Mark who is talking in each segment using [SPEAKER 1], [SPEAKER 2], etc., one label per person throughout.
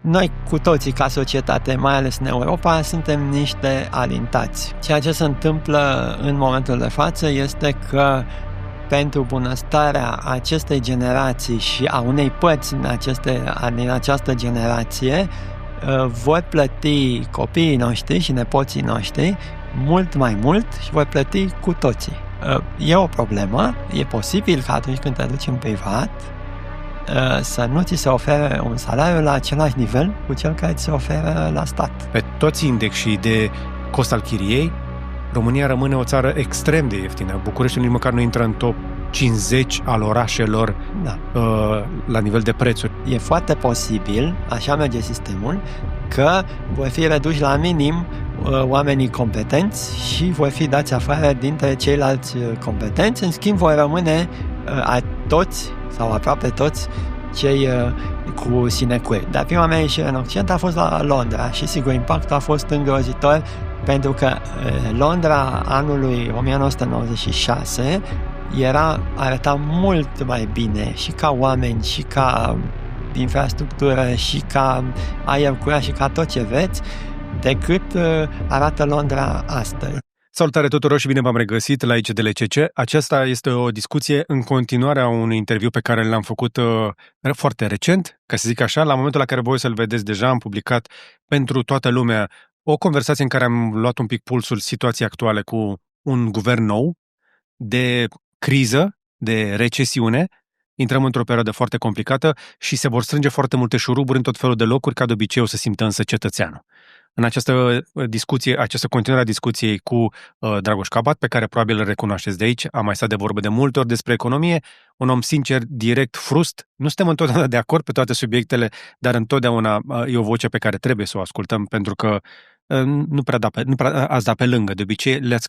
[SPEAKER 1] noi cu toții ca societate, mai ales în Europa, suntem niște alintați. Ceea ce se întâmplă în momentul de față este că pentru bunăstarea acestei generații și a unei părți din această generație vor plăti copiii noștri și nepoții noștri mult mai mult și vor plăti cu toții. E o problemă, e posibil că atunci când te duci în privat să nu ți se ofere un salariu la același nivel cu cel care ți se oferă la stat.
[SPEAKER 2] Pe toți indexii de cost al chiriei, România rămâne o țară extrem de ieftină. Bucureștiul nici măcar nu intră în top 50 al orașelor la nivel de prețuri.
[SPEAKER 1] E foarte posibil, așa merge sistemul, că vor fi reduși la minim oamenii competenți și vor fi dați afară dintre ceilalți competenți. În schimb, vor rămâne toți sau aproape toți cei cu sinecuri. Dar prima mea ieșire în Occident a fost la Londra și sigur impactul a fost îngrozitor pentru că Londra anului 1996 arăta mult mai bine și ca oameni și ca infrastructură și ca aer curat și ca tot ce veți decât arată Londra astăzi.
[SPEAKER 2] Salutare tuturor și bine v-am regăsit la ICDLCC. Aceasta este o discuție în continuare a unui interviu pe care l-am făcut foarte recent, ca să zic așa. La momentul la care voi să-l vedeți deja, am publicat pentru toată lumea o conversație în care am luat un pic pulsul situației actuale cu un guvern nou, de criză, de recesiune. Intrăm într-o perioadă foarte complicată și se vor strânge foarte multe șuruburi în tot felul de locuri, ca de obicei o să simtă însă cetățeanul. În această discuție, această continuare a discuției cu Dragoș Cabat, pe care probabil îl recunoașteți de aici, am mai stat de vorbă de multe ori despre economie, un om sincer, direct, frust. Nu suntem întotdeauna de acord pe toate subiectele, dar întotdeauna e o voce pe care trebuie să o ascultăm, pentru că nu prea ați dat pe lângă. De obicei le-ați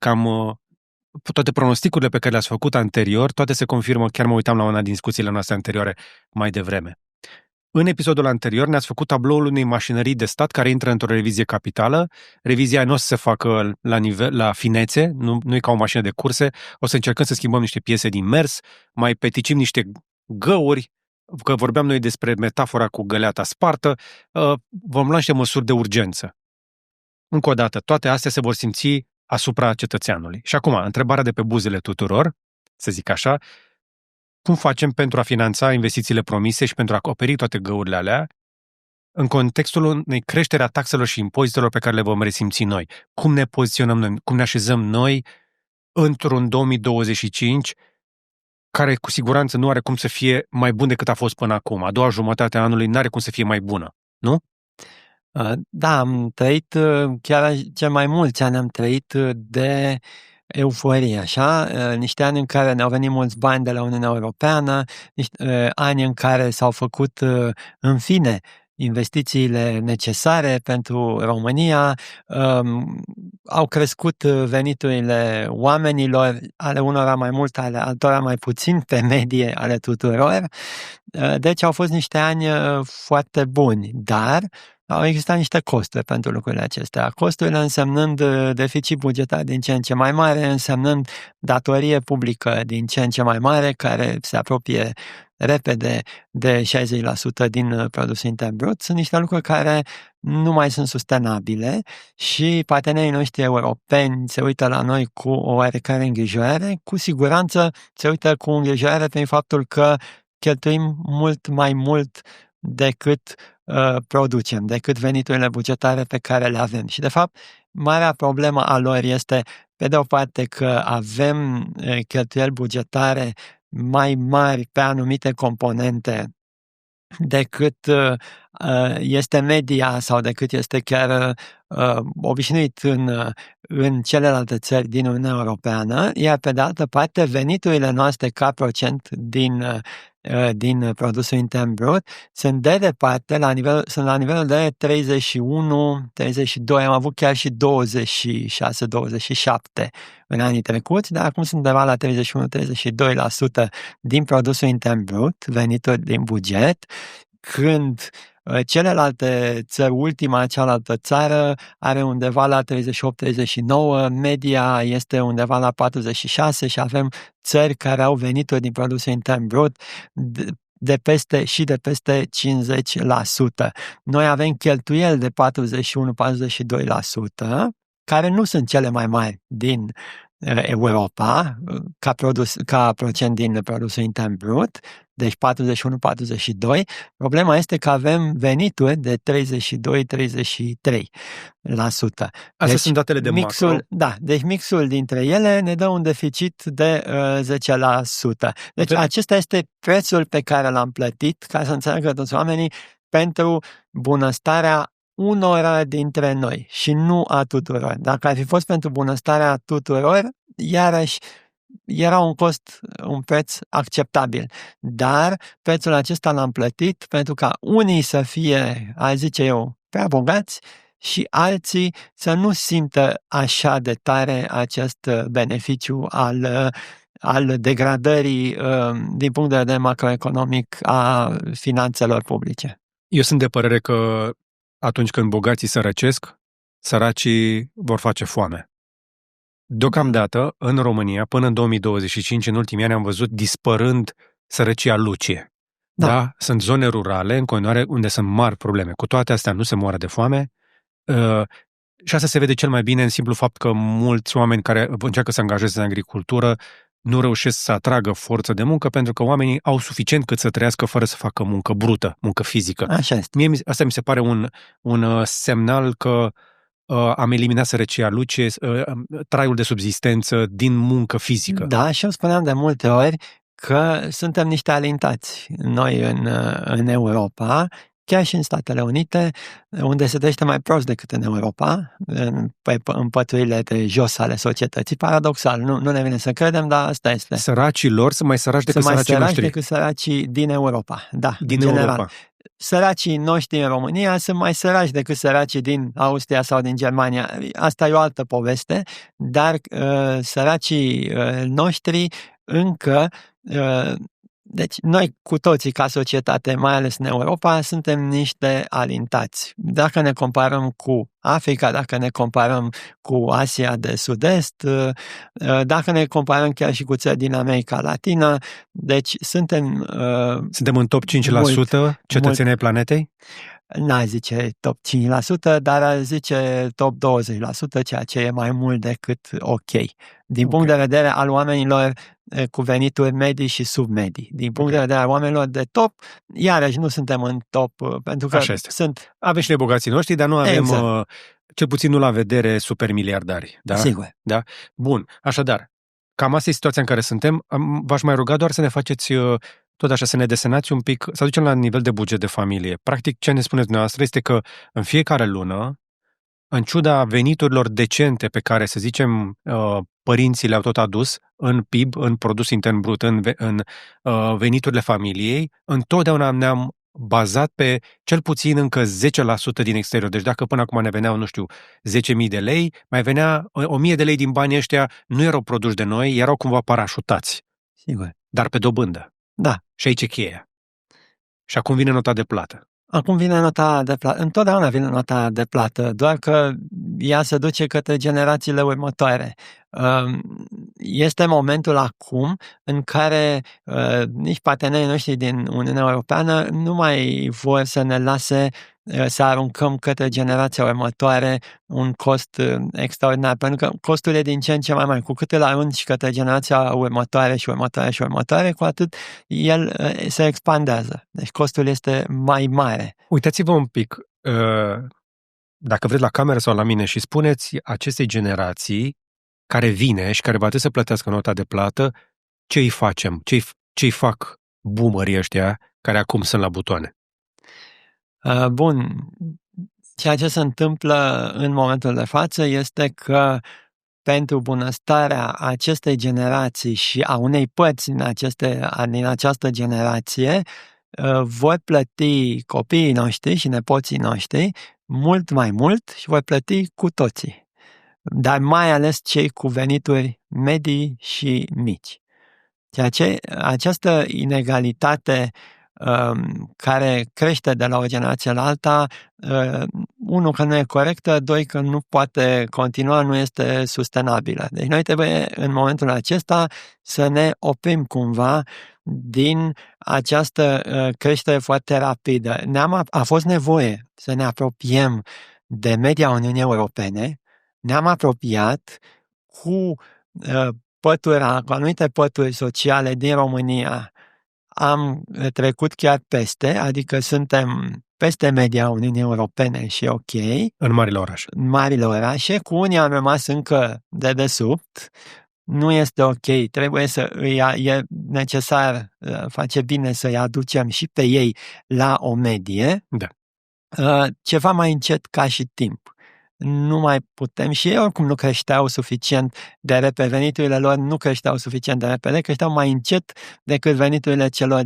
[SPEAKER 2] toate pronosticurile pe care le-ați făcut anterior, toate se confirmă, chiar mă uitam la una din discuțiile noastre anterioare mai devreme. În episodul anterior ne-ați făcut tabloul unei mașinării de stat care intră într-o revizie capitală. Revizia nu o să se facă la finețe, nu e ca o mașină de curse. O să încercăm să schimbăm niște piese din mers, mai peticim niște găuri, că vorbeam noi despre metafora cu găleata spartă, vom lua niște măsuri de urgență. Încă o dată, toate astea se vor simți asupra cetățeanului. Și acum, întrebarea de pe buzele tuturor, să zic așa, cum facem pentru a finanța investițiile promise și pentru a acoperi toate găurile alea în contextul unei creșteri a taxelor și impozitelor pe care le vom resimți noi? Cum ne poziționăm noi? Cum ne așezăm noi într-un 2025 care cu siguranță nu are cum să fie mai bun decât a fost până acum? A doua jumătate a anului nu are cum să fie mai bună, nu?
[SPEAKER 1] Da, am trăit, chiar cel mai mulți ani am trăit de euforie, așa, niște ani în care ne-au venit mulți bani de la Uniunea Europeană, niște ani în care s-au făcut, în fine, investițiile necesare pentru România, au crescut veniturile oamenilor, ale unora mai mult, ale altora mai puțin, pe medie ale tuturor. Deci au fost niște ani foarte buni, dar au existat niște costuri pentru lucrurile acestea. Costurile însemnând deficit bugetar din ce în ce mai mare, însemnând datorie publică din ce în ce mai mare, care se apropie repede de 60% din produsul intern brut. Sunt niște lucruri care nu mai sunt sustenabile și partenerii noștri europeni se uită la noi cu o oarecare îngrijorare. Cu siguranță se uită cu îngrijorare prin faptul că cheltuim mult mai mult decât producem, decât veniturile bugetare pe care le avem. Și, de fapt, marea problemă a lor este, pe de o parte, că avem cheltuieli bugetare mai mari pe anumite componente decât este media sau decât este chiar obișnuit în celelalte țări din Uniunea Europeană, iar pe de altă parte veniturile noastre ca procent din produsul intern brut sunt de departe sunt la nivelul de 31, 32, am avut chiar și 26, 27 în anii trecuți, dar acum sunt undeva la 31-32% din produsul intern brut, venituri din buget, când celelalte țări, cealaltă țară are undeva la 38-39, media este undeva la 46 și avem țări care au venituri din produsul intern brut de peste 50%. Noi avem cheltuieli de 41-42%, care nu sunt cele mai mari din Europa, ca procent din produsul intern brut, deci 41-42%. Problema este că avem venituri de 32-33%.
[SPEAKER 2] Astea sunt datele de macro.
[SPEAKER 1] Da, deci mixul dintre ele ne dă un deficit de 10%. Deci acesta este prețul pe care l-am plătit, ca să înțeleagă toți oamenii, pentru bunăstarea unora dintre noi și nu a tuturor. Dacă ar fi fost pentru bunăstarea tuturor, iarăși era un preț acceptabil. Dar prețul acesta l-am plătit pentru ca unii să fie, aș zice eu, prea bogați și alții să nu simtă așa de tare acest beneficiu al degradării din punct de vedere macroeconomic a finanțelor publice.
[SPEAKER 2] Eu sunt de părere că atunci când bogații sărăcesc, săracii vor face foame. Deocamdată, în România, până în 2025, în ultimii ani, am văzut dispărând sărăcia lucie. Da? Sunt zone rurale, în continuare, unde sunt mari probleme. Cu toate astea nu se moară de foame. Și asta se vede cel mai bine în simplu fapt că mulți oameni care încearcă să angajeze în agricultură nu reușesc să atragă forță de muncă pentru că oamenii au suficient cât să trăiască fără să facă muncă brută, muncă fizică.
[SPEAKER 1] Așa este.
[SPEAKER 2] Mie asta mi se pare un semnal că am eliminat sărăcia lucie, traiul de subzistență din muncă fizică.
[SPEAKER 1] Da, și eu spuneam de multe ori că suntem niște alintați noi în Europa, chiar și în Statele Unite, unde se trăiește mai prost decât în Europa, în păturile de jos ale societății. Paradoxal, nu ne vine să credem, dar asta este.
[SPEAKER 2] Săracii lor sunt mai săraci decât săracii noștri.
[SPEAKER 1] Sunt mai săraci decât săracii din Europa. Da,
[SPEAKER 2] din
[SPEAKER 1] general.
[SPEAKER 2] Europa.
[SPEAKER 1] Săracii noștri în România sunt mai săraci decât săracii din Austria sau din Germania. Asta e o altă poveste, dar săracii noștri încă... Deci noi cu toții ca societate, mai ales în Europa, suntem niște alintați. Dacă ne comparăm cu Africa, dacă ne comparăm cu Asia de Sud-Est, dacă ne comparăm chiar și cu țări din America Latină, deci suntem...
[SPEAKER 2] Suntem în top 5% cetățenii ai planetei?
[SPEAKER 1] N-aș zice top 5%, dar aș zice top 20%, ceea ce e mai mult decât ok. Din punct de vedere al oamenilor cu venituri medii și submedii. Din punct de vedere al oamenilor de top, iarăși nu suntem în top, pentru că sunt...
[SPEAKER 2] Avem și noi bogații noștri, dar nu avem, cel puțin nu la vedere, supermiliardari. Da?
[SPEAKER 1] Sigur.
[SPEAKER 2] Da? Bun, așadar, cam asta e situația în care suntem. V-aș mai ruga doar să ne faceți... tot așa, să ne desenați un pic, să aducem la nivel de buget de familie. Practic, ce ne spuneți dumneavoastră este că în fiecare lună, în ciuda veniturilor decente pe care, să zicem, părinții le-au tot adus în PIB, în produs intern brut, în veniturile familiei, întotdeauna ne-am bazat pe cel puțin încă 10% din exterior. Deci dacă până acum ne veneau, 10.000 de lei, mai venea 1.000 de lei din banii ăștia, nu erau produși de noi, erau cumva parașutați.
[SPEAKER 1] Sigur.
[SPEAKER 2] Dar pe dobândă.
[SPEAKER 1] Da.
[SPEAKER 2] Și aici e cheia. Și acum vine nota de plată.
[SPEAKER 1] Acum vine nota de plată. Întotdeauna vine nota de plată, doar că ea se duce către generațiile următoare. Este momentul acum în care nici partenerii noștri din Uniunea Europeană nu mai vor să ne lase să aruncăm către generația următoare un cost extraordinar, pentru că costul e din ce în ce mai mare. Cu cât îl arunci către generația următoare și următoare și următoare, cu atât el se expandează. Deci costul este mai mare.
[SPEAKER 2] Uitați-vă un pic, dacă vreți la cameră sau la mine, și spuneți acestei generații care vine și care va trebui să plătească nota de plată, ce îi facem? Ce îi fac boomerii ăștia care acum sunt la butoane?
[SPEAKER 1] Bun, ceea ce se întâmplă în momentul de față este că pentru bunăstarea acestei generații și a unei părți din această generație vor plăti copiii noștri și nepoții noștri mult mai mult și vor plăti cu toții, dar mai ales cei cu venituri medii și mici. Ceea ce această inegalitate care crește de la o generație la alta unu, că nu e corectă, doi, că nu poate continua, nu este sustenabilă. Deci noi trebuie în momentul acesta să ne oprim cumva din această creștere foarte rapidă. A fost nevoie să ne apropiem de media Uniunii Europene, ne-am apropiat cu cu anumite pături sociale din România, am trecut chiar peste, adică suntem peste media Uniunii Europene și ok.
[SPEAKER 2] În marile orașe.
[SPEAKER 1] În marile orașe, cu unii am rămas încă de desubt. Nu este ok, e necesar, face bine să-i aducem și pe ei la o medie,
[SPEAKER 2] da.
[SPEAKER 1] Ceva mai încet ca și timp. Nu mai putem și ei oricum nu creșteau suficient de repede, veniturile lor nu creșteau suficient de repede, creșteau mai încet decât veniturile celor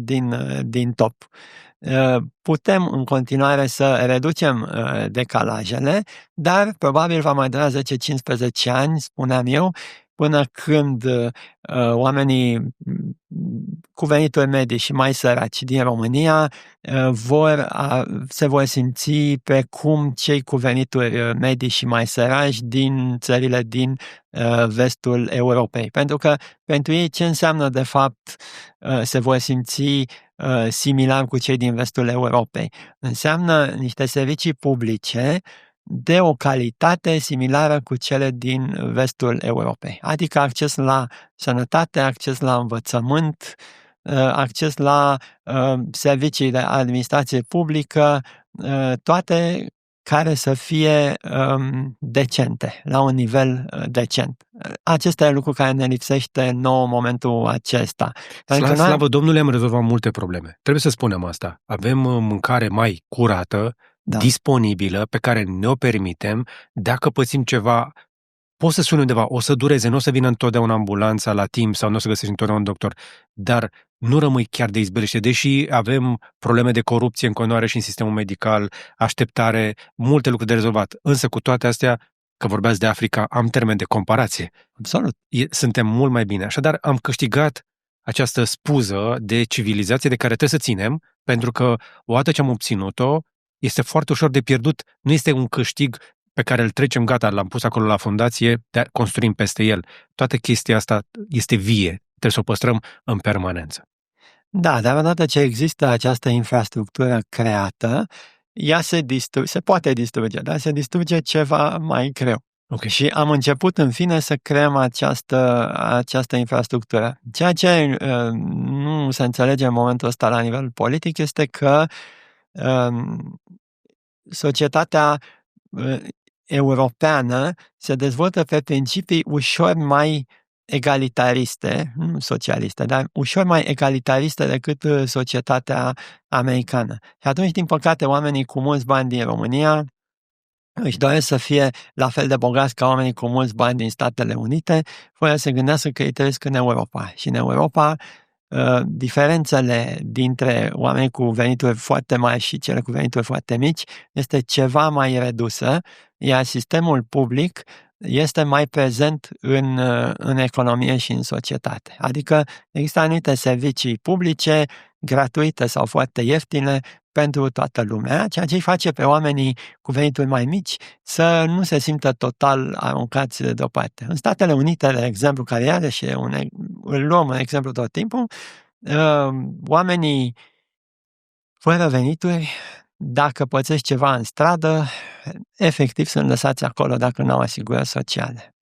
[SPEAKER 1] din top. Putem în continuare să reducem decalajele, dar probabil va mai dura 10-15 ani, spuneam eu, până când oamenii cu venituri medii și mai săraci din România se vor simți pe cum cei cu venituri medii și mai săraci din țările din vestul Europei. Pentru că pentru ei ce înseamnă de fapt se vor simți similar cu cei din vestul Europei? Înseamnă niște servicii publice de o calitate similară cu cele din vestul Europei. Adică acces la sănătate, acces la învățământ, acces la servicii de administrație publică, toate care să fie decente, la un nivel decent. Acesta e lucru care ne lipsește nouă în momentul acesta.
[SPEAKER 2] Slavă Domnului, am rezolvat multe probleme. Trebuie să spunem asta. Avem mâncare mai curată, disponibilă, pe care ne-o permitem. Dacă pățim ceva, poți să suni undeva, o să dureze, nu o să vină întotdeauna ambulanța la timp sau nu o să găsești întotdeauna un doctor, dar nu rămâi chiar de izbeliște, deși avem probleme de corupție în continuare și în sistemul medical, așteptare, multe lucruri de rezolvat. Însă cu toate astea, că vorbeați de Africa, am termen de comparație.
[SPEAKER 1] Absolut.
[SPEAKER 2] Suntem mult mai bine. Așadar, am câștigat această spuză de civilizație de care trebuie să ținem, pentru că odată ce am obținut-o, este foarte ușor de pierdut. Nu este un câștig pe care îl trecem, gata, l-am pus acolo la fundație, dar construim peste el. Toată chestia asta este vie. Trebuie să o păstrăm în permanență.
[SPEAKER 1] Da, dar odată ce există această infrastructură creată, ea se poate distruge, dar se distruge ceva mai greu.
[SPEAKER 2] Okay.
[SPEAKER 1] Și am început, în fine, să creăm această infrastructură. Ceea ce nu se înțelege în momentul ăsta la nivel politic este că societatea europeană se dezvoltă pe principii ușor mai egalitariste, nu socialiste, dar ușor mai egalitariste decât societatea americană. Și atunci, din păcate, oamenii cu mulți bani din România își doresc să fie la fel de bogați ca oamenii cu mulți bani din Statele Unite, fără să gândească că ei trăiesc în Europa. Și în Europa, diferențele dintre oamenii cu venituri foarte mari și cele cu venituri foarte mici este ceva mai redusă, iar sistemul public este mai prezent în economie și în societate. Adică există anumite servicii publice, gratuite sau foarte ieftine, pentru toată lumea, ceea ce îi face pe oamenii cu venituri mai mici să nu se simtă total aruncați deoparte. În Statele Unite, de exemplu, care iarăși îl luăm un exemplu tot timpul, oamenii fără venituri, dacă pățești ceva în stradă, efectiv sunt lăsați acolo dacă nu au asigurări sociale.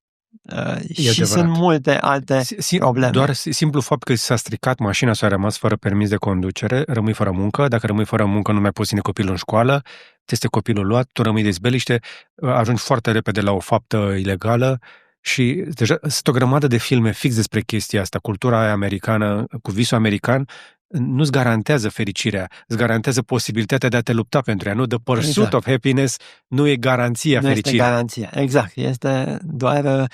[SPEAKER 1] Și sunt multe alte probleme.
[SPEAKER 2] Doar simplu fapt că s-a stricat mașina sau a rămas fără permis de conducere, rămâi fără muncă. Dacă rămâi fără muncă, nu mai poți ține copilul în școală, ți este copilul luat, tu rămâi de izbeliște, ajungi foarte repede la o faptă ilegală și deja sunt o grămadă de filme fix despre chestia asta. Cultura aia americană, cu visul american, nu-ți garantează fericirea, îți garantează posibilitatea de a te lupta pentru ea, nu? The pursuit of happiness nu e garanția fericirii.
[SPEAKER 1] Nu este garanția, exact. Este doar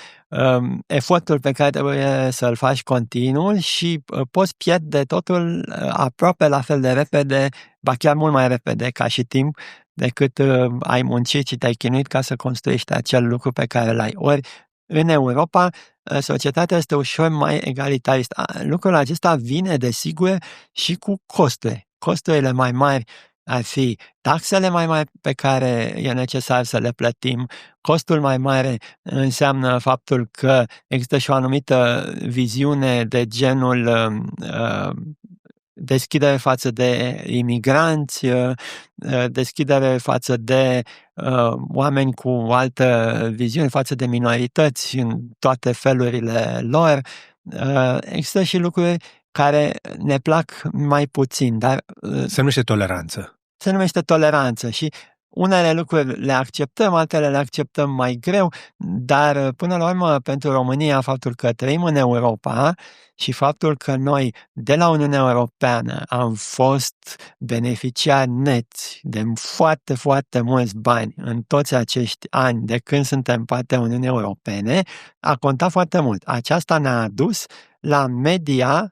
[SPEAKER 1] efortul pe care trebuie să-l faci continuu și poți pierde totul aproape la fel de repede, ba chiar mult mai repede ca și timp, decât ai muncit și te-ai chinuit ca să construiești acel lucru pe care l-ai. Ori în Europa, societatea este ușor mai egalitaristă. Lucrul acesta vine, desigur, și cu costurile mai mari ar fi taxele mai mari pe care e necesar să le plătim. Costul mai mare înseamnă faptul că există și o anumită viziune de genul deschidere față de imigranți, deschidere față de oameni cu o altă viziune, față de minorități în toate felurile lor. Există și lucruri care ne plac mai puțin, dar
[SPEAKER 2] Se numește toleranță.
[SPEAKER 1] se numește toleranță și unele lucruri le acceptăm, altele le acceptăm mai greu, dar până la urmă pentru România faptul că trăim în Europa și faptul că noi de la Uniunea Europeană am fost beneficiari neți de foarte, foarte mulți bani în toți acești ani de când suntem partea Uniunii Europene, a contat foarte mult. Aceasta ne-a adus la media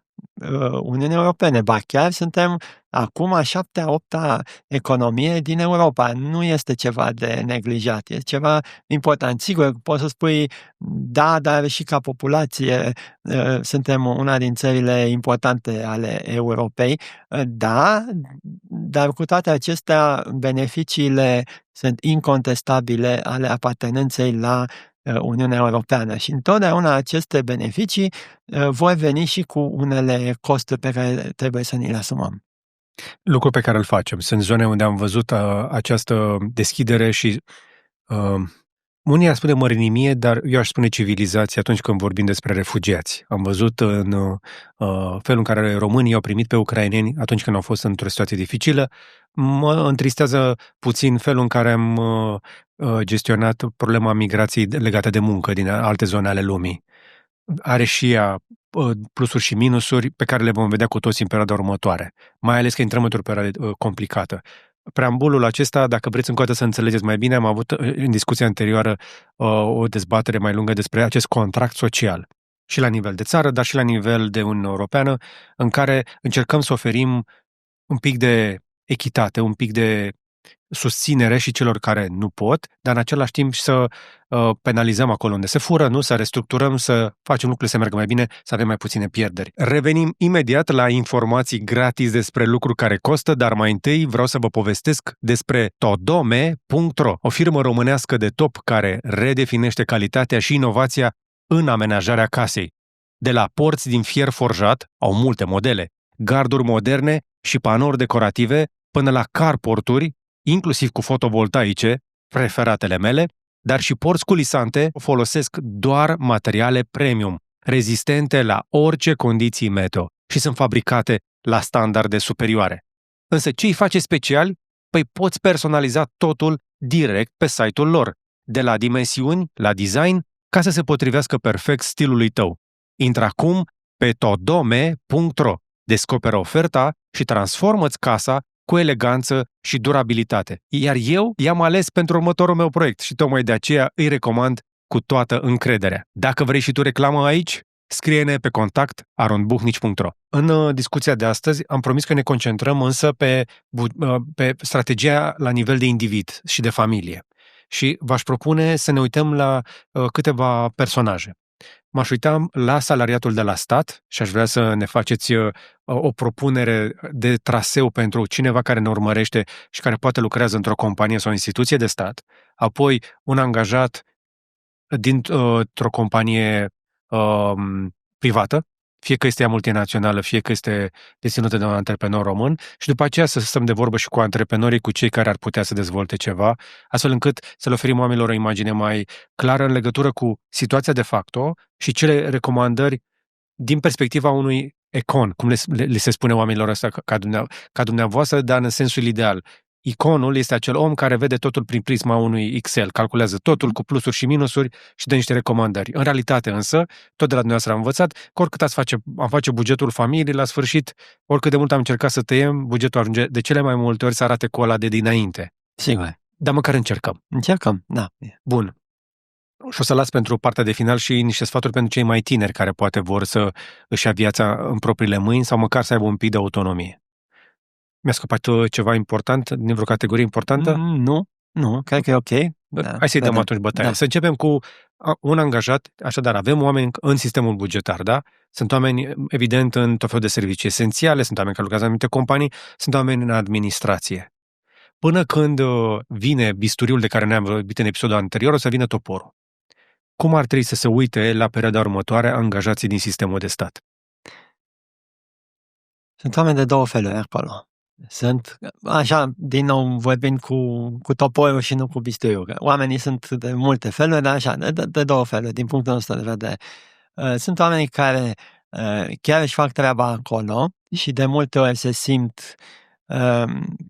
[SPEAKER 1] Uniunii Europene, ba chiar suntem acum a 7-a, 8-a economie din Europa. Nu este ceva de neglijat, este ceva important. Sigur, poți să spui, da, dar și ca populație suntem una din țările importante ale Europei. Da, dar cu toate acestea, beneficiile sunt incontestabile ale apartenenței la Uniunea Europeană și întotdeauna aceste beneficii vor veni și cu unele costuri pe care trebuie să ni le asumăm.
[SPEAKER 2] Lucru pe care îl facem. Sunt zone unde am văzut această deschidere și unii ar spune mărinimie, dar eu aș spune civilizație atunci când vorbim despre refugiați. Am văzut în felul în care românii au primit pe ucraineni atunci când au fost într-o situație dificilă. Mă întristează puțin felul în care am gestionat problema migrației legată de muncă din alte zone ale lumii. Are și ea plusuri și minusuri pe care le vom vedea cu toți în perioada următoare. Mai ales că intrăm într-o perioadă complicată. Preambulul acesta, dacă vreți încă o dată să înțelegeți mai bine, am avut în discuția anterioară o dezbatere mai lungă despre acest contract social. Și la nivel de țară, dar și la nivel de Uniune Europeană, în care încercăm să oferim un pic de echitate, un pic de susținere și celor care nu pot, dar în același timp să penalizăm acolo unde se fură, nu? Să restructurăm, să facem lucrurile să meargă mai bine, să avem mai puține pierderi. Revenim imediat la informații gratis despre lucruri care costă, dar mai întâi vreau să vă povestesc despre Todome.ro, o firmă românească de top care redefinește calitatea și inovația în amenajarea casei. De la porți din fier forjat, au multe modele, garduri moderne și panouri decorative, până la carporturi, inclusiv cu fotovoltaice, preferatele mele, dar și porți culisante folosesc doar materiale premium, rezistente la orice condiții meteo și sunt fabricate la standarde superioare. Însă ce îi face speciali? Păi poți personaliza totul direct pe site-ul lor, de la dimensiuni la design, ca să se potrivească perfect stilului tău. Intră acum pe todome.ro, descoperă oferta și transformă-ți casa cu eleganță și durabilitate. Iar eu i-am ales pentru următorul meu proiect și tocmai de aceea îi recomand cu toată încrederea. Dacă vrei și tu reclamă aici, scrie-ne pe contact@aronbuhnici.ro. În discuția de astăzi am promis că ne concentrăm însă pe strategia la nivel de individ și de familie. Și v-aș propune să ne uităm la câteva personaje. M-aș uita la salariatul de la stat și aș vrea să ne faceți o propunere de traseu pentru cineva care ne urmărește și care poate lucrează într-o companie sau o instituție de stat, apoi un angajat dintr-o companie privată, fie că este ea multinațională, fie că este deținută de un antreprenor român și după aceea să stăm de vorbă și cu antreprenorii, cu cei care ar putea să dezvolte ceva, astfel încât să le oferim oamenilor o imagine mai clară în legătură cu situația de facto și cele recomandări din perspectiva unui econ, cum le se spune oamenilor ăsta ca dumneavoastră, dar în sensul ideal. Iconul este acel om care vede totul prin prisma unui Excel, calculează totul cu plusuri și minusuri și dă niște recomandări. În realitate însă, tot de la dumneavoastră am învățat că oricât am face bugetul familiei, la sfârșit, oricât de mult am încercat să tăiem, bugetul ajunge de cele mai multe ori să arate cu ăla de dinainte.
[SPEAKER 1] Sigur.
[SPEAKER 2] Dar măcar încercăm.
[SPEAKER 1] Încercăm, da.
[SPEAKER 2] Bun. Și o să las pentru partea de final și niște sfaturi pentru cei mai tineri care poate vor să își ia viața în propriile mâini sau măcar să aibă un pic de autonomie. Mi-a scăpat ceva important, din vreo categorie importantă?
[SPEAKER 1] Nu, cred că e ok.
[SPEAKER 2] Da, hai să-i dăm atunci bătaie. Da. Să începem cu un angajat, așadar avem oameni în sistemul bugetar, da? Sunt oameni, evident, în tot felul de servicii esențiale, sunt oameni care lucrează în anumite companii, sunt oameni în administrație. Până când vine bisturiul de care ne-am vorbit în episodul anterior, o să vină toporul. Cum ar trebui să se uite la perioada următoare angajații din sistemul de stat?
[SPEAKER 1] Sunt oameni de două feluri acolo. Sunt, așa, din nou vorbind cu toporul și nu cu bisturiul. Oamenii sunt de multe feluri, dar așa, de două feluri, din punctul nostru de vedere. Sunt oamenii care chiar își fac treaba acolo și de multe ori se simt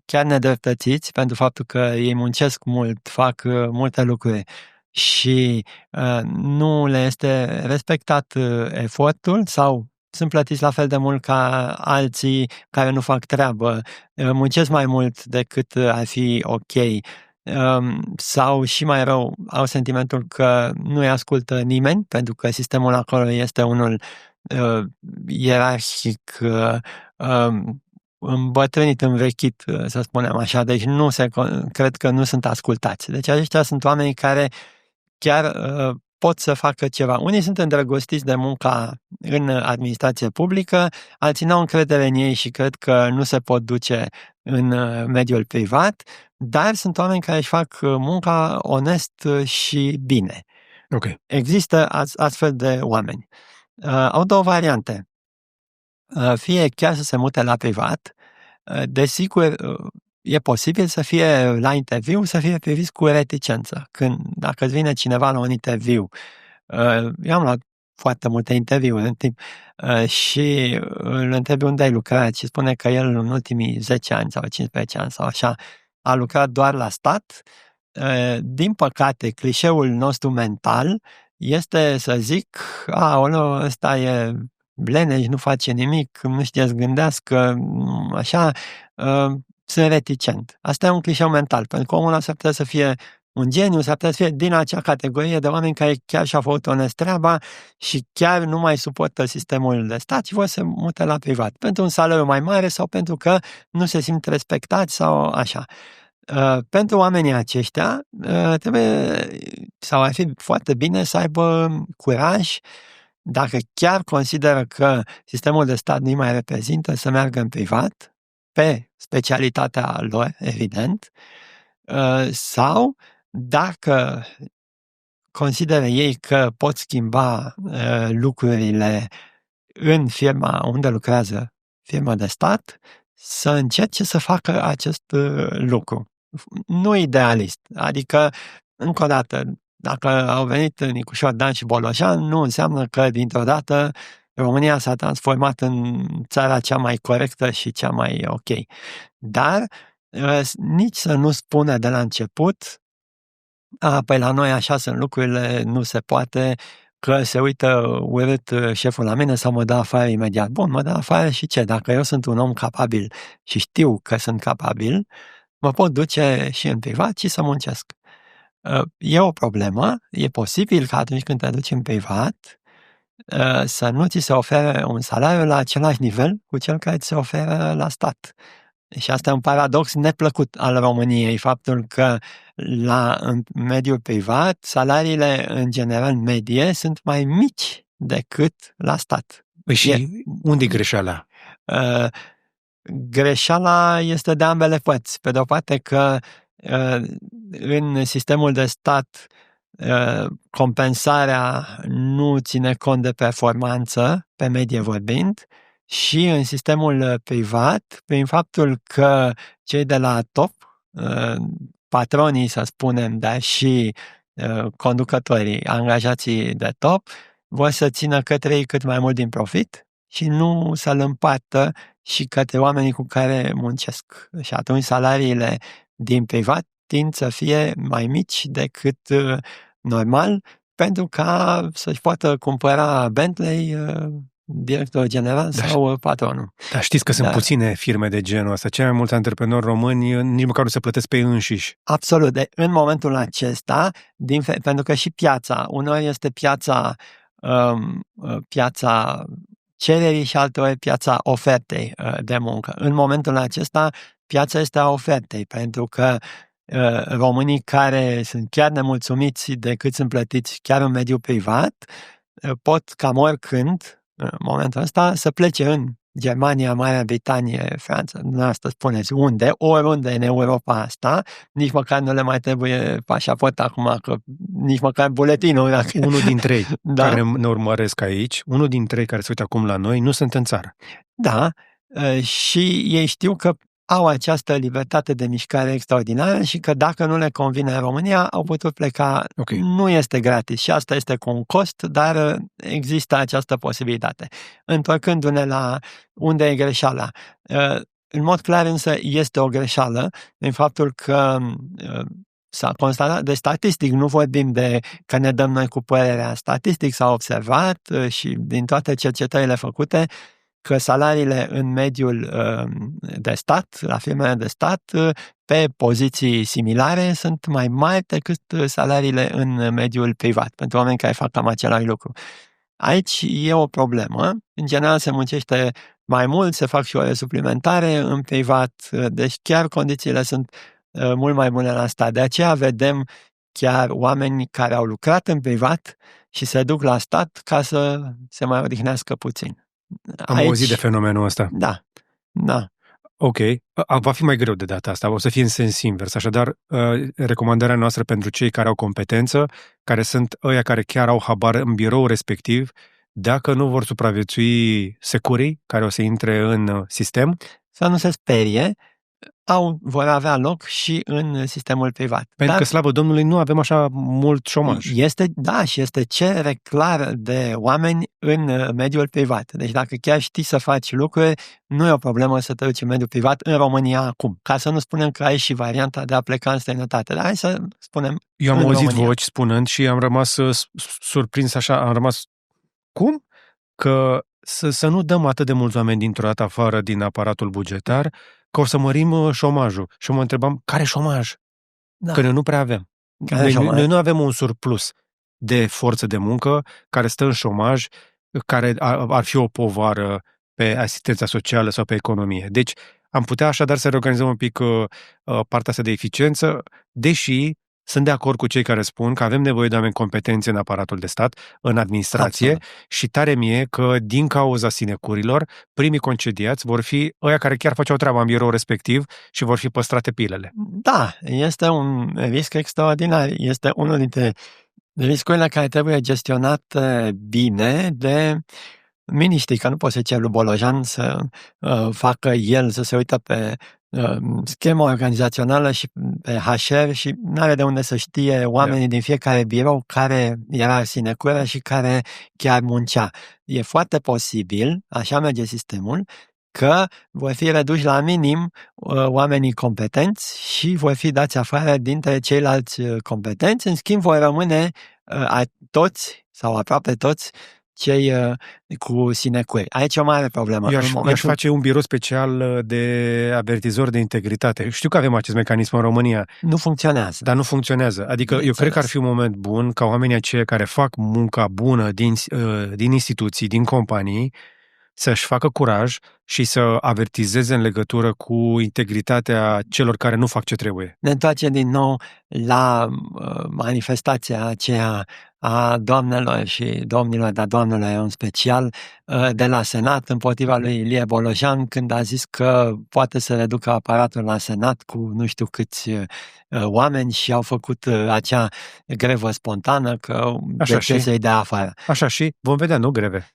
[SPEAKER 1] chiar nedreptățiți pentru faptul că ei muncesc mult, fac multe lucruri și nu le este respectat efortul sau sunt plătiți la fel de mult ca alții care nu fac treabă, muncesc mai mult decât ar fi ok, sau și mai rău, au sentimentul că nu îi ascultă nimeni, pentru că sistemul acolo este unul ierarhic, îmbătrânit, învechit, să spunem așa, deci cred că nu sunt ascultați. Deci aceștia sunt oameni care chiar pot să facă ceva. Unii sunt îndrăgostiți de munca în administrație publică, alții n-au încredere în ei și cred că nu se pot duce în mediul privat, dar sunt oameni care își fac munca onest și bine.
[SPEAKER 2] Okay.
[SPEAKER 1] Există astfel de oameni. Au două variante. Fie chiar să se mute la privat, desigur, e posibil să fie la interviu, să fie privit cu reticență. Dacă îți vine cineva la un interviu, eu am luat foarte multe interviuri în timp și îl întreb unde ai lucrat și spune că el în ultimii 10 ani sau 15 ani sau așa a lucrat doar la stat. Din păcate, clișeul nostru mental este să zic, ăsta e bleneș, nu face nimic, nu știe să gândească, așa, sunt reticent. Asta e un clișeu mental, pentru că omul ăsta s-ar putea să fie un geniu, s-ar putea să fie din acea categorie de oameni care chiar și-au făcut onest treaba și chiar nu mai suportă sistemul de stat și vor să mute la privat, pentru un salariu mai mare sau pentru că nu se simt respectați sau așa. Pentru oamenii aceștia trebuie, sau ar fi foarte bine să aibă curaj, dacă chiar consideră că sistemul de stat nu mai reprezintă, să meargă în privat, pe specialitatea lor, evident, sau dacă consideră ei că pot schimba lucrurile în firma unde lucrează, firma de stat, să încerce să facă acest lucru. Nu idealist, adică, încă o dată, dacă au venit Nicușor Dan și Bolojan, nu înseamnă că dintr-o dată România s-a transformat în țara cea mai corectă și cea mai ok. Dar nici să nu spună de la început, păi la noi așa sunt lucrurile, nu se poate, că se uită urât șeful la mine sau mă dă afară imediat. Bun, mă dă afară și ce? Dacă eu sunt un om capabil și știu că sunt capabil, mă pot duce și în privat și să muncesc. E o problemă, e posibil că atunci când te duci în privat să nu ți se ofere un salariu la același nivel cu cel care ți se oferă la stat. Și asta e un paradox neplăcut al României, faptul că în mediul privat salariile în general medie sunt mai mici decât la stat.
[SPEAKER 2] Și unde e greșeala?
[SPEAKER 1] Greșeala este de ambele părți. Pe de o parte că în sistemul de stat compensarea nu ține cont de performanță, pe medie vorbind, și în sistemul privat, prin faptul că cei de la top, patronii, să spunem, dar și conducătorii, angajații de top, vor să țină către ei cât mai mult din profit și nu să-l împartă și către oamenii cu care muncesc. Și atunci salariile din privat tind să fie mai mici decât normal, pentru ca să-și poată cumpăra Bentley director general sau patronul.
[SPEAKER 2] Dar știți că sunt puține firme de genul ăsta. Cei mai mulți antreprenori români nici măcar nu se plătesc pe ei înșiși.
[SPEAKER 1] Absolut. În momentul acesta, pentru că și piața, uneori este piața cererii și alteori piața ofertei de muncă. În momentul acesta, piața este a ofertei, pentru că românii care sunt chiar nemulțumiți de cât sunt plătiți chiar în mediul privat, pot cam oricând, în momentul ăsta, să plece în Germania, Marea Britanie, Franța, dumneavoastră spuneți unde, oriunde în Europa asta, nici măcar nu le mai trebuie pașaport acum, că nici măcar buletinul. Dacă...
[SPEAKER 2] Unul dintre ei
[SPEAKER 1] Da.
[SPEAKER 2] care ne urmăresc aici, unul dintre ei care se uită acum la noi, nu sunt în țară.
[SPEAKER 1] Da, și ei știu că au această libertate de mișcare extraordinară și că dacă nu le convine în România, au putut pleca.
[SPEAKER 2] Okay.
[SPEAKER 1] Nu este gratis și asta este cu un cost, dar există această posibilitate. Întorcându-ne la unde e greșeala. În mod clar însă este o greșeală în faptul că s-a constatat, de statistic, nu vorbim de că ne dăm noi cu părerea, statistic s-a observat și din toate cercetările făcute că salariile în mediul de stat, la firmele de stat, pe poziții similare sunt mai mari decât salariile în mediul privat, pentru oameni care fac cam același lucru. Aici e o problemă. În general se muncește mai mult, se fac și ore suplimentare în privat, deci chiar condițiile sunt mult mai bune la stat. De aceea vedem chiar oameni care au lucrat în privat și se duc la stat ca să se mai odihnească puțin.
[SPEAKER 2] Am auzit de fenomenul ăsta.
[SPEAKER 1] Da, da.
[SPEAKER 2] Ok, va fi mai greu de data asta, o să fie în sens invers. Așadar, recomandarea noastră pentru cei care au competență, care sunt ăia care chiar au habar în birou respectiv, dacă nu vor supraviețui securii care o să intre în sistem,
[SPEAKER 1] să nu se sperie, vor avea loc și în sistemul privat.
[SPEAKER 2] Pentru că, slavă Domnului, nu avem așa mult șomaj.
[SPEAKER 1] Și este cerere clară de oameni în mediul privat. Deci dacă chiar știi să faci lucruri, nu e o problemă să te duci în mediul privat în România acum. Ca să nu spunem că ai și varianta de a pleca în străinătate. Dar hai să spunem
[SPEAKER 2] Eu am auzit
[SPEAKER 1] România.
[SPEAKER 2] voci spunând și am rămas surprins așa, am rămas cum? Că să nu dăm atât de mulți oameni dintr-o dată afară din aparatul bugetar, că o să mărim șomajul. Și mă întrebam, care șomaj? Da. Că noi nu prea avem. Noi nu avem un surplus de forță de muncă care stă în șomaj, care ar fi o povară pe asistența socială sau pe economie. Deci am putea așadar să reorganizăm un pic partea asta de eficiență, deși sunt de acord cu cei care spun că avem nevoie de oameni competenți în aparatul de stat, în administrație. Absolut. Și tare mie că din cauza sinecurilor, primii concediați vor fi ăia care chiar făceau treaba în birou respectiv și vor fi păstrate pilele.
[SPEAKER 1] Da, este un risc extraordinar. Este unul dintre riscurile care trebuie gestionat bine de miniștri, că nu poți să ceri lui Bolojan să facă el, să se uită pe schema organizațională și pe HR și nu are de unde să știe oamenii din fiecare birou care era sinecură și care chiar muncea. E foarte posibil, așa merge sistemul, că vor fi reduși la minim oamenii competenți și vor fi dați afară dintre ceilalți competenți. În schimb, vor rămâne toți sau aproape toți cei cu sinecuri. Aici e o mare problemă.
[SPEAKER 2] Eu aș face un birou special de avertizori de integritate. Știu că avem acest mecanism în România.
[SPEAKER 1] Nu funcționează.
[SPEAKER 2] Dar nu funcționează. Adică eu cred că ar fi un moment bun ca oamenii aceia care fac munca bună din instituții, din companii, să-și facă curaj și să avertizeze în legătură cu integritatea celor care nu fac ce trebuie.
[SPEAKER 1] Ne întoarcem din nou la manifestația aceea a doamnelor și domnilor, dar doamnelor în special, de la Senat împotriva lui Ilie Bolojan, când a zis că poate să reducă aparatul la Senat cu nu știu câți oameni și au făcut acea grevă spontană, că de ce să-i dea afară.
[SPEAKER 2] Așa și vom vedea, nu greve.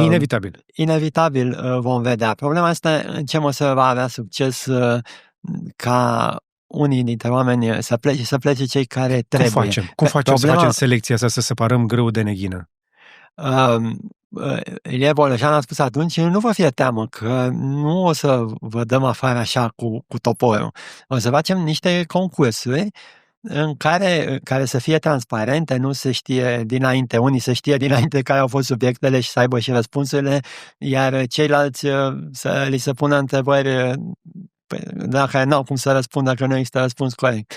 [SPEAKER 2] Inevitabil.
[SPEAKER 1] Inevitabil vom vedea. Problema asta în ce măsură va avea succes ca unii dintre oameni să plece cei care trebuie.
[SPEAKER 2] Cum facem să facem selecția asta, să separăm grâu de neghină?
[SPEAKER 1] Ilie Bolojan a spus atunci, nu vă fie teamă că nu o să vă dăm afară așa cu toporul. O să facem niște concursuri în care să fie transparente, nu se știe dinainte, unii să știe dinainte care au fost subiectele și să aibă și răspunsurile, iar ceilalți să li se pună întrebări dacă n-au cum să răspundă, că nu există răspuns corect.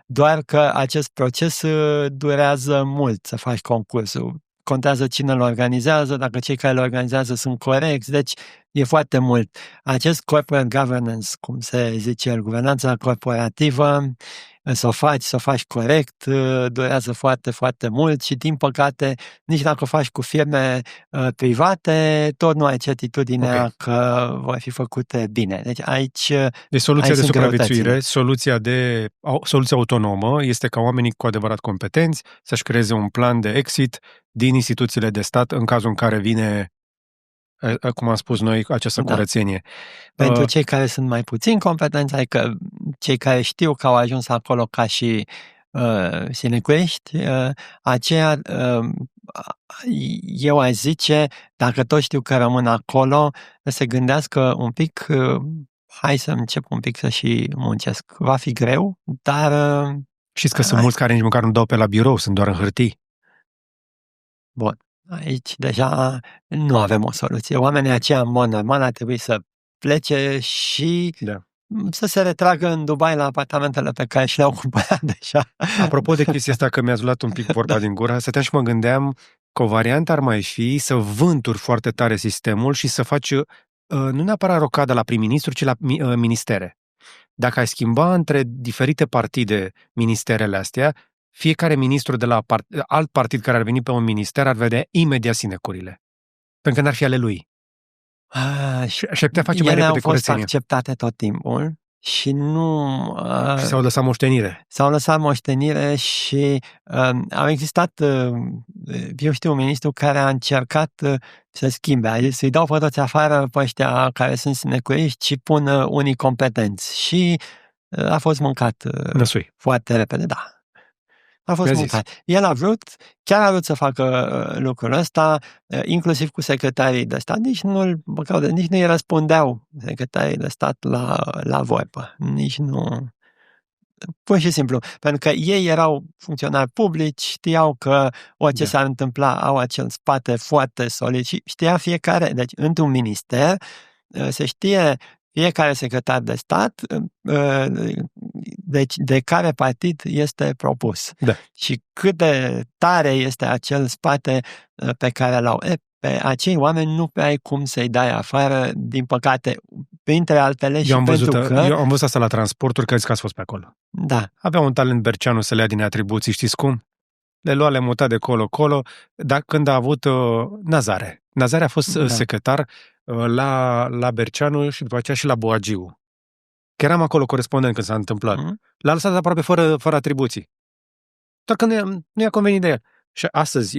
[SPEAKER 1] Doar că acest proces durează mult să faci concursul. Contează cine îl organizează, dacă cei care îl organizează sunt corecți, deci e foarte mult. Acest corporate governance, cum se zice, guvernanța corporativă, să o faci corect, durează foarte, foarte mult și, din păcate, nici dacă o faci cu firme private, tot nu ai certitudinea că vor fi făcute bine. Deci aici
[SPEAKER 2] deci soluția de supraviețuire,
[SPEAKER 1] greutățile.
[SPEAKER 2] soluția autonomă este ca oamenii cu adevărat competenți să-și creeze un plan de exit din instituțiile de stat în cazul în care vine, cum am spus noi, această curățenie.
[SPEAKER 1] Pentru cei care sunt mai puțin competenți, adică cei care știu că au ajuns acolo ca și sinecuiști, aceea eu aș zice, dacă toți știu că rămân acolo, să se gândească un pic, hai să încep un pic să și muncesc. Va fi greu, dar...
[SPEAKER 2] Știți că sunt mulți care nici măcar nu dau pe la birou, sunt doar în hârtii.
[SPEAKER 1] Bun. Aici deja nu avem o soluție. Oamenii aceia, în mod normal, ar trebui să plece și să se retragă în Dubai la apartamentele pe care și le-au cumpărat deja. Apropo
[SPEAKER 2] de chestia asta, că mi-ați luat un pic vorba din gură, stăteam și mă gândeam că o variantă ar mai fi să vânturi foarte tare sistemul și să faci nu neapărat rocada la prim-ministru, ci la ministere. Dacă ai schimba între diferite partide ministerele astea, fiecare ministru de la alt partid care ar veni pe un minister ar vedea imediat sinecurile. Pentru că n-ar fi ale lui. Și ar putea face mai repede curățenie.
[SPEAKER 1] Ele au fost acceptate tot timpul și nu...
[SPEAKER 2] și s-au lăsat moștenire.
[SPEAKER 1] S-au lăsat moștenire și au existat, eu știu, un ministru care a încercat să schimbe, să-i dau pe toți afară pe ăștia care sunt sinecuriști și pun unii competenți. Și a fost mâncat foarte repede, da. A fost mâncat. El chiar a vrut să facă lucrul ăsta, inclusiv cu secretarii de stat. Nici nu-i răspundeau secretarii de stat la vorbă. Nici nu... Pur și simplu. Pentru că ei erau funcționari publici, știau că orice s-ar întâmpla, au acel spate foarte solid și știa fiecare. Deci, într-un minister, se știe fiecare secretar de stat de care partid este propus. Și cât de tare este acel spate pe care l-au. Pe acei oameni nu prea ai cum să-i dai afară, din păcate, printre altele.
[SPEAKER 2] Eu am văzut asta la transporturi, că ați fost pe acolo.
[SPEAKER 1] Da.
[SPEAKER 2] Avea un talent Berceanu să le ia din atribuții, știți cum? Le lua, le muta de colo-colo, dar când a avut Nazare. Nazare a fost secretar la Berceanu și după aceea și la Boagiu. Că eram acolo corespondent când s-a întâmplat. L-a lăsat aproape fără atribuții. Doar că nu i-a convenit de el. Și astăzi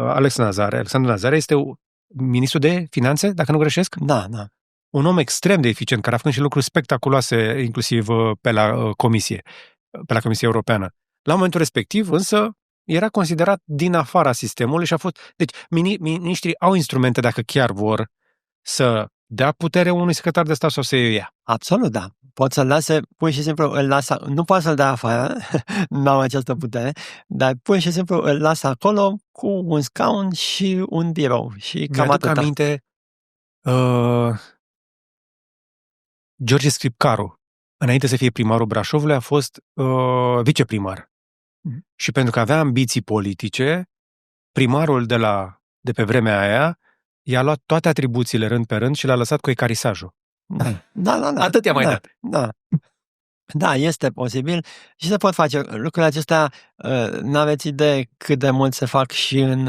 [SPEAKER 2] Alexandru Nazare este ministru de finanțe, dacă nu greșesc?
[SPEAKER 1] Da.
[SPEAKER 2] Un om extrem de eficient, care a făcut și lucruri spectaculoase, inclusiv pe la Comisie Europeană. La momentul respectiv, însă, era considerat din afara sistemului și a fost... Deci, miniștrii au instrumente dacă chiar vor să dea putere unui secretar de stat sau să ia.
[SPEAKER 1] Absolut, da. Pot să-l lase, pur și simplu nu poate să-l dea afară, nu au această putere, dar pur și simplu îl lasă acolo cu un scaun și un birou. Și cam atâta.
[SPEAKER 2] Mi-aduc aminte George Scripcaru, înainte să fie primarul Brașovului, a fost viceprimar. Și pentru că avea ambiții politice, primarul de pe vremea aia i-a luat toate atribuțiile rând pe rând și l-a lăsat cu ecarisajul.
[SPEAKER 1] Da.
[SPEAKER 2] Atât i-a mai dat.
[SPEAKER 1] Da, este posibil și se pot face lucrurile acestea. N-aveți idee cât de mult se fac și în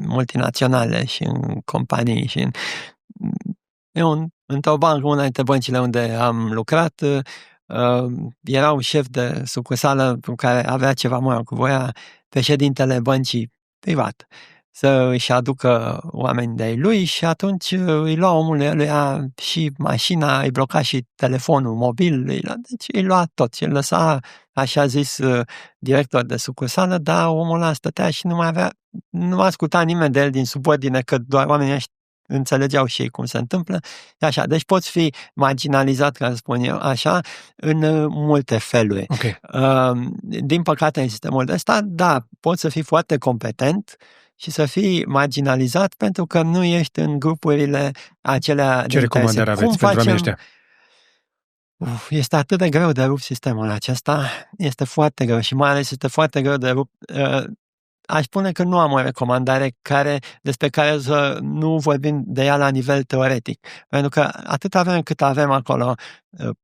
[SPEAKER 1] multinaționale și în companii și într-o bancă, una dintre băncile unde am lucrat, era un șef de sucursală cu care avea ceva mă cu voia președintele băncii privat să își aducă oameni de-ai lui și atunci îi lua omul ăluia și mașina, îi bloca și telefonul mobil, deci îi lua tot și îl lăsa, așa zis, director de sucursală, dar omul ăla stătea și nu asculta nimeni de el din subordine, că doar oamenii ăștia înțelegeau și ei cum se întâmplă. Așa, deci poți fi marginalizat, ca să spun eu așa, în multe feluri. Din păcate, în sistemul ăsta, da, poți să fii foarte competent și să fii marginalizat pentru că nu ești în grupurile acelea.
[SPEAKER 2] Ce recomandări aveți pentru oamenii ăștia?
[SPEAKER 1] Este atât de greu de rupt sistemul acesta, este foarte greu și mai ales este foarte greu de rupt aș spune că nu am o recomandare despre care să nu vorbim de ea la nivel teoretic. Pentru că atâta vreme cât avem acolo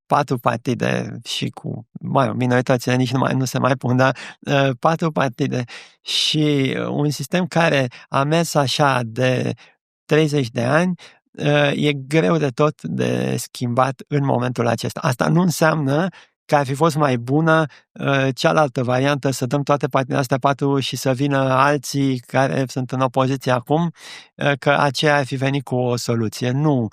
[SPEAKER 1] 4 partide și cu minoritățile nici nu se mai pun, dar 4 partide și un sistem care a mers așa de 30 de ani, e greu de tot de schimbat în momentul acesta. Asta nu înseamnă că ar fi fost mai bună cealaltă variantă, să dăm toate partidele astea 4 și să vină alții care sunt în opoziție acum, că aceea ar fi venit cu o soluție. Nu.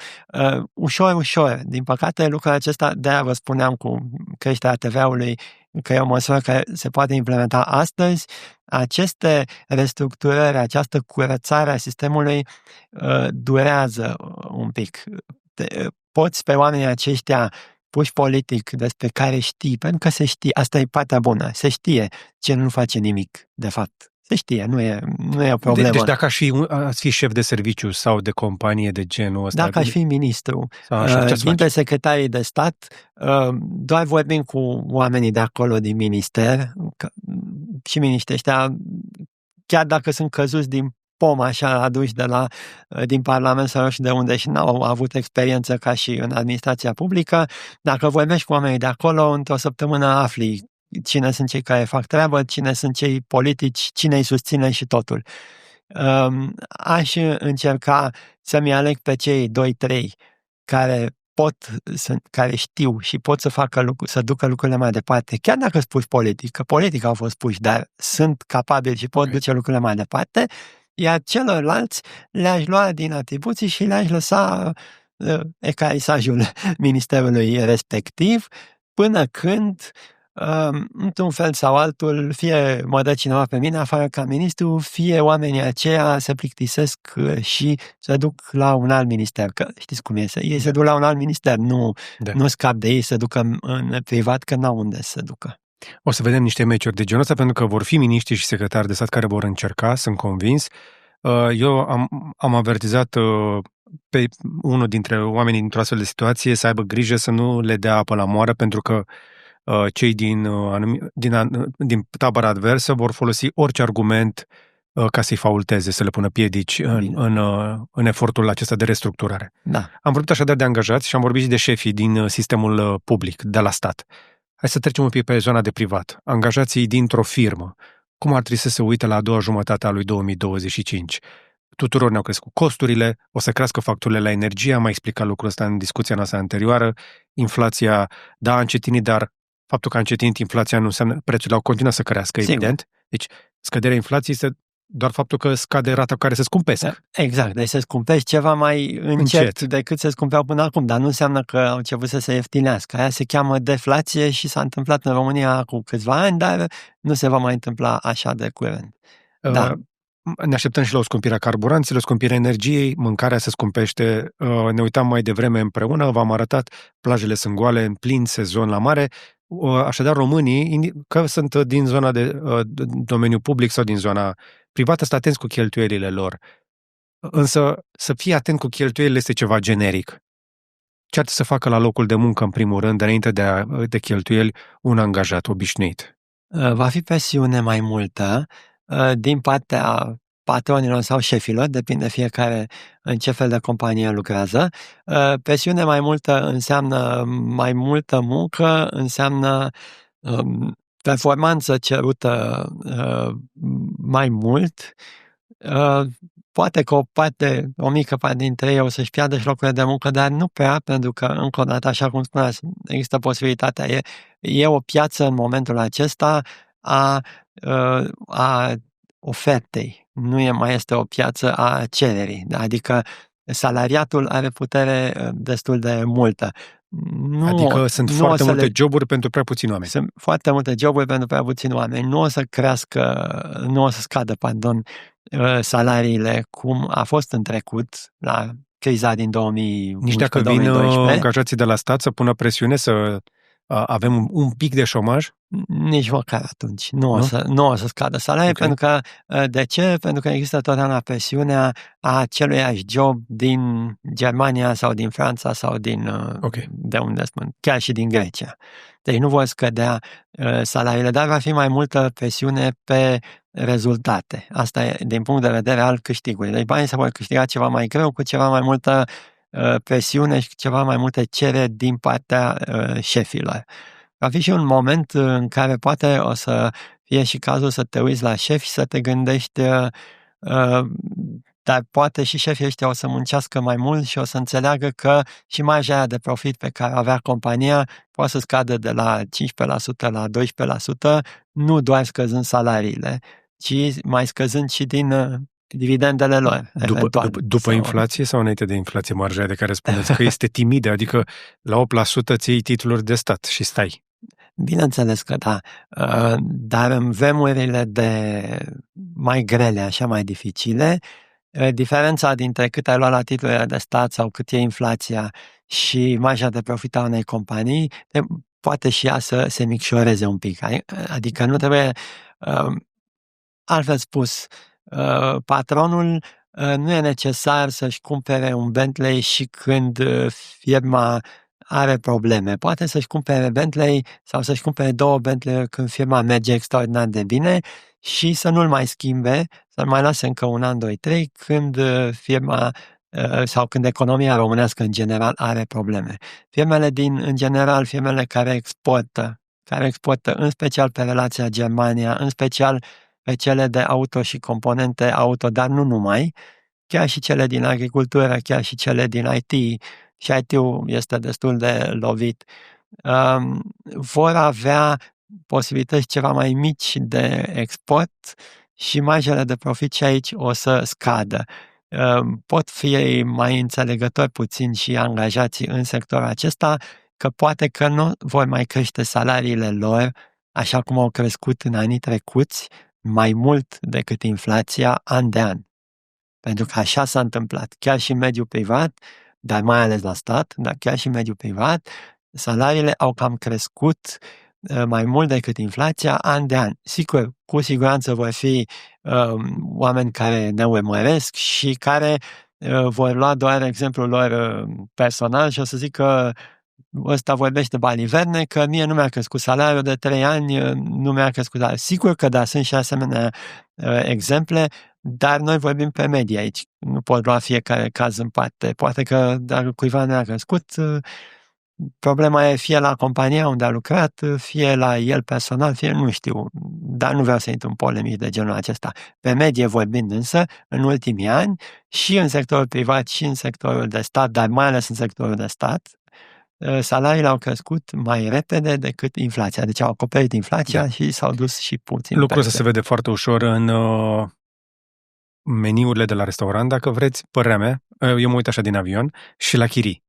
[SPEAKER 1] Ușor. Din păcate, lucrul acesta, de-aia vă spuneam cu creșterea TVA-ului, că e o măsură care se poate implementa astăzi. Aceste restructurări, această curățare a sistemului durează un pic. Poți pe oamenii aceștia puși politic despre care știi, pentru că se știe, asta e partea bună, se știe ce nu face nimic, de fapt. Se știe, nu e o problemă.
[SPEAKER 2] Deci dacă ați fi șef de serviciu sau de companie de genul ăsta...
[SPEAKER 1] Dacă aș fi ministru, dintre secretarii de stat, doar vorbim cu oamenii de acolo din minister, și miniștrii ăștia, chiar dacă sunt căzuți din pom așa aduși din Parlament sau de unde și n-au avut experiență ca și în administrația publică, dacă vorbești cu oamenii de acolo, într-o săptămână afli cine sunt cei care fac treabă, cine sunt cei politici, cine îi susține și totul. Aș încerca să-mi aleg pe cei 2-3 care știu și pot să facă să ducă lucrurile mai departe, chiar dacă sunt puși politic, că politic au fost puși, dar sunt capabili și pot duce lucrurile mai departe, iar celorlalți le-aș lua din atribuții și le-aș lăsa ecaisajul ministerului respectiv, până când, într-un fel sau altul, fie mă dă cineva pe mine afară ca ministru, fie oamenii aceia se plictisesc și se duc la un alt minister. Că știți cum e, ei se duc la un alt minister, nu scap de ei, se ducă în privat, că n-au unde să se ducă.
[SPEAKER 2] O să vedem niște meciuri de genul ăsta, pentru că vor fi miniștri și secretari de stat care vor încerca, sunt convins. Eu am avertizat pe unul dintre oamenii dintr-o astfel de situație să aibă grijă să nu le dea apă la moară, pentru că cei din tabăra adversă vor folosi orice argument ca să-i faulteze, să le pună piedici în efortul acesta de restructurare.
[SPEAKER 1] Da.
[SPEAKER 2] Am vorbit așadar de angajați și am vorbit și de șefii din sistemul public, de la stat. Hai să trecem un pic pe zona de privat. Angajații dintr-o firmă, cum ar trebui să se uite la a doua jumătate a lui 2025? Tuturor ne-au crescut costurile, o să crească facturile la energie, am mai explicat lucrul ăsta în discuția noastră anterioară. Inflația, da, a încetinit, dar faptul că a încetinit inflația nu înseamnă prețurile au continuat să crească, evident. Deci, scăderea inflației este doar faptul că scade rata cu care se scumpesc.
[SPEAKER 1] Exact, deci se scumpesc ceva mai încet decât se scumpeau până acum, dar nu înseamnă că au început să se ieftinească. Aia se cheamă deflație și s-a întâmplat în România cu câțiva ani, dar nu se va mai întâmpla așa de curând. Da.
[SPEAKER 2] Ne așteptăm și la o scumpire a carburanților, o scumpire a energiei, mâncarea se scumpește. Ne uitam mai devreme împreună, v-am arătat, plajele sunt goale, în plin sezon la mare. Așadar, românii, că sunt din zona de domeniu public sau din zona privată, sunt atenți cu cheltuielile lor. Însă, să fie atent cu cheltuielile este ceva generic. Ce ar trebui să facă la locul de muncă, în primul rând, înainte de cheltuieli, un angajat obișnuit?
[SPEAKER 1] Va fi presiune mai multă din partea patronilor sau șefilor, depinde fiecare în ce fel de companie lucrează. Presiune mai multă înseamnă mai multă muncă, înseamnă performanță cerută mai mult. Poate că o mică parte dintre ei o să-și piardă și locurile de muncă, dar nu prea, pentru că, încă o dată, așa cum spuneați, există posibilitatea. E o piață în momentul acesta a ofertei, nu mai este o piață a cererii, adică salariatul are putere destul de multă.
[SPEAKER 2] Adică sunt foarte multe joburi pentru prea puțini oameni.
[SPEAKER 1] Sunt foarte multe joburi pentru prea puțini oameni. Nu o să scadă, salariile cum a fost în trecut, la criza din 2011-2012.
[SPEAKER 2] Nici dacă vin angajații de la stat să pună presiune să avem un pic de șomaj?
[SPEAKER 1] Nici măcar atunci. Nu o să scadă salariul, pentru că, de ce? Pentru că există totdeauna presiunea aceluiași job din Germania sau din Franța sau de unde spun, chiar și din Grecia. Deci nu vor scădea salariile, dar va fi mai multă presiune pe rezultate. Asta e din punct de vedere al câștigului. Deci banii se vor câștiga ceva mai greu, cu ceva mai multă presiune și ceva mai multe cereri din partea șefilor. Va fi și un moment în care poate o să fie și cazul să te uiți la șefi și să te gândești dar poate și șefii ăștia o să muncească mai mult și o să înțeleagă că și marja aia de profit pe care avea compania poate să scadă de la 15% la 12%, nu doar scăzând salariile, ci mai scăzând și din dividendele lor.
[SPEAKER 2] După inflație sau înainte de inflație, marja de care spuneți că este timidă, adică la 8% ți iei titluri de stat și stai.
[SPEAKER 1] Bineînțeles că da, dar în vremurile mai grele, așa mai dificile, diferența dintre cât ai luat la titlurile de stat sau cât e inflația și marja de profit a unei companii, poate și ea să se micșoreze un pic. Adică nu trebuie, altfel spus, patronul nu e necesar să-și cumpere un Bentley și când firma are probleme. Poate să-și cumpere Bentley sau să-și cumpere 2 Bentley când firma merge extraordinar de bine și să nu-l mai schimbe, să-l mai lase încă 1 an, 2, 3, când firma sau când economia românească în general are probleme. În general, firmele care exportă în special pe relația Germania, în special pe cele de auto și componente auto, dar nu numai, chiar și cele din agricultură, chiar și cele din IT, și IT-ul este destul de lovit, vor avea posibilități ceva mai mici de export și marjele de profit și aici o să scadă. Pot fi mai înțelegători puțin și angajații în sectorul acesta, că poate că nu vor mai crește salariile lor așa cum au crescut în anii trecuți, mai mult decât inflația an de an. Pentru că așa s-a întâmplat, chiar și în mediul privat, dar mai ales la stat, dar chiar și în mediul privat, salariile au cam crescut mai mult decât inflația an de an. Sigur, cu siguranță vor fi oameni care ne urmăresc și care vor lua doar exemplul lor personal și o să zic că ăsta vorbește baliverne, că mie nu mi-a crescut salariul de 3 ani, nu mi-a crescut salariul. Sigur că da, sunt și asemenea exemple, dar noi vorbim pe medie aici. Nu pot lua fiecare caz în parte. Poate că dacă cuiva nu a crescut, problema e fie la compania unde a lucrat, fie la el personal, fie nu știu. Dar nu vreau să intru în polemici de genul acesta. Pe medie vorbind însă, în ultimii ani, și în sectorul privat și în sectorul de stat, dar mai ales în sectorul de stat, salariile au crescut mai repede decât inflația. Deci au acoperit inflația și s-au dus și puțin.
[SPEAKER 2] Lucrul ăsta se vede foarte ușor în meniurile de la restaurant, dacă vreți, părerea mea, eu mă uit așa din avion, și la chirii.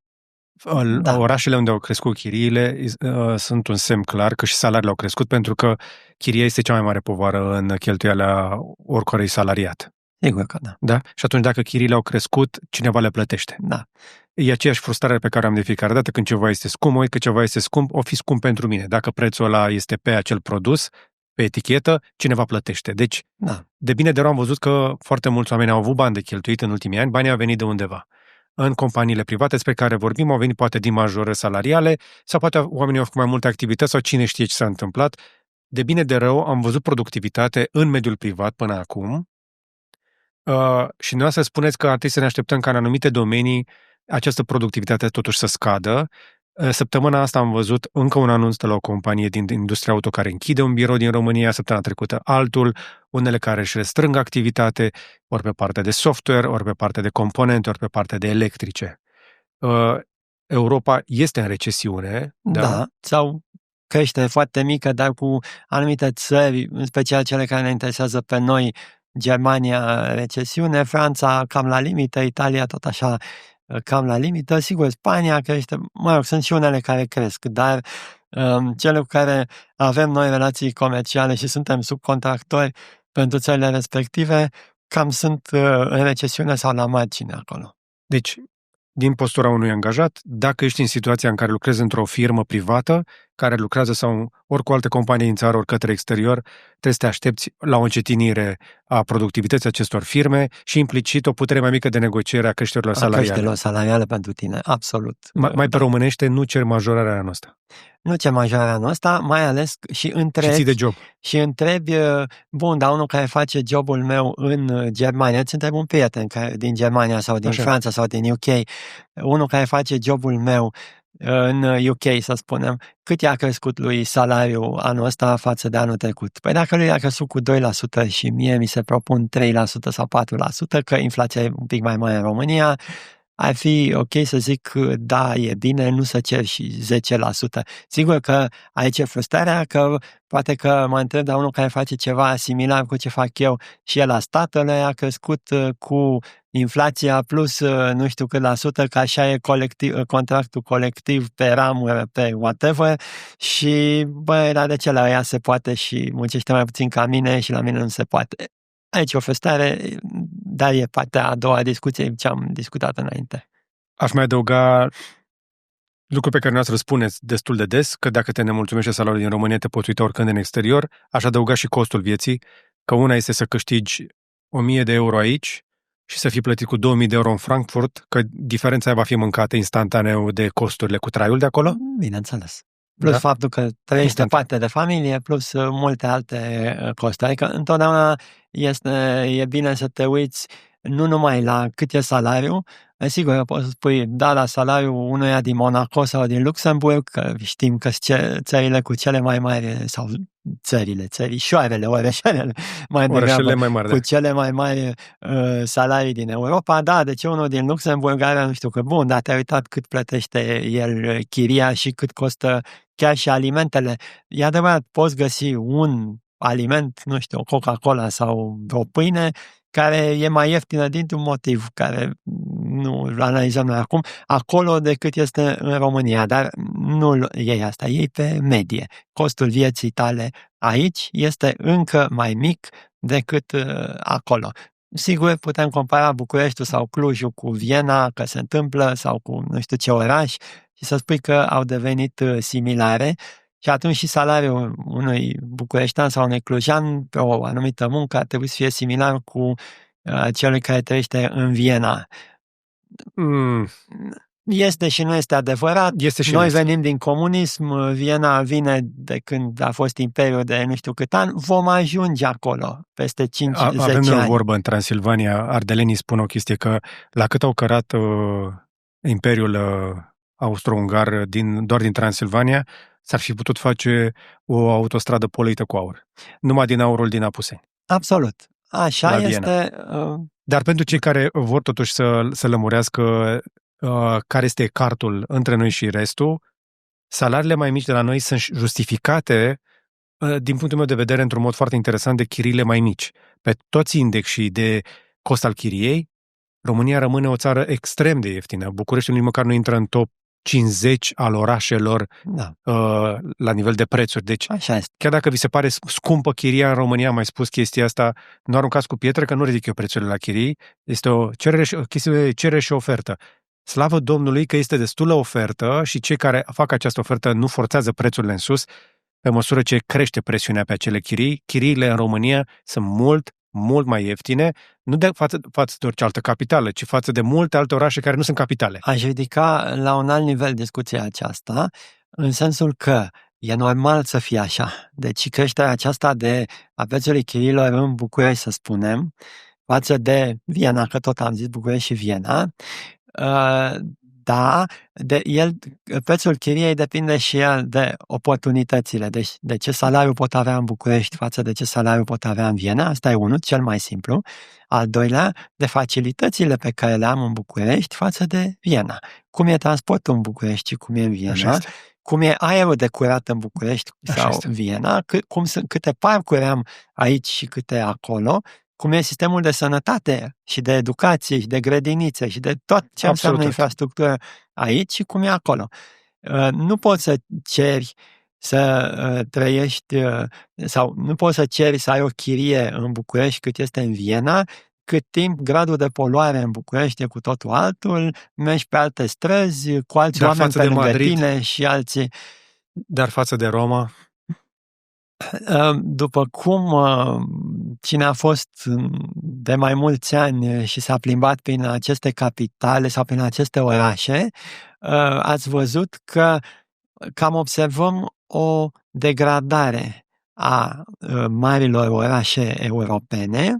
[SPEAKER 2] Da. Orașele unde au crescut chiriile sunt un semn clar că și salariile au crescut, pentru că chiria este cea mai mare povară în cheltuiala oricărui salariat.
[SPEAKER 1] Sigur că da.
[SPEAKER 2] Da? Și atunci dacă chiriile au crescut, cineva le plătește.
[SPEAKER 1] Da.
[SPEAKER 2] E aceeași frustrare pe care am de fiecare dată când ceva este scump, că ceva este scump, o fi scump pentru mine. Dacă prețul ăla este pe acel produs, pe etichetă, cineva plătește. Deci, de bine de rău am văzut că foarte mulți oameni au avut bani de cheltuit în ultimii ani, banii au venit de undeva. În companiile private despre care vorbim, au venit poate din majorări salariale sau poate oamenii au făcut mai multe activități sau cine știe ce s-a întâmplat. De bine de rău am văzut productivitate în mediul privat până acum și dumneavoastră spuneți că ar trebui să ne așteptăm ca în anumite domenii această productivitate totuși să scadă. Săptămâna asta am văzut încă un anunț de la o companie din industria auto care închide un birou din România, săptămâna trecută altul, unele care își restrâng activitate, ori pe partea de software, ori pe partea de componente, ori pe partea de electrice. Europa este în recesiune.
[SPEAKER 1] Da, sau creștere foarte mică, dar cu anumite țări, în special cele care ne interesează pe noi, Germania recesiune, Franța cam la limită, Italia tot așa cam la limită, sigur, Spania crește, sunt și unele care cresc, dar cele cu care avem noi relații comerciale și suntem subcontractori pentru țările respective, cam sunt în recesiune sau la margine acolo.
[SPEAKER 2] Deci, din postura unui angajat, dacă ești în situația în care lucrezi într-o firmă privată, care lucrează sau ori cu alte companii din țară, ori către exterior, trebuie să te aștepți la o încetinire a productivității acestor firme și implicit o putere mai mică de negociere a creșterilor salariale.
[SPEAKER 1] Creșterilor salariale pentru tine, absolut.
[SPEAKER 2] Mai pe românește, nu cer majorarea anul ăsta.
[SPEAKER 1] Nu cer majorarea anul ăsta, mai ales și întrebi.
[SPEAKER 2] Și ții de job.
[SPEAKER 1] Și întrebi, bun, dar unul care face jobul meu în Germania, îți întreb un prieten din Germania sau din Franța sau din UK, unul care face jobul meu în UK, să spunem, cât i-a crescut lui salariul anul ăsta față de anul trecut? Păi dacă lui a crescut cu 2% și mie mi se propun 3% sau 4%, că inflația e un pic mai mare în România, ar fi ok să zic, da, e bine, nu să cer și 10%. Sigur că aici e frustrarea, că poate că mă întreb de unul care face ceva similar cu ce fac eu și el la statele a crescut cu inflația plus nu știu cât la sută, că așa e contractul colectiv pe ramură, pe whatever, și băi, la de ce la ea se poate și muncește mai puțin ca mine și la mine nu se poate. Aici o frustrare, dar e partea a doua discuție ce am discutat înainte.
[SPEAKER 2] Aș mai adăuga lucru pe care noastră spuneți destul de des, că dacă te nemulțumește salariul din România, te poți uita oricând în exterior. Aș adăuga și costul vieții, că una este să câștigi 1.000 de euro aici și să fii plătit cu 2.000 de euro în Frankfurt, că diferența aia va fi mâncată instantaneu de costurile cu traiul de acolo.
[SPEAKER 1] Bineînțeles. Plus faptul că trăiești parte de familie, plus multe alte costuri. Adică întotdeauna e bine să te uiți nu numai la cât e salariul, sigur, poți să spui, da, la salariul unuia din Monaco sau din Luxemburg, că știm că țările cu cele mai mari, sau țărișoarele, orășelele mai mari, cu cele mai mari salarii din Europa, da, deci unul din Luxemburg are, nu știu că, bun, dar te-ai uitat cât plătește el chiria și cât costă chiar și alimentele. E adevărat, poți găsi un aliment, nu știu, o Coca-Cola sau o pâine, care e mai ieftină dintr-un motiv care nu analizăm noi acum, acolo decât este în România, dar nu iei asta, iei pe medie. Costul vieții tale aici este încă mai mic decât acolo. Sigur, putem compara Bucureștiul sau Clujul cu Viena, că se întâmplă, sau cu nu știu ce oraș, și să spui că au devenit similare, și atunci și salariul unui bucureștean sau unui clujan pe o anumită muncă ar trebui să fie similar cu celui care trăiește în Viena. Este și nu este adevărat. Noi venim din comunism, Viena vine de când a fost imperiul de nu știu cât ani, vom ajunge acolo peste 5-10 ani.
[SPEAKER 2] Avem o vorbă în Transilvania, ardelenii spun o chestie, că la cât au cărat imperiul austro-ungar doar din Transilvania, s-ar fi putut face o autostradă poluită cu aur. Numai din aurul din Apuseni.
[SPEAKER 1] Absolut. Așa este.
[SPEAKER 2] Dar pentru cei care vor totuși să lămurească care este cartul între noi și restul, salariile mai mici de la noi sunt justificate, din punctul meu de vedere, într-un mod foarte interesant, de chiriile mai mici. Pe toți indexii de cost al chiriei, România rămâne o țară extrem de ieftină. Bucureștiul nici măcar nu intră în top 50 al orașelor la nivel de prețuri. Deci, chiar dacă vi se pare scumpă chiria în România, am mai spus chestia asta, nu aruncați cu pietre, că nu ridic eu prețurile la chirii, este o chestie de cerere și ofertă. Slavă Domnului că este destulă ofertă și cei care fac această ofertă nu forțează prețurile în sus, pe măsură ce crește presiunea pe acele chirii. Chiriile în România sunt mult mai ieftine, nu de față de orice altă capitală, ci față de multe alte orașe care nu sunt capitale.
[SPEAKER 1] Aș ridica la un alt nivel discuția aceasta, în sensul că e normal să fie așa. Deci creșterea aceasta a prețului chiriilor în București, să spunem, față de Viena, că tot am zis București și Viena, da, prețul chiriei depinde și el de oportunitățile, deci de ce salariu pot avea în București față de ce salariu pot avea în Viena, asta e unul, cel mai simplu. Al doilea, de facilitățile pe care le am în București față de Viena. Cum e transportul în București și cum e în Viena, cum e aerul de curat în București sau Viena, câte parcuri am aici și câte acolo, cum e sistemul de sănătate și de educație și de grădinițe și de tot ce înseamnă infrastructură aici și cum e acolo. Nu poți să ceri să trăiești sau nu poți să ceri să ai o chirie în București cât este în Viena, cât timp gradul de poluare în București e cu totul altul, mergi pe alte străzi, cu alți oameni pe lângă tine și alții.
[SPEAKER 2] Dar față de Roma,
[SPEAKER 1] După cum cine a fost de mai mulți ani și s-a plimbat prin aceste capitale sau prin aceste orașe, ați văzut că cam observăm o degradare a marilor orașe europene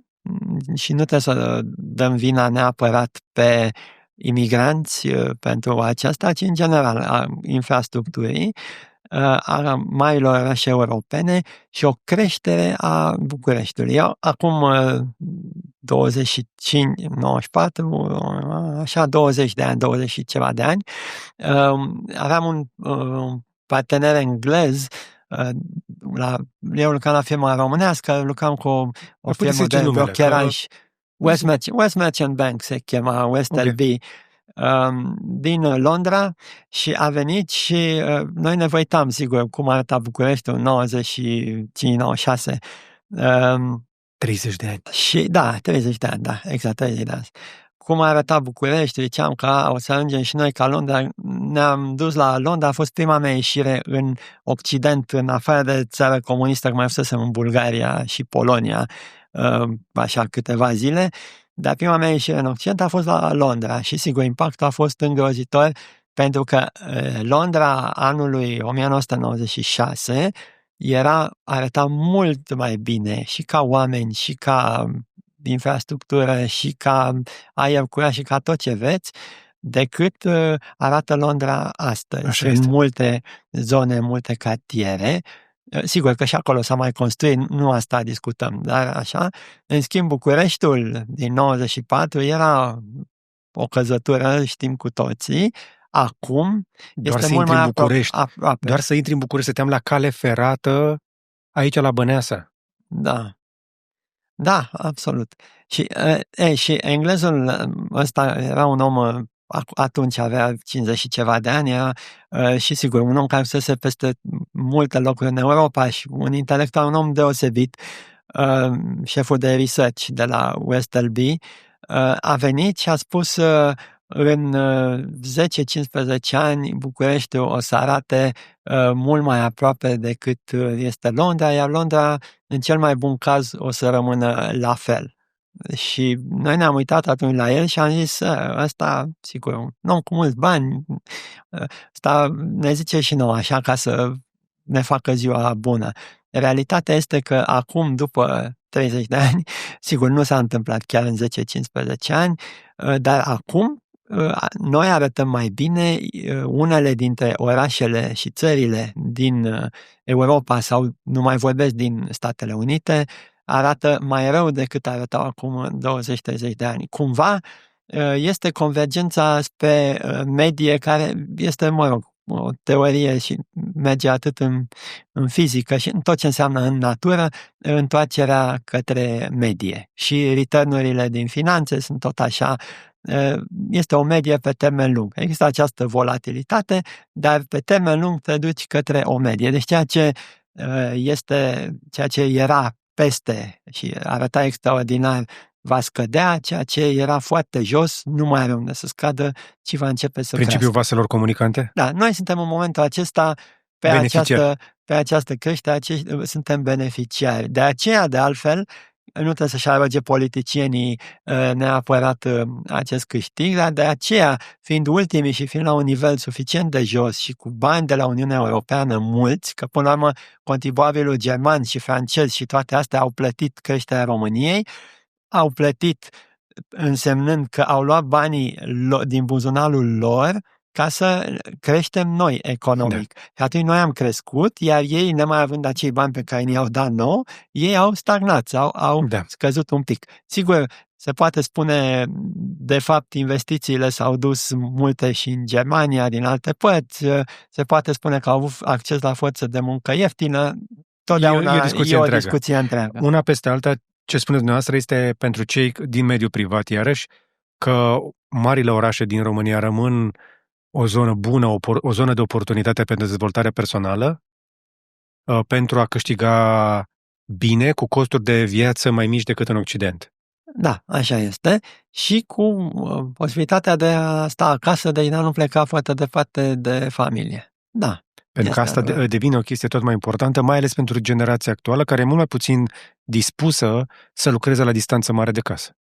[SPEAKER 1] și nu trebuie să dăm vina neapărat pe imigranți pentru aceasta, ci în general a infrastructurii, a marilor orașe europene și o creștere a Bucureștiului. Eu acum 25, 94, așa 20 de ani, 20 și ceva de ani, aveam un partener englez, eu lucram la firma românească, lucram cu o firmă de brokeraj, West Merchant Bank se chema, West LB, din Londra, și a venit și noi ne uitam, sigur, cum arăta Bucureștiul în 95-96.
[SPEAKER 2] 30 de ani.
[SPEAKER 1] Și da, 30 de ani, da, exact, 30 de ani. Cum arăta București, ziceam că o să ajungem și noi ca Londra. Ne-am dus la Londra, a fost prima mea ieșire în Occident, în afară de țară comunistă, că mai fusesem în Bulgaria și Polonia, așa câteva zile, dar prima mea ieșire în Occident a fost la Londra și sigur impactul a fost îngrozitor, pentru că Londra anului 1996 arăta mult mai bine și ca oameni, și ca infrastructură, și ca aer curat, și ca tot ce veți, decât arată Londra astăzi.
[SPEAKER 2] Așa
[SPEAKER 1] în
[SPEAKER 2] este.
[SPEAKER 1] multe zone, în multe cartiere. Sigur că și acolo s-a mai construit, nu asta discutăm, dar așa. În schimb, Bucureștiul din 94 era o căzătură, știm cu toții. Acum
[SPEAKER 2] Doar
[SPEAKER 1] este
[SPEAKER 2] să
[SPEAKER 1] mult
[SPEAKER 2] intri
[SPEAKER 1] mai
[SPEAKER 2] în București.
[SPEAKER 1] aproape.
[SPEAKER 2] Doar să intri în București, stăteam la cale ferată aici la Băneasa.
[SPEAKER 1] Da. Da, absolut. Și englezul ăsta era un om, atunci avea 50 și ceva de ani, era și sigur un om care fusese peste multe locuri în Europa și un intelectual, un om deosebit, șeful de research de la West LB, a venit și a spus în 10-15 ani Bucureștiul o să arate mult mai aproape decât este Londra, iar Londra, în cel mai bun caz, o să rămână la fel. Și noi ne-am uitat atunci la el și am zis, ăsta, sigur, un om cu mulți bani, ăsta ne zice și nouă așa ca să ne facă ziua bună. Realitatea este că acum, după 30 de ani, sigur, nu s-a întâmplat chiar în 10-15 ani, dar acum noi arătăm mai bine. Unele dintre orașele și țările din Europa, sau nu mai vorbesc din Statele Unite, arată mai rău decât arătau acum 20-30 de ani. Cumva este convergența spre medie, care este, mă rog, o teorie și merge atât în fizică și în tot ce înseamnă în natură, întoarcerea către medie. Și return-urile din finanțe sunt tot așa. Este o medie pe termen lung. Există această volatilitate, dar pe termen lung te duci către o medie. Deci ceea ce era peste și arăta extraordinar va scădea, ceea ce era foarte jos nu mai are unde să scadă, ci va începe să
[SPEAKER 2] Principiul
[SPEAKER 1] crească.
[SPEAKER 2] vaselor comunicante?
[SPEAKER 1] Da, noi suntem în momentul acesta pe această creștere, suntem beneficiari. De aceea, de altfel, nu trebuie să-și aroge politicienii neapărat acest câștig, dar de aceea, fiind ultimii și fiind la un nivel suficient de jos și cu bani de la Uniunea Europeană mulți, că până la urmă contribuabilul german și francez și toate astea au plătit creșterea României, au plătit însemnând că au luat banii din buzunarul lor ca să creștem noi economic. Da. Și atunci noi am crescut, iar ei, nemai având acei bani pe care ne-au dat nou, ei au stagnat, au scăzut un pic. Sigur, se poate spune, de fapt, investițiile s-au dus multe și în Germania, din alte părți, se poate spune că au avut acces la forță de muncă ieftină, totdeauna e o discuție întreagă.
[SPEAKER 2] Una peste alta, ce spuneți dumneavoastră este pentru cei din mediul privat, iarăși, că marile orașe din România rămân o zonă bună, o zonă de oportunitate pentru dezvoltare personală, pentru a câștiga bine, cu costuri de viață mai mici decât în Occident.
[SPEAKER 1] Da, așa este. Și cu posibilitatea de a sta acasă, de a nu pleca foarte departe de familie. Da.
[SPEAKER 2] Pentru că asta devine o chestie tot mai importantă, mai ales pentru generația actuală, care e mult mai puțin dispusă să lucreze la distanță mare de casă.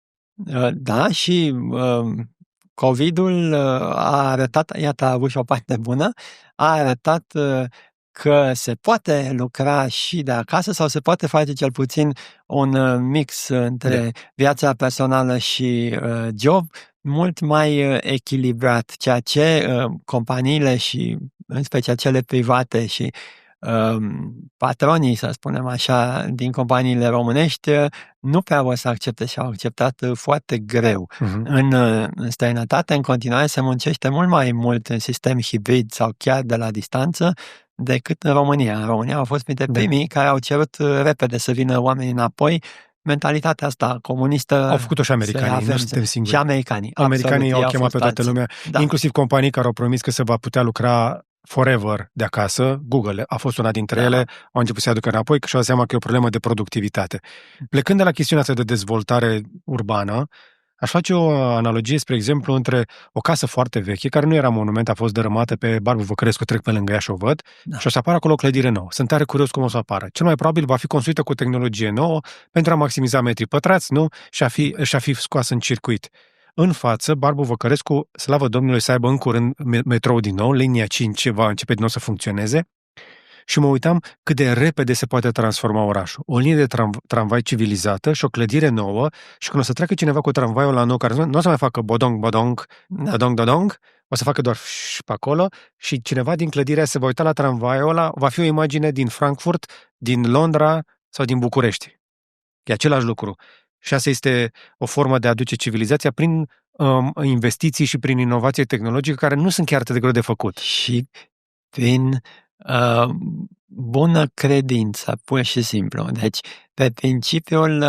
[SPEAKER 1] Da, și COVID-ul a arătat, iată, a avut și o parte bună, a arătat că se poate lucra și de acasă sau se poate face cel puțin un mix între viața personală și job mult mai echilibrat, ceea ce companiile și în special cele private și patronii, să spunem așa, din companiile românești nu prea vor să accepte și au acceptat foarte greu. În străinătate, în continuare, se muncește mult mai mult în sistem hibrid sau chiar de la distanță decât în România. În România au fost printre primii care au cerut repede să vină oamenii înapoi. Mentalitatea asta comunistă...
[SPEAKER 2] Au făcut-o și americanii, nu suntem singuri.
[SPEAKER 1] Și americanii.
[SPEAKER 2] Americanii au chemat pe toată lumea, inclusiv companii care au promis că se va putea lucra forever de acasă. Google a fost una dintre ele, au început să se aducă înapoi și au seama că e o problemă de productivitate. Plecând de la chestiunea asta de dezvoltare urbană, aș face o analogie, spre exemplu, între o casă foarte veche, care nu era monument, a fost dărâmată pe Barbu Văcărescu, trec pe lângă ea și o văd, și o să apară acolo o clădire nouă. Sunt tare curios cum o să apară. Cel mai probabil va fi construită cu tehnologie nouă pentru a maximiza metri pătrați, nu? Și a fi scoasă în circuit. În față, Barbu Văcărescu, slavă Domnului, să aibă în curând metrou din nou, linia 5 va începe din nou să funcționeze. Și mă uitam cât de repede se poate transforma orașul. O linie de tramvai civilizată și o clădire nouă și când o să treacă cineva cu tramvaiul la nou, care nu o să mai facă bodong, bodong, bodong, bodong, o să facă doar pe acolo și cineva din clădirea se va uita la tramvaiul ăla, va fi o imagine din Frankfurt, din Londra sau din București. E același lucru. Și asta este o formă de a aduce civilizația prin investiții și prin inovație tehnologică care nu sunt chiar atât de greu de făcut.
[SPEAKER 1] Și prin bună credință, pur și simplu. Deci, pe principiul,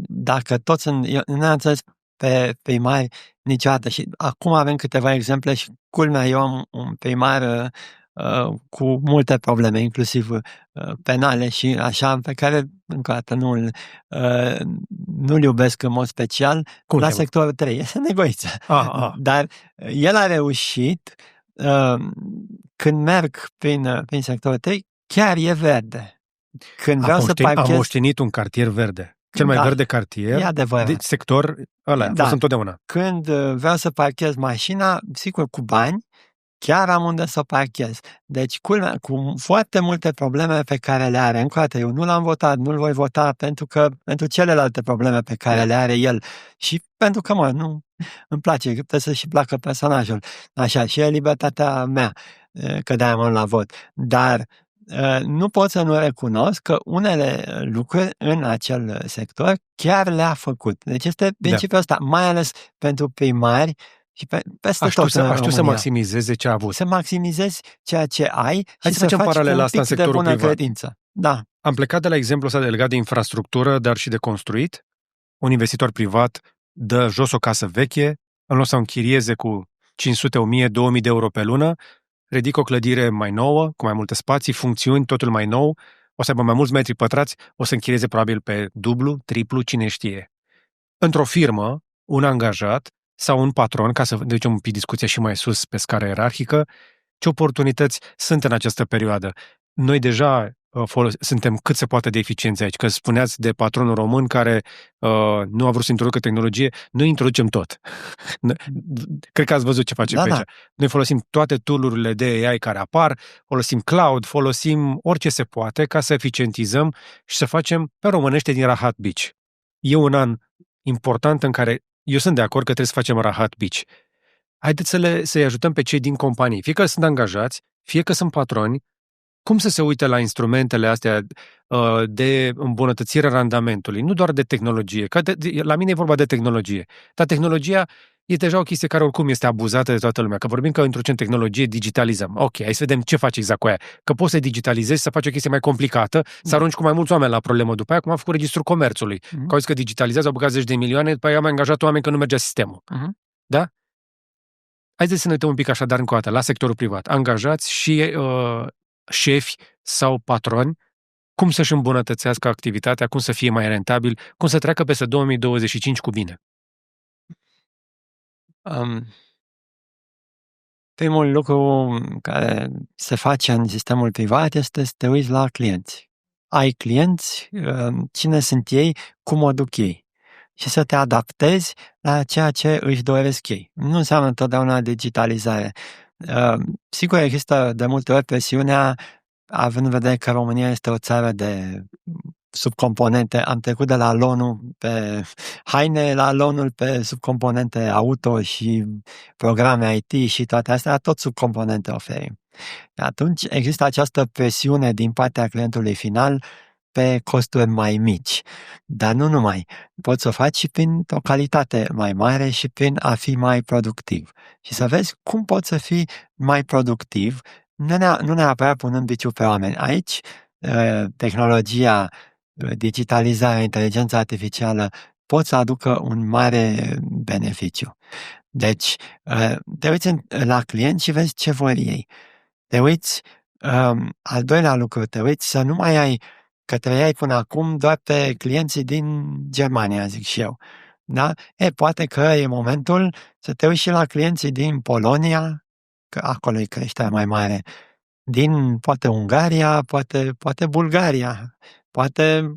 [SPEAKER 1] dacă toți sunt, eu nu am înțeles pe primari niciodată și acum avem câteva exemple și culmea, eu am un primar cu multe probleme, inclusiv penale și așa, pe care, încă o dată, nu-l iubesc în mod special.
[SPEAKER 2] Cum
[SPEAKER 1] la sectorul 3, este negoiță. Dar el a reușit, când merg prin sectorul 3, chiar e verde. Când vreau să parchez...
[SPEAKER 2] Am moștenit un cartier verde. Cel mai verde cartier, de sector, ăla a fost întotdeauna.
[SPEAKER 1] Când vreau să parchez mașina, sigur, cu bani, chiar am unde să parchez. Deci, cu foarte multe probleme pe care le are. Încă o dată, eu nu l-am votat, nu-l voi vota pentru celelalte probleme pe care le are el. Și pentru că, nu îmi place, trebuie să și placă personajul. Așa, și e libertatea mea, că de-aia mă la vot. Dar nu pot să nu recunosc că unele lucruri în acel sector chiar le-a făcut. Deci este principiul ăsta, mai ales pentru primari și peste tot în România.
[SPEAKER 2] Să maximizeze ce a avut.
[SPEAKER 1] Să maximizezi ceea ce ai și
[SPEAKER 2] să faci un pic de bună
[SPEAKER 1] credință. Da.
[SPEAKER 2] Am plecat de la exemplul ăsta legat de infrastructură, dar și de construit. Un investitor privat dă jos o casă veche, în loc să o închirieze cu 500, 1000, 2000 de euro pe lună, ridică o clădire mai nouă, cu mai multe spații, funcțiuni, totul mai nou, o să aibă mai mulți metri pătrați, o să închirieze probabil pe dublu, triplu, cine știe. Într-o firmă, un angajat sau un patron, ca să ducem un pic discuția și mai sus pe scară ierarhică, ce oportunități sunt în această perioadă. Noi deja suntem cât se poate de eficienți aici. Că spuneați de patronul român care nu a vrut să introducă tehnologie, noi introducem tot. Cred că ați văzut ce face pe aici. Noi folosim toate tool-urile de AI care apar, folosim cloud, folosim orice se poate ca să eficientizăm și să facem pe românește din Rahat Beach. E un an important în care eu sunt de acord că trebuie să facem Rahat Beach. Haideți să-i ajutăm pe cei din companii, fie că sunt angajați, fie că sunt patroni, cum să se uite la instrumentele astea de îmbunătățire a randamentului, nu doar de tehnologie, că la mine e vorba de tehnologie, dar tehnologia e deja o chestie care oricum este abuzată de toată lumea, că vorbim că introducem tehnologie, digitalizăm. Ok, hai să vedem ce faci exact cu aia, că poți să digitalizezi, să faci o chestie mai complicată, să arunci cu mai mulți oameni la problemă după aia, cum am făcut registrul comerțului, că au zis că digitalizează, au băgat 10 de milioane, după aia am angajat oameni că nu mergea sistemul. Da? Haideți să ne uităm un pic așadar încă o dată la sectorul privat. Angajați și șefi sau patroni, cum să-și îmbunătățească activitatea, cum să fie mai rentabil, cum să treacă peste 2025 cu bine.
[SPEAKER 1] Primul lucru care se face în sistemul privat este să te uiți la clienți. Ai clienți, cine sunt ei, cum o duc ei. Și să te adaptezi la ceea ce își doresc ei. Nu înseamnă întotdeauna digitalizare. Sigur, există de multe ori presiunea, având în vedere că România este o țară de subcomponente. Am trecut de la loanul pe haine la loanul pe subcomponente auto și programe IT și toate astea, tot subcomponente oferim. Atunci există această presiune din partea clientului final pe costuri mai mici. Dar nu numai. Poți să o faci și prin o calitate mai mare și prin a fi mai productiv. Și să vezi cum poți să fii mai productiv, nu neapărat punând biciul pe oameni. Aici, tehnologia, digitalizarea, inteligența artificială pot să aducă un mare beneficiu. Deci, te uiți la client și vezi ce vor ei. Te uiți, al doilea lucru, te uiți să nu mai ai, că trăiai până acum doar pe clienții din Germania, zic și eu. Da? Poate că e momentul să te uiți și la clienții din Polonia, că acolo e creșterea mai mare, din poate Ungaria, poate Bulgaria, poate,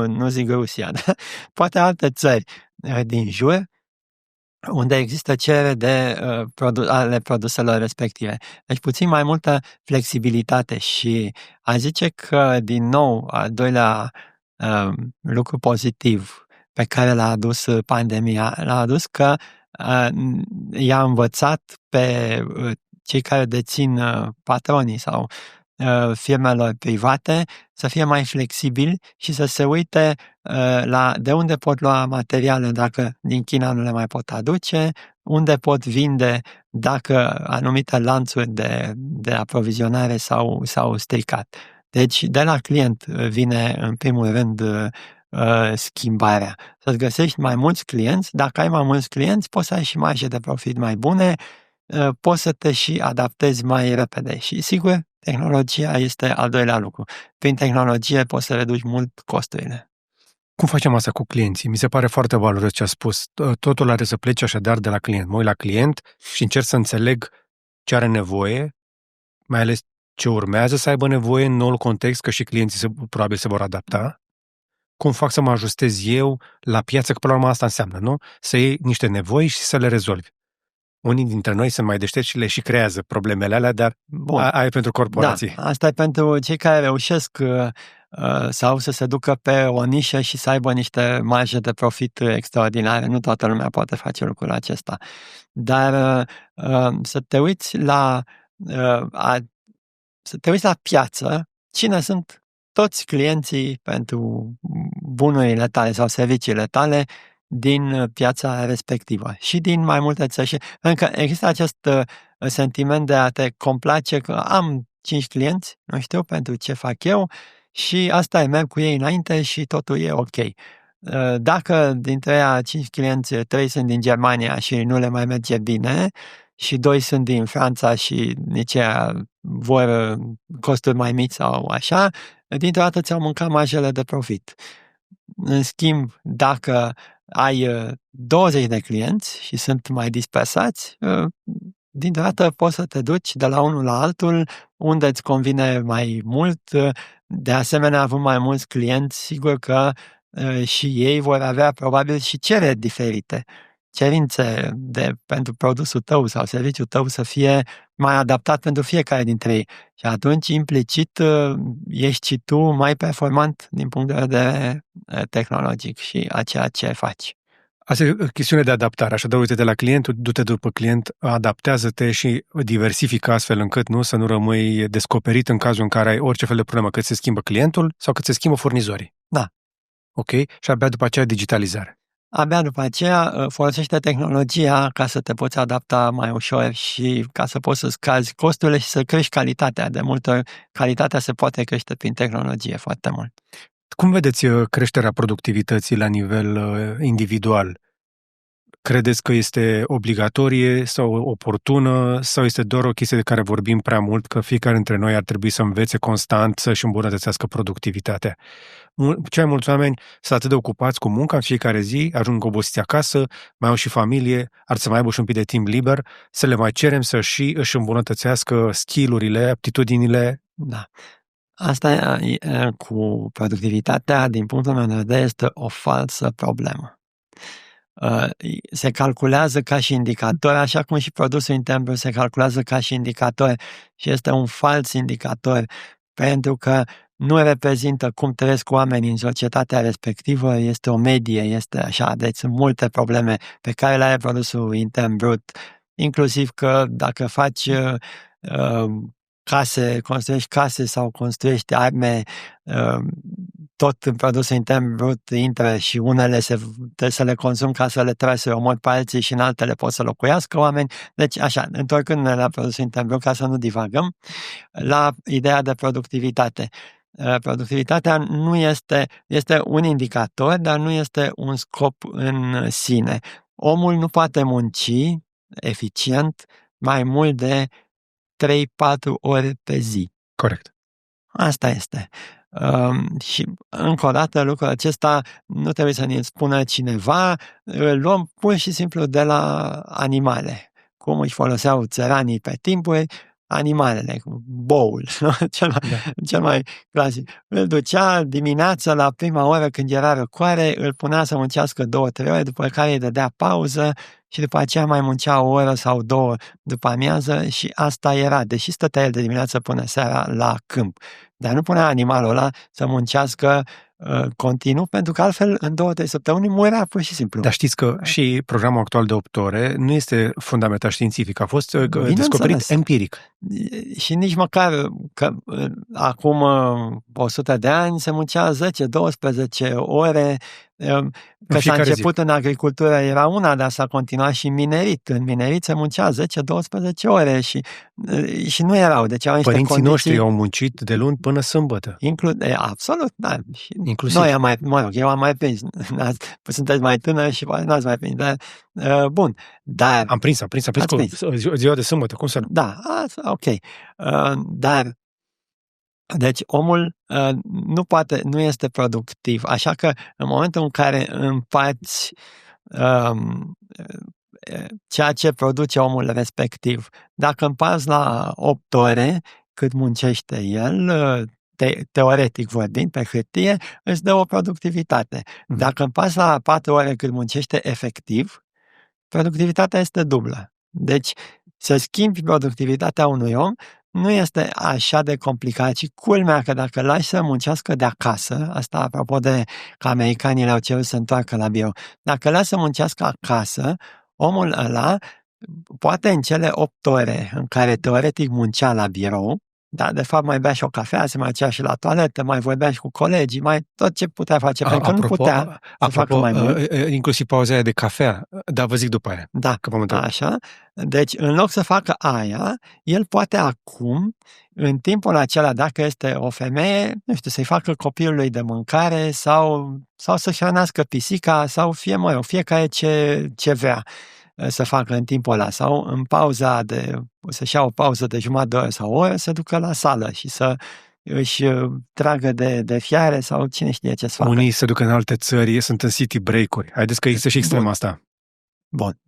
[SPEAKER 1] nu zic Rusia, da? Poate alte țări din jur, unde există cerere ale produselor respective. Deci puțin mai multă flexibilitate și a zice că, din nou, al doilea lucru pozitiv pe care l-a adus pandemia, l-a adus că i-a învățat pe cei care dețin patronii sau firmelor private să fie mai flexibili și să se uite la de unde pot lua materiale dacă din China nu le mai pot aduce, unde pot vinde dacă anumite lanțuri de aprovizionare s-au stricat. Deci de la client vine în primul rând schimbarea. Să-ți găsești mai mulți clienți, dacă ai mai mulți clienți poți să ai și marje de profit mai bune, poți să te și adaptezi mai repede și sigur tehnologia este al doilea lucru. Prin tehnologie poți să reduci mult costurile.
[SPEAKER 2] Cum facem asta cu clienții? Mi se pare foarte valoros ce a spus. Totul are să plece așadar de la client. Mă uit la client și încerc să înțeleg ce are nevoie, mai ales ce urmează să aibă nevoie în noul context, că și clienții probabil se vor adapta. Cum fac să mă ajustez eu la piață, că până la urmă asta înseamnă, nu? Să iei niște nevoi și să le rezolvi. Unii dintre noi sunt mai deștepți și le și creează problemele alea, dar aia e pentru corporații.
[SPEAKER 1] Da, asta e pentru cei care reușesc sau să se ducă pe o nișă și să aibă niște marje de profit extraordinare. Nu toată lumea poate face lucrul acesta. Dar să te uiți la piață, cine sunt toți clienții pentru bunurile tale sau serviciile tale din piața respectivă și din mai multe țări. Și încă există acest sentiment de a te complace că am 5 clienți, nu știu pentru ce fac eu și asta e, merg cu ei înainte și totul e ok. Dacă dintre aia 5 clienți, 3 sunt din Germania și nu le mai merge bine și 2 sunt din Franța și nici aia vor costuri mai mici sau așa, dintr-o dată ți-au mâncat marjele de profit. În schimb, dacă ai 20 de clienți și sunt mai dispersați, dintr-o dată poți să te duci de la unul la altul unde îți convine mai mult. De asemenea, având mai mulți clienți, sigur că și ei vor avea probabil și cereri diferite. Cerințe pentru produsul tău sau serviciul tău să fie mai adaptat pentru fiecare dintre ei. Și atunci, implicit, ești și tu mai performant din punct de vedere tehnologic și a ceea ce faci.
[SPEAKER 2] Asta e o chestiune de adaptare. Așadar, uite, de la client, du-te după client, adaptează-te și diversifică astfel încât să nu rămâi descoperit în cazul în care ai orice fel de problemă, cât se schimbă clientul sau cât se schimbă furnizorii.
[SPEAKER 1] Da.
[SPEAKER 2] Ok? Și abia după aceea digitalizare.
[SPEAKER 1] Abia după aceea folosește tehnologia ca să te poți adapta mai ușor și ca să poți să scazi costurile și să crești calitatea. De multe ori, calitatea se poate crește prin tehnologie foarte mult.
[SPEAKER 2] Cum vedeți creșterea productivității la nivel individual? Credeți că este obligatorie sau oportună sau este doar o chestie de care vorbim prea mult, că fiecare dintre noi ar trebui să învețe constant să-și îmbunătățească productivitatea? Cei mulți oameni sunt atât de ocupați cu munca în fiecare zi, ajung obosiți acasă, mai au și familie, ar să mai aibă și un pic de timp liber, să le mai cerem să și își îmbunătățească skill-urile, aptitudinile.
[SPEAKER 1] Da. Asta cu productivitatea, din punctul meu de vedere, este o falsă problemă. Se calculează ca și indicator, așa cum și produsul intern brut se calculează ca și indicator și este un fals indicator, pentru că nu reprezintă cum trăiesc oamenii în societatea respectivă, este o medie, este așa, deci sunt multe probleme pe care le are produsul intern brut, inclusiv că dacă faci case, construiești case sau construiești arme, tot în produsul intern brut intră și unele trebuie să le consum ca să le tragi să omori pe alții și în altele pot să locuiască oameni. Deci așa, întorcându-ne la produsul intern brut, ca să nu divagăm, la ideea de productivitate. Productivitatea nu este un indicator, dar nu este un scop în sine. Omul nu poate munci eficient mai mult de 3-4 ore pe zi.
[SPEAKER 2] Corect.
[SPEAKER 1] Asta este. Și încă o dată lucrul acesta nu trebuie să ne spună cineva, îl luăm pur și simplu de la animale. Cum își foloseau țăranii pe timpuri, animalele, boul, cel mai clasic. Îl ducea dimineața la prima oră când era răcoare, îl punea să muncească 2-3 ore, după care îi dădea pauză și după aceea mai muncea o oră sau 2 după amiază și asta era, deși stătea el de dimineață până seara la câmp. Dar nu punea animalul ăla să muncească continuu, pentru că altfel în 2-3 săptămâni murea pur și simplu.
[SPEAKER 2] Dar știți că și programul actual de 8 ore nu este fundamentat științific, a fost descoperit empiric.
[SPEAKER 1] Și nici măcar că acum 100 de ani se muncea 10-12 ore, că s-a început în agricultură era una, dar s-a continuat și în minerit. În minerit se muncea 10-12 ore și nu erau. Deci au
[SPEAKER 2] părinții
[SPEAKER 1] condiții...
[SPEAKER 2] noștri au muncit de luni până sâmbătă.
[SPEAKER 1] Absolut, da.
[SPEAKER 2] Inclusiv.
[SPEAKER 1] Noi eu am mai prins. Sunteți mai tânări și n-ați mai prins. Dar, bun. Dar...
[SPEAKER 2] Am prins ziua de sâmbătă, cum să nu?
[SPEAKER 1] Da, ok. Dar deci omul nu este productiv, așa că în momentul în care împarți ceea ce produce omul respectiv, dacă împarți la 8 ore cât muncește el, teoretic vorbind, pe hârtie, îți dă o productivitate. Dacă împarți la 4 ore cât muncește efectiv, productivitatea este dublă. Deci, să schimbi productivitatea unui om nu este așa de complicat și culmea că dacă îl lași să muncească de acasă, asta apropo de că americanii le-au cerut să întoarcă la birou, dacă îl lași să muncească acasă, omul ăla poate în cele 8 ore în care teoretic muncea la birou, dar de fapt mai bea și o cafea, se mai ducea și la toaletă, mai vorbea și cu colegii, mai tot ce putea face, pentru că nu putea să facă mai mult.
[SPEAKER 2] Inclusiv pauza de cafea, dar vă zic după aia.
[SPEAKER 1] Da, așa. Deci, în loc să facă aia, el poate acum, în timpul acela, dacă este o femeie, nu știu, să-i facă copilului de mâncare sau să-și hrănească pisica sau fiecare ce vrea să facă în timpul ăla sau în pauza să-și ia o pauză de jumătate de oră sau o oră, să ducă la sală și să își tragă de fiare sau cine știe ce să facă.
[SPEAKER 2] Unii se duc în alte țări, sunt în city break-uri. Haideți că există și extrema asta.
[SPEAKER 1] Bun.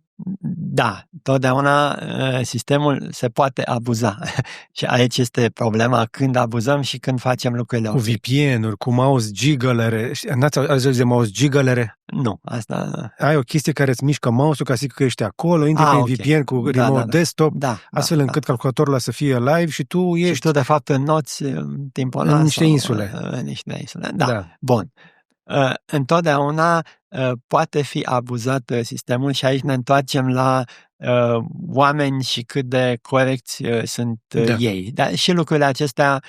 [SPEAKER 1] Da, totdeauna sistemul se poate abuza și aici este problema când abuzăm și când facem lucrurile.
[SPEAKER 2] Cu VPN-uri, cu mouse jigglere. N-ați auzit de mouse jigglere?
[SPEAKER 1] Nu, asta...
[SPEAKER 2] Ai o chestie care îți mișcă mouse-ul ca să zic că ești acolo, intri prin VPN cu remote desktop, astfel încât calculatorul ăla să fie live și tu ești...
[SPEAKER 1] Și tu, de fapt, înnoți timpul ăla.
[SPEAKER 2] În niște insule.
[SPEAKER 1] În niște insule, da. Bun. Întotdeauna poate fi abuzat sistemul și aici ne întoarcem la oameni și cât de corecți sunt ei. Dar și lucrurile acestea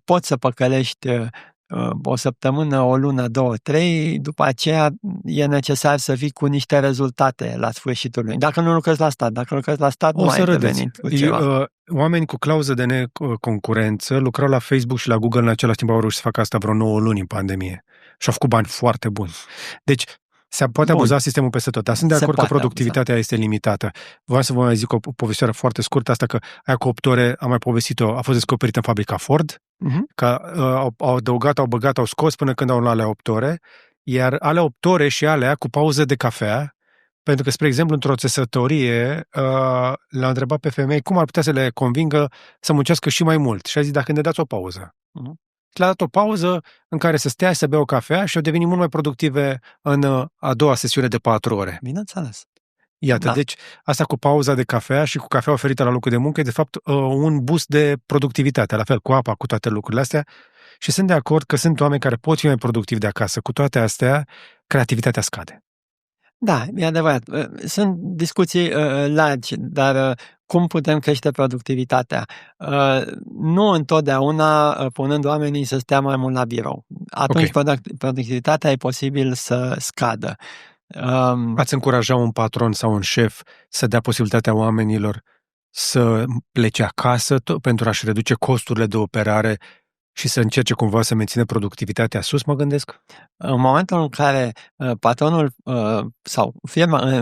[SPEAKER 1] poți să păcălești o săptămână, o lună, 2, 3, după aceea e necesar să vii cu niște rezultate la sfârșitul lui. Dacă nu lucrezi la stat, nu mai deveni cu ceva.
[SPEAKER 2] Oameni cu clauză de neconcurență lucrau la Facebook și la Google în același timp, au reușit să facă asta vreo 9 luni în pandemie. Și au făcut bani foarte buni. Deci, Se poate
[SPEAKER 1] Bun.
[SPEAKER 2] abuza sistemul peste tot, dar sunt de
[SPEAKER 1] Se
[SPEAKER 2] acord că
[SPEAKER 1] poate
[SPEAKER 2] productivitatea este limitată. Vreau să vă mai zic o povestire foarte scurtă, asta că aia cu 8 ore, am mai povestit-o, a fost descoperită în fabrica Ford, că au adăugat, au băgat, au scos până când au luat alea 8 ore, iar alea 8 ore și alea cu pauză de cafea, pentru că, spre exemplu, într-o țesătorie, l-a întrebat pe femei cum ar putea să le convingă să muncească și mai mult. Și a zis, dacă ne dați o pauză. Le-a dat o pauză în care să stea, să bea o cafea și au devenit mult mai productive în a doua sesiune de 4 ore.
[SPEAKER 1] Bineînțeles.
[SPEAKER 2] Iată, da. Deci asta cu pauza de cafea și cu cafea oferită la locul de muncă e de fapt un boost de productivitate, la fel cu apa, cu toate lucrurile astea. Și sunt de acord că sunt oameni care pot fi mai productivi de acasă. Cu toate astea, creativitatea scade.
[SPEAKER 1] Da, e adevărat. Sunt discuții largi, dar cum putem crește productivitatea? Nu întotdeauna punând oamenii să stea mai mult la birou. Atunci productivitatea e posibil să scadă.
[SPEAKER 2] Ați încuraja un patron sau un șef să dea posibilitatea oamenilor să plece acasă pentru a-și reduce costurile de operare și să încerce cumva să mențină productivitatea sus, mă gândesc?
[SPEAKER 1] În momentul în care patronul sau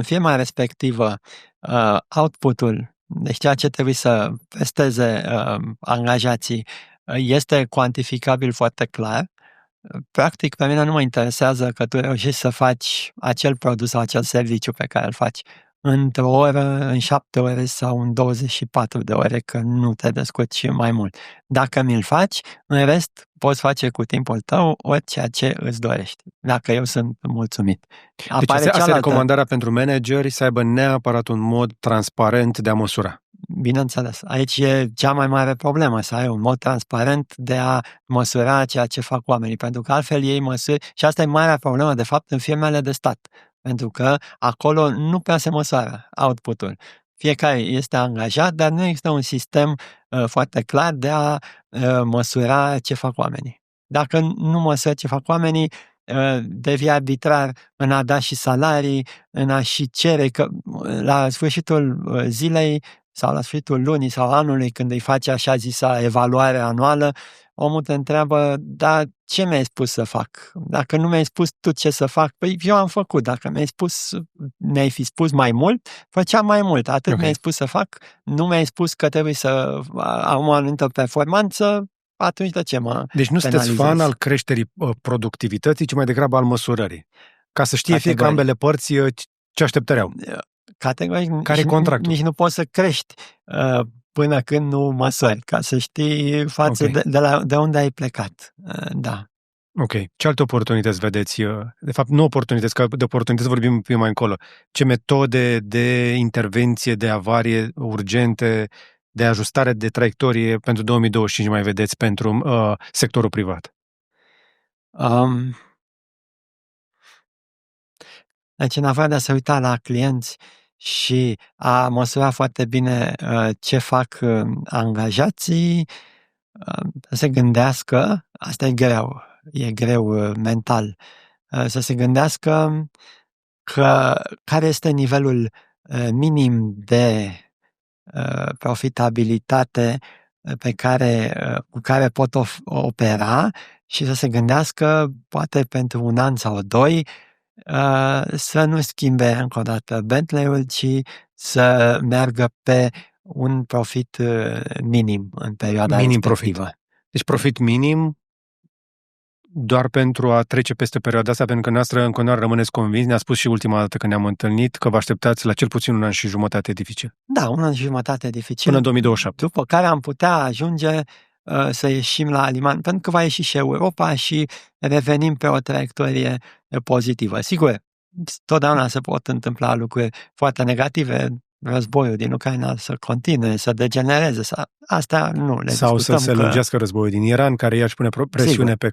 [SPEAKER 1] firma respectivă, output-ul, deci ceea ce trebuie să presteze angajații, este cuantificabil foarte clar, practic pe mine nu mă interesează că tu reușești să faci acel produs sau acel serviciu pe care îl faci într-o oră, în 7 ore sau în 24 de ore, că nu te descurci mai mult. Dacă mi-l faci, în rest poți face cu timpul tău orice ce îți dorești, dacă eu sunt mulțumit.
[SPEAKER 2] Deci asta e recomandarea pentru manageri, să aibă neapărat un mod transparent de a măsura.
[SPEAKER 1] Bineînțeles. Aici e cea mai mare problemă, să ai un mod transparent de a măsura ceea ce fac oamenii, pentru că altfel ei măsură, și asta e marea problemă, de fapt, în firmele de stat, pentru că acolo nu prea se măsoară output-ul. Fiecare este angajat, dar nu există un sistem foarte clar de a măsura ce fac oamenii. Dacă nu măsori ce fac oamenii, devii arbitrar în a da și salarii, în a și cere că la sfârșitul zilei sau la sfârșitul lunii sau anului, când îi face așa zisa evaluare anuală, omul te întreabă, da, ce mi-ai spus să fac? Dacă nu mi-ai spus tu ce să fac, păi eu am făcut. Dacă mi-ai fi spus mai mult, făceam mai mult. Atât mi-ai spus să fac, nu mi-ai spus că trebuie să am o anumită performanță, atunci de ce mă
[SPEAKER 2] Deci nu sunteți fan al creșterii productivității, ci mai degrabă al măsurării. Ca să știe fie că ambele părți ce așteptări au.
[SPEAKER 1] Categoric,
[SPEAKER 2] care contractul?
[SPEAKER 1] Nici nu poți să crești până când nu măsori, ca să știi față de unde ai plecat. Da.
[SPEAKER 2] Ok. Ce alte oportunități vedeți? De fapt, nu oportunități, că de oportunități vorbim mai încolo. Ce metode de intervenție, de avarie urgente, de ajustare de traiectorie pentru 2025 mai vedeți pentru sectorul privat?
[SPEAKER 1] Deci, în afară de a se uita la clienți și a măsura foarte bine ce fac angajații, să se gândească, asta e greu mental, să se gândească că care este nivelul minim de profitabilitate cu care pot opera și să se gândească, poate pentru un an sau 2, să nu schimbe încă o dată Bentley-ul, ci să meargă pe un profit minim în perioada respectivă.
[SPEAKER 2] Profit. Deci profit minim doar pentru a trece peste perioada asta, pentru că noastră în continuare rămâneți convins, ne-a spus și ultima dată când ne-am întâlnit, că vă așteptați la cel puțin 1 an și jumătate dificil.
[SPEAKER 1] Da, 1 an și jumătate dificil.
[SPEAKER 2] Până în 2027.
[SPEAKER 1] După care am putea ajunge să ieșim la aliman, pentru că va ieși și Europa și revenim pe o traiectorie pozitivă. Sigur, totdeauna se pot întâmpla lucruri foarte negative, războiul din Ucraina să continue, să degenereze, astea nu le
[SPEAKER 2] sau
[SPEAKER 1] discutăm.
[SPEAKER 2] Sau să se lărgească războiul din Iran, care iarăși pune presiune pe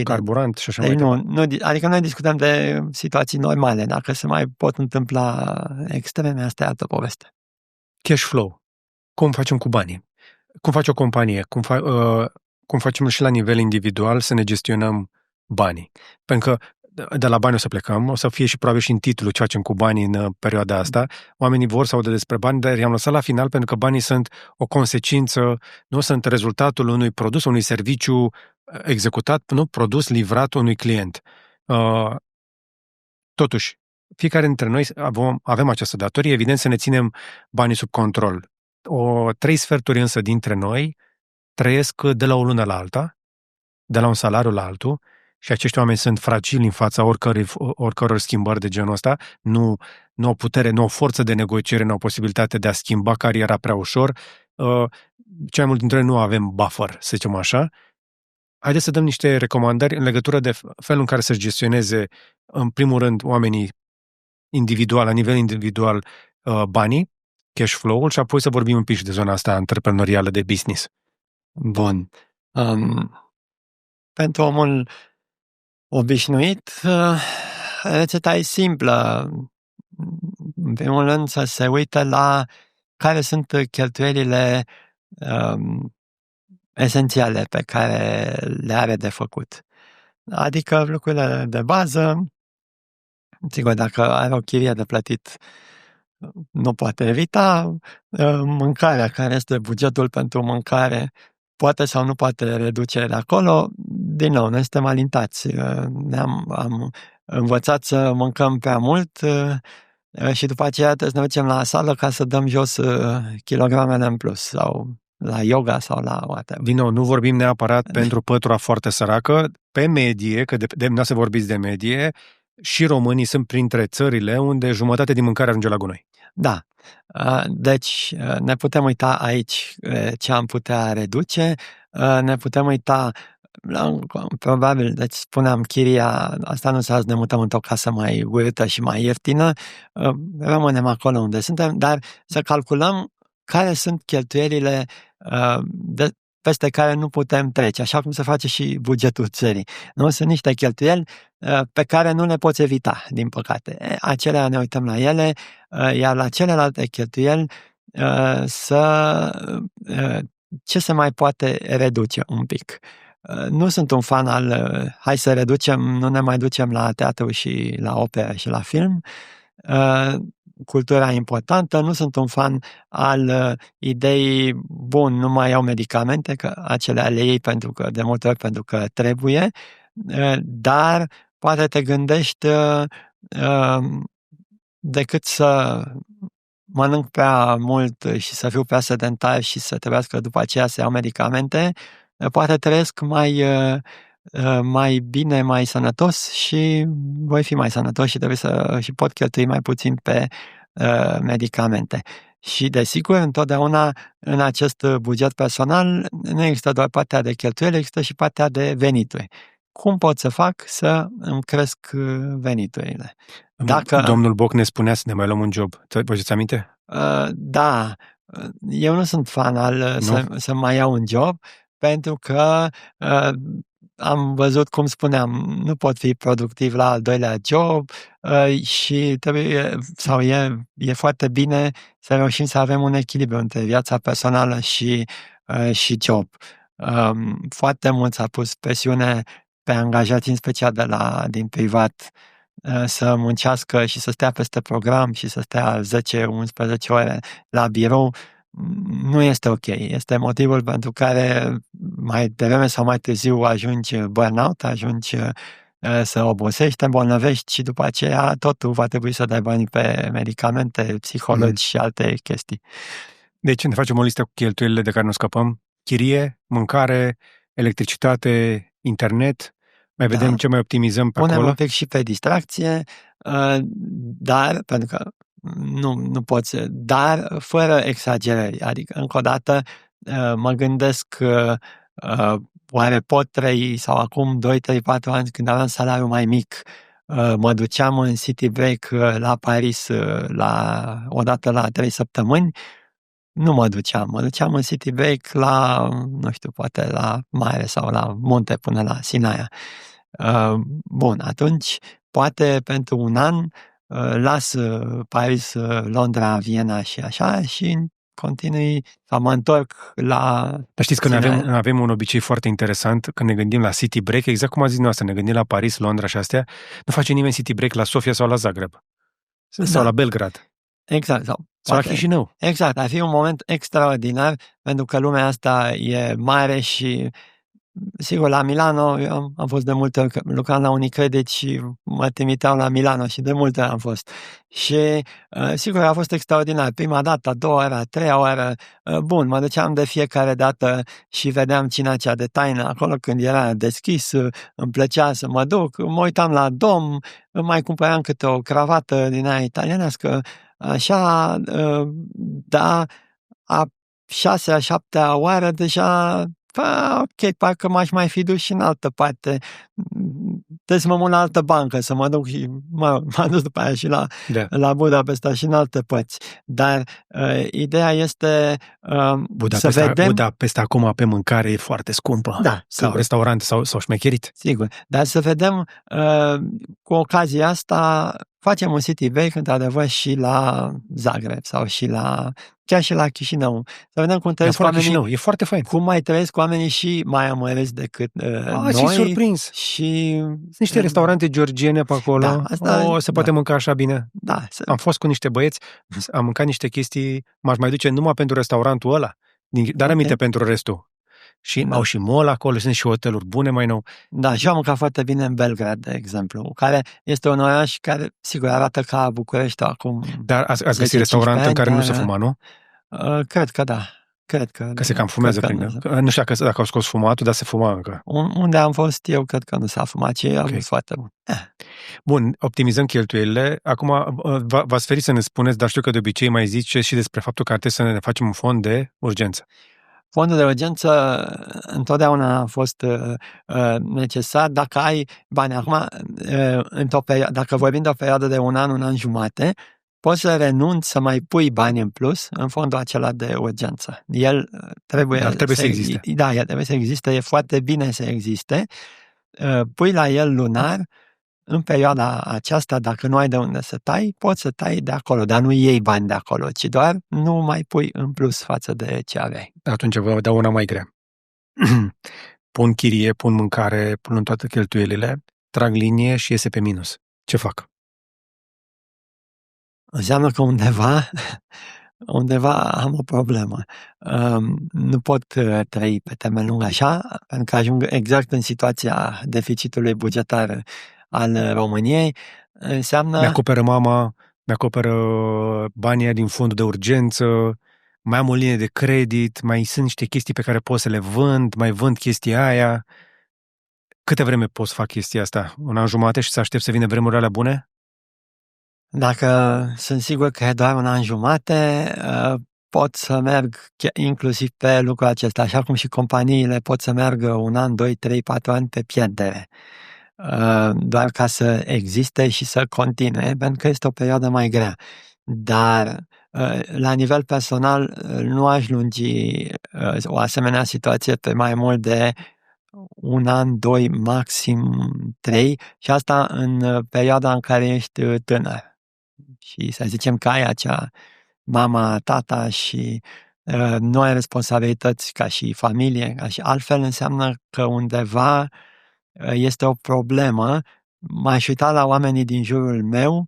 [SPEAKER 2] carburant și așa mai
[SPEAKER 1] departe. Adică noi discutăm de situații normale, dacă se mai pot întâmpla extreme, asta e altă poveste.
[SPEAKER 2] Cash flow. Cum facem cu banii? Cum face o companie? Cum facem și la nivel individual să ne gestionăm banii? Pentru că de la bani o să plecăm, o să fie și probabil și în titlu ce facem cu banii în perioada asta. Oamenii vor să audă despre bani, dar i-am lăsat la final pentru că banii sunt o consecință, nu sunt rezultatul unui produs, unui serviciu executat, nu produs livrat unui client. Totuși, fiecare dintre noi avem această datorie, evident, să ne ținem banii sub control. 3/4 însă dintre noi trăiesc de la o lună la alta, de la un salariu la altul, și acești oameni sunt fragili în fața oricăror schimbări de genul ăsta, nu au putere, nu au forță de negociere, nu au posibilitate de a schimba cariera prea ușor. Cei mai mulți dintre noi nu avem buffer, să zicem așa. Haideți să dăm niște recomandări în legătură de felul în care să-și gestioneze, în primul rând, oamenii individual, la nivel individual, banii, cash flow-ul, și apoi să vorbim un pic și de zona asta antreprenorială de business.
[SPEAKER 1] Bun. Pentru omul obișnuit, rețeta e simplă. În primul rând să se uite la care sunt cheltuielile esențiale pe care le are de făcut. Adică lucrurile de bază, sigur, dacă are o chirie de plătit, nu poate evita. Mâncarea, care este bugetul pentru mâncare, poate sau nu poate reduce de acolo. Din nou, noi suntem alintați. Am învățat să mâncăm prea mult și după aceea trebuie să ne ducem la sală ca să dăm jos kilogramele în plus, sau la yoga sau la whatever.
[SPEAKER 2] Din nou, nu vorbim neapărat pentru pătura foarte săracă. Pe medie, că nu să vorbiți de medie, și românii sunt printre țările unde jumătate din mâncare ajunge la gunoi.
[SPEAKER 1] Da. Deci ne putem uita aici ce am putea reduce, ne putem uita probabil, deci spuneam, chiria, asta nu înseamnă să ne mutăm într-o casă mai urâtă și mai ieftină, rămânem acolo unde suntem, dar să calculăm care sunt cheltuielile peste care nu putem trece, așa cum se face și bugetul țării. Nu? Sunt niște cheltuieli pe care nu le poți evita, din păcate. Acelea ne uităm la ele, iar la celelalte cheltuieli ce se mai poate reduce un pic. Nu sunt un fan al hai să reducem, nu ne mai ducem la teatru și la operă și la film. Cultura importantă, nu sunt un fan al ideii, bun, nu mai iau medicamente, că acelea le iei de multe ori pentru că trebuie, dar poate te gândești decât să mănânc prea mult și să fiu prea sedentar și să trebuiască după aceea să iau medicamente, poate trăiesc mai bine, mai sănătos și voi fi mai sănătos și și pot cheltui mai puțin pe medicamente. Și desigur, întotdeauna în acest buget personal nu există doar partea de cheltuieli, există și partea de venituri. Cum pot să fac să îmi cresc veniturile?
[SPEAKER 2] Domnul Boc ne spunea să ne mai luăm un job. Vă aduceți aminte?
[SPEAKER 1] Da. Eu nu sunt fan să mai iau un job, pentru că am văzut, cum spuneam, nu pot fi productiv la al doilea job și e foarte bine să reușim să avem un echilibru între viața personală și job. Foarte mult s-a pus presiune pe angajați, în special din privat, să muncească și să stea peste program și să stea 10-11 ore la birou. Nu este ok. Este motivul pentru care mai devreme sau mai târziu ajungi burnout, ajungi să obosești, te îmbolnăvești și după aceea totul va trebui să dai banii pe medicamente, psihologi și alte chestii.
[SPEAKER 2] Deci ne facem o listă cu cheltuielile de care nu scăpăm. Chirie, mâncare, electricitate, internet. Mai vedem ce mai optimizăm pe acolo.
[SPEAKER 1] Punem un pic și pe distracție, dar, pentru că nu poți, dar fără exagerări. Adică, încă o dată, mă gândesc oare pot trăi, sau acum 2, 3, 4 ani, când aveam salariu mai mic, mă duceam în city break la Paris o dată la 3 săptămâni. Nu mă duceam în city break la, nu știu, poate la mare sau la munte până la Sinaia. Bun, atunci, poate pentru un an las Paris, Londra, Viena și așa și continui să mă întorc la...
[SPEAKER 2] Dar știți că noi avem un obicei foarte interesant când ne gândim la city break, exact cum a zis noastră, ne gândim la Paris, Londra și astea, nu face nimeni city break la Sofia sau la Zagreb. Sau la Belgrad.
[SPEAKER 1] Exact.
[SPEAKER 2] Sau la Chișinău.
[SPEAKER 1] Exact, ar fi un moment extraordinar, pentru că lumea asta e mare și sigur, la Milano, eu am fost de multe ori, că lucram la Unicredit și mă trimiteau la Milano și de multe ori am fost. Și, sigur, a fost extraordinar. Prima dată, a doua oară, a treia oară, bun, mă duceam de fiecare dată și vedeam cina cea de taină acolo când era deschis, îmi plăcea să mă duc, mă uitam la dom, îmi mai cumpăram câte o cravată din aia italienească, așa, da, a 6-a, 7-a oară deja, ok, parcă m-aș mai fi dus și în altă parte. Trebuie să mă mut la altă bancă, să mă duc și m-am dus după aia și la Budapesta și în alte părți. Dar ideea este să vedem...
[SPEAKER 2] Budapesta acum pe mâncare e foarte scumpă.
[SPEAKER 1] Da,
[SPEAKER 2] sau restaurante sau șmecherit.
[SPEAKER 1] Sigur, dar să vedem cu ocazia asta facem un city break într-adevăr și la Zagreb sau chiar și la Chișinău. Să vedem cum trăiesc oamenii.
[SPEAKER 2] E foarte fain.
[SPEAKER 1] Cum mai trăiesc oamenii și mai amăresc decât noi.
[SPEAKER 2] Ți-i surprins.
[SPEAKER 1] Și
[SPEAKER 2] niște restaurante georgiene pe acolo. Da, asta, se poate mânca așa bine.
[SPEAKER 1] Da.
[SPEAKER 2] Am fost cu niște băieți, am mâncat niște chestii, m-aș mai duce numai pentru restaurantul ăla, dar aminte pentru restul. Și au și mall acolo, sunt și hoteluri bune mai nou.
[SPEAKER 1] Da, și eu am mâncat foarte bine în Belgrad, de exemplu, care este un oraș care, sigur, arată ca București acum.
[SPEAKER 2] Dar ați găsit restaurant în care nu se fuma, nu?
[SPEAKER 1] Cred că da. Că
[SPEAKER 2] se cam fumează prin... Nu știu dacă au scos fumatul, dar se fuma încă.
[SPEAKER 1] Unde am fost eu, cred că nu s-a fumat, și a fost foarte bun.
[SPEAKER 2] Bun, optimizăm cheltuielile. Acum v-ați ferit să ne spuneți, dar știu că de obicei mai ziceți și despre faptul că ar trebui să ne facem un fond de urgență.
[SPEAKER 1] Fondul de urgență întotdeauna a fost necesar dacă ai bani. Acum, dacă vorbim de o perioadă de un an jumate, poți să renunți să mai pui bani în plus în fondul acela de urgență. El trebuie
[SPEAKER 2] să existe.
[SPEAKER 1] Da, el trebuie să existe, e foarte bine să existe. Pui la el lunar. În perioada aceasta, dacă nu ai de unde să tai, poți să tai de acolo, dar nu iei bani de acolo, ci doar nu mai pui în plus față de ce aveai.
[SPEAKER 2] Atunci vă dau una mai grea. Pun chirie, pun mâncare, pun în toate cheltuielile, trag linie și iese pe minus. Ce fac?
[SPEAKER 1] Înseamnă că undeva am o problemă. Nu pot trăi pe termen lung așa, pentru că ajung exact în situația deficitului bugetar al României. Înseamnă...
[SPEAKER 2] Mi-acoperă mama, mi-acoperă banii din fondul de urgență, mai am o linie de credit, mai sunt niște chestii pe care pot să le vând, mai vând chestia aia. Câte vreme pot să fac chestia asta? Un an jumate și să aștept să vină vremurile alea bune?
[SPEAKER 1] Dacă sunt sigur că e doar un an jumate, pot să merg inclusiv pe lucrul acesta, așa cum și companiile pot să meargă 1 an, 2, 3, 4 ani pe pierdere. Doar ca să existe și să continue, pentru că este o perioadă mai grea. Dar la nivel personal nu aș lungi o asemenea situație pe mai mult de 1 an, 2, maxim 3, și asta în perioada în care ești tânăr. Și să zicem că ai acea mama, tata și nu ai responsabilități ca și familie, ca și altfel înseamnă că undeva este o problemă. M-aș uita la oamenii din jurul meu,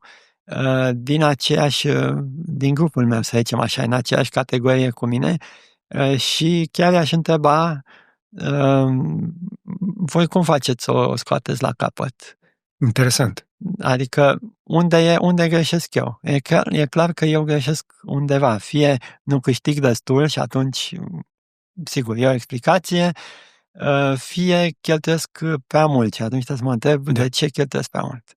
[SPEAKER 1] din grupul meu, să zicem așa, în aceeași categorie cu mine, și chiar i-aș întreba, voi cum faceți să o scoateți la capăt?
[SPEAKER 2] Interesant.
[SPEAKER 1] Adică unde greșesc eu? E clar că eu greșesc undeva. Fie nu câștig destul și atunci, sigur, e o explicație, fie cheltuiesc prea mult și atunci trebuie să mă întreb de ce cheltuiesc prea mult.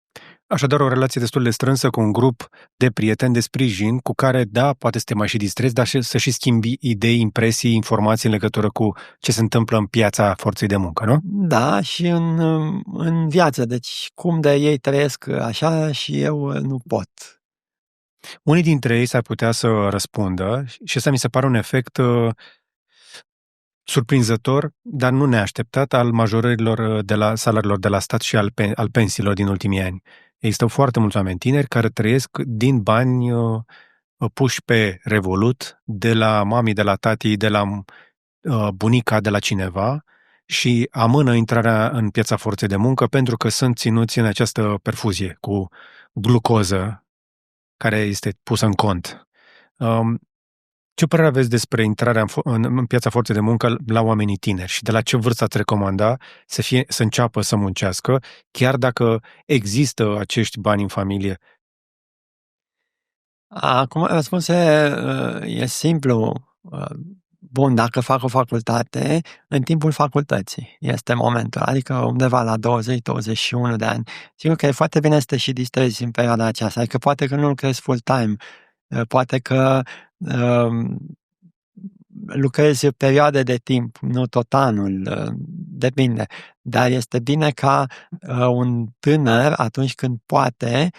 [SPEAKER 2] Așadar, o relație destul de strânsă cu un grup de prieteni, de sprijin, cu care, da, poate să te mai și distrezi, dar să și schimbi idei, impresii, informații în legătură cu ce se întâmplă în piața forței de muncă, nu?
[SPEAKER 1] Da, și în viață. Deci, cum de ei trăiesc așa și eu nu pot.
[SPEAKER 2] Unii dintre ei s-ar putea să răspundă și ăsta mi se pare un efect surprinzător, dar nu neașteptat, al majorărilor de la salariilor de la stat și al pensiilor din ultimii ani. Există foarte mulți oameni tineri care trăiesc din bani puși pe Revolut, de la mami, de la tati, de la bunica, de la cineva, și amână intrarea în piața forței de muncă pentru că sunt ținuți în această perfuzie cu glucoză care este pusă în cont. Ce părere aveți despre intrarea în piața forței de muncă la oamenii tineri și de la ce vârstă ați recomanda să înceapă să muncească, chiar dacă există acești bani în familie?
[SPEAKER 1] Acum răspunsul e simplu. Bun, dacă fac o facultate, în timpul facultății este momentul, adică undeva la 20-21 de ani. Sigur că e foarte bine să te și distrezi în perioada aceasta, adică poate că nu lucrezi full-time, poate că lucrezi perioade de timp, nu tot anul, depinde. Dar este bine ca un tânăr, atunci când poate,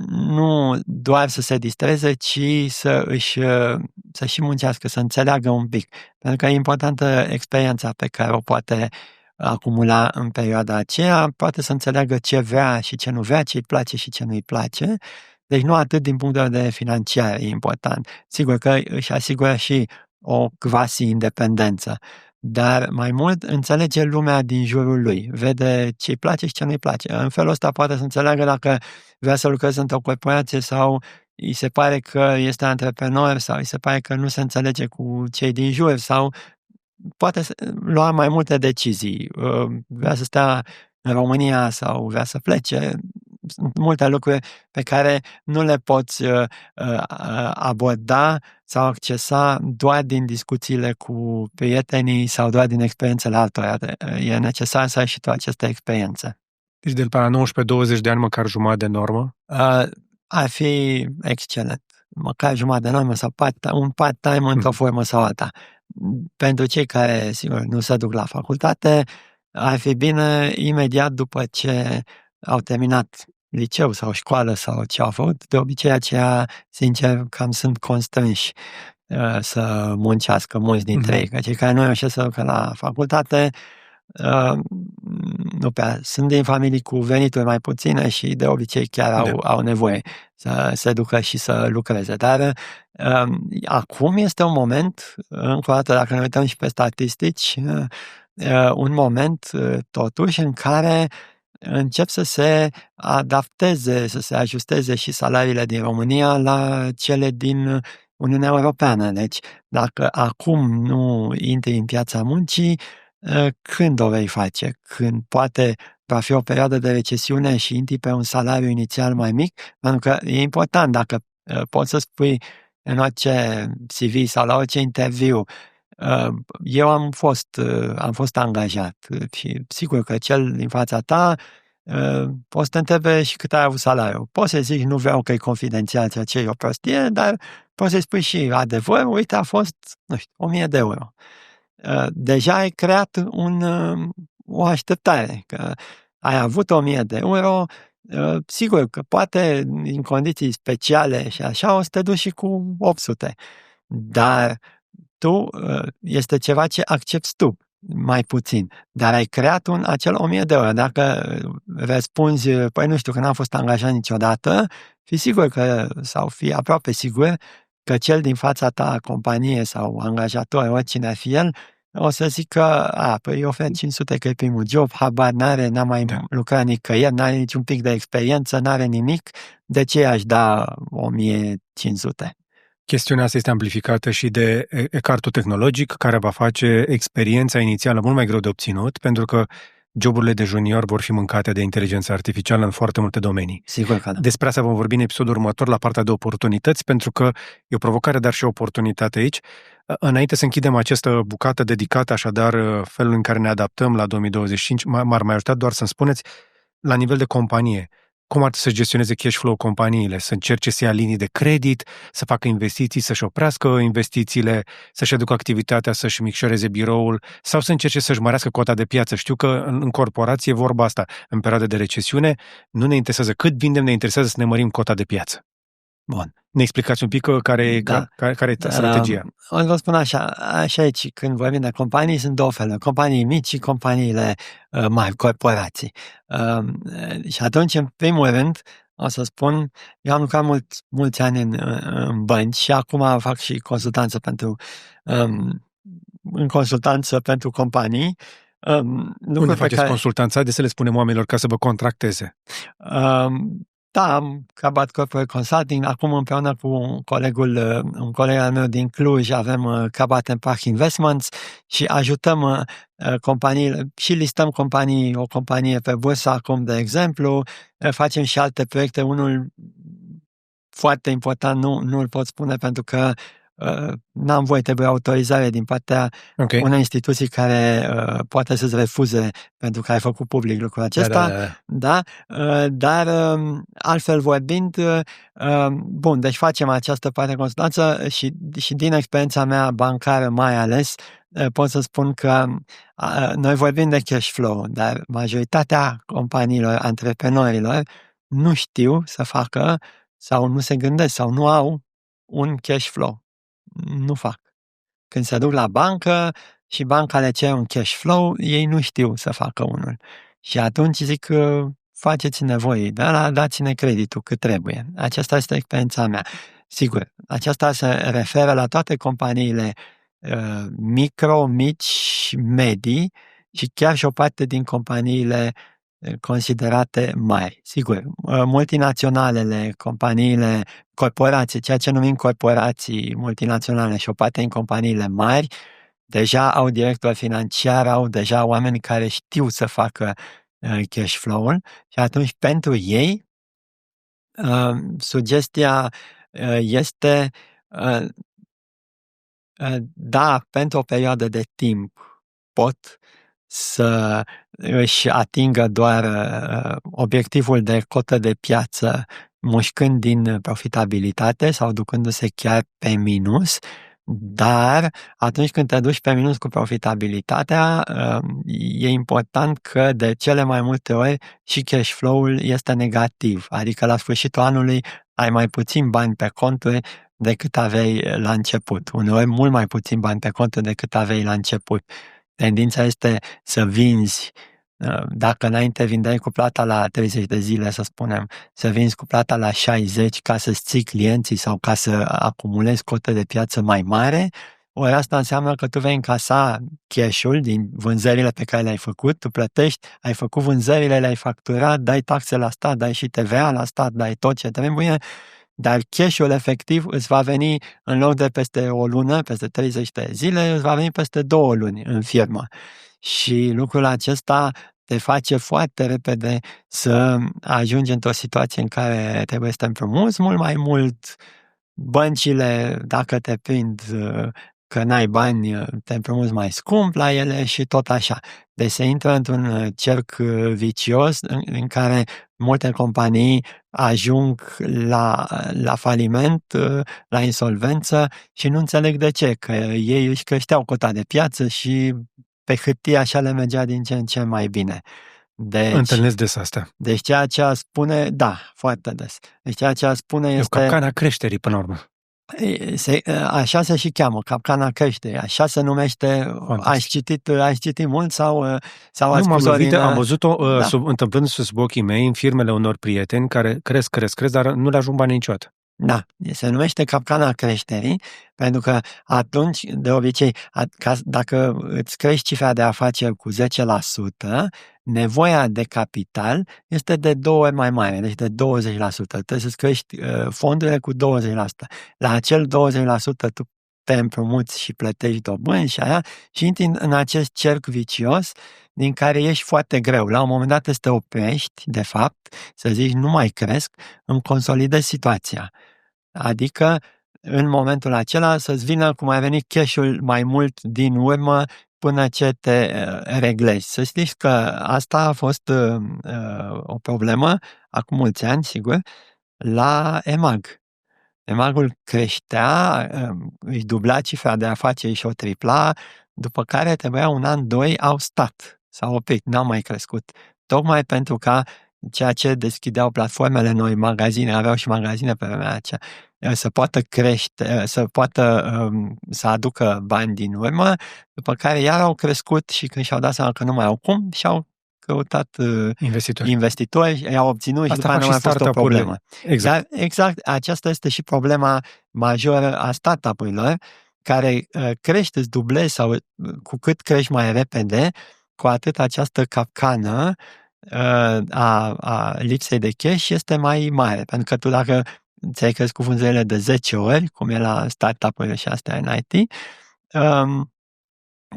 [SPEAKER 1] nu doar să se distreze, ci să și muncească, să înțeleagă un pic. Pentru că e importantă experiența pe care o poate acumula în perioada aceea, poate să înțeleagă ce vrea și ce nu vrea, ce îi place și ce nu îi place. Deci nu atât din punct de vedere financiar e important. Sigur că își asigură și o quasi-independență, dar mai mult înțelege lumea din jurul lui, vede ce îi place și ce nu îi place. În felul ăsta poate să înțeleagă dacă vrea să lucreze într-o corporație sau îi se pare că este antreprenor sau îi se pare că nu se înțelege cu cei din jur sau poate lua mai multe decizii. Vrea să stea în România sau vrea să plece. Sunt multe lucruri pe care nu le poți aborda sau accesa doar din discuțiile cu prietenii sau doar din experiențele altora. E necesar să ai și tu aceste experiențe.
[SPEAKER 2] Deci de la 19-20 de ani, măcar jumătate de normă?
[SPEAKER 1] Ar fi excelent. Măcar jumătate de normă sau un part-time într-o formă sau alta. Pentru cei care, sigur, nu se duc la facultate, ar fi bine imediat după ce au terminat liceu sau școală sau ce au făcut, de obicei aceia, sincer, cam sunt constrânși să muncească mulți dintre ei. Că cei care nu reușesc să ducă la facultate nu prea sunt din familii cu venituri mai puține și de obicei chiar au nevoie să se ducă și să lucreze. Dar acum este un moment, încă o dată dacă ne uităm și pe statistici, un moment totuși în care încep să se adapteze, să se ajusteze și salariile din România la cele din Uniunea Europeană. Deci, dacă acum nu intri în piața muncii, când o vei face? Când poate va fi o perioadă de recesiune și intri pe un salariu inițial mai mic? Pentru că e important, dacă poți să spui în orice CV sau la orice interviu, eu am fost angajat și sigur că cel din fața ta poți să te întrebe și cât ai avut salariu. Poți să zici, nu vreau că e confidențial ceea ce e o prostie, dar poți să spui și adevăr, uite, a fost, nu știu, 1000 de euro. Deja ai creat o așteptare, că ai avut 1000 de euro, sigur că poate în condiții speciale și așa o să te duci și cu 800, dar tu este ceva ce accepti tu, mai puțin, dar ai creat acel 1000 de euro. Dacă răspunzi, păi nu știu, că n-am fost angajat niciodată, fi sigur că, sau fi aproape sigur că cel din fața ta, companie sau angajator, oricine ar fi el, o să zic că, păi eu ofer 500 că e primul job, habar n-are, n-a mai lucrat nicăieri, n-are niciun pic de experiență, n-are nimic, de ce aș da 1500?
[SPEAKER 2] Chestiunea asta este amplificată și de ecartul tehnologic, care va face experiența inițială mult mai greu de obținut, pentru că joburile de junior vor fi mâncate de inteligența artificială în foarte multe domenii.
[SPEAKER 1] Sigur că da.
[SPEAKER 2] Despre asta vom vorbi în episodul următor, la partea de oportunități, pentru că e o provocare, dar și o oportunitate aici. Înainte să închidem această bucată dedicată, așadar, felul în care ne adaptăm la 2025, m-ar mai ajuta doar să-mi spuneți, la nivel de companie, cum ar trebui să gestioneze cash flow companiile, să încerce să ia linii de credit, să facă investiții, să-și oprească investițiile, să-și aducă activitatea, să-și micșoreze biroul sau să încerce să-și mărească cota de piață. Știu că în corporație vorba asta, în perioade de recesiune, nu ne interesează cât vindem, ne interesează să ne mărim cota de piață.
[SPEAKER 1] Bun.
[SPEAKER 2] Ne explicați un pic care e strategia?
[SPEAKER 1] O vă spun așa aici, când vorbim de companii, sunt două feluri, companii mici și companiile mari, corporații. Și atunci, în primul rând, o să spun, eu am lucrat mulți ani în bănci și acum fac și consultanță în consultanță pentru companii.
[SPEAKER 2] Unde faceți consultanța? De să le spunem oamenilor ca să vă contracteze?
[SPEAKER 1] Da, am Cabot Corporate Consulting. Acum împreună cu un coleg al meu din Cluj avem Cabot Park Investments și ajutăm companiile și listăm o companie pe bursă acum, de exemplu. Facem și alte proiecte. Unul foarte important, nu îl pot spune pentru că n-am voie, trebuie autorizare din partea unei instituții care poate să-ți refuze pentru că ai făcut public lucrul acesta. Da? Dar altfel vorbind, bun, deci facem această parte de consultanță și din experiența mea bancară mai ales, pot să spun că noi vorbim de cash flow, dar majoritatea companiilor, antreprenorilor, nu știu să facă sau nu se gândesc sau nu au un cash flow. Nu fac. Când se duc la bancă și banca le cere un cash flow, ei nu știu să facă unul. Și atunci zic că faceți nevoie de ăla, dați-ne creditul cât trebuie. Aceasta este experiența mea. Sigur, aceasta se referă la toate companiile micro, mici, medii și chiar și o parte din companiile considerate mari. Sigur, multinaționalele, companiile, corporații, ceea ce numim corporații multinaționale și o parte din companiile mari, deja au director financiar, au deja oameni care știu să facă cash flow-ul și atunci pentru ei sugestia este da, pentru o perioadă de timp pot să își atingă doar obiectivul de cotă de piață mușcând din profitabilitate sau ducându-se chiar pe minus, dar atunci când te duci pe minus cu profitabilitatea, e important că de cele mai multe ori și cash flow-ul este negativ, adică la sfârșitul anului ai mai puțin bani pe conturi decât aveai la început. Uneori mult mai puțin bani pe conturi decât aveai la început. Tendința este să vinzi, dacă înainte vindeai cu plata la 30 de zile, să spunem, să vinzi cu plata la 60 ca să-ți ții clienții sau ca să acumulezi cote de piață mai mare, ori asta înseamnă că tu vei încasa cash-ul din vânzările pe care le-ai făcut, tu plătești, ai făcut vânzările, le-ai facturat, dai taxe la stat, dai și TVA la stat, dai tot ce trebuie, dar cash-ul efectiv îți va veni în loc de peste o lună, peste 30 de zile, îți va veni peste 2 luni în firmă. Și lucrul acesta te face foarte repede să ajungi într-o situație în care trebuie să te împrumuți mult mai mult. Băncile, dacă te prind că n-ai bani, te împrumuți mai scump la ele și tot așa. Deci se intră într-un cerc vicios în care multe companii ajung la faliment, la insolvență și nu înțeleg de ce, că ei își creșteau cota de piață și pe hârtie așa le mergea din ce în ce mai bine. Deci,
[SPEAKER 2] întâlnesc des asta.
[SPEAKER 1] Deci ceea ce a spune, da, foarte des. Deci ceea ce a spune este...
[SPEAKER 2] E o capcană a creșterii până la urmă.
[SPEAKER 1] Așa se și cheamă, capcana creșterii, așa se numește. Ai citit mult sau ați spus
[SPEAKER 2] am văzut-o întâmplându-se sub ochii mei în firmele unor prieteni care cresc, dar nu le ajung bani niciodată.
[SPEAKER 1] Da, se numește capcana creșterii, pentru că atunci, de obicei, dacă îți crești cifra de afaceri cu 10%, nevoia de capital este de 2 ori mai mare, deci de 20%. Trebuie să-ți crești fondurile cu 20%. La acel 20% tu te împrumuți și plătești dobândi și aia și intri în acest cerc vicios din care ești foarte greu. La un moment dat te oprești, de fapt, să zici nu mai cresc, îmi consolidez situația. Adică în momentul acela să-ți vină cum ai venit cash-ul mai mult din urmă până ce te reglezi. Să știți că asta a fost o problemă acum mulți ani, sigur, la EMAG. EMAG-ul creștea, își dubla cifra de afaceri și o tripla, după care trebuia 1 an, 2, au stat, s-au oprit, n-au mai crescut. Tocmai pentru că ceea ce deschideau platformele noi, magazine, aveau și magazine pe vremea aceea, să poată crește, să aducă bani din urmă, după care iar au crescut și când și-au dat seama că nu mai au cum, și-au căutat investitori, i-au obținut și după aceea nu mai a fost o problemă.
[SPEAKER 2] Exact.
[SPEAKER 1] Dar exact, aceasta este și problema majoră a startup-urilor, care crești, îți dublezi sau cu cât crești mai repede, cu atât această capcană a lipsei de cash este mai mare. Pentru că tu dacă ți-ai crescut vânzările de 10 ori, cum e la startup-urile și astea în IT,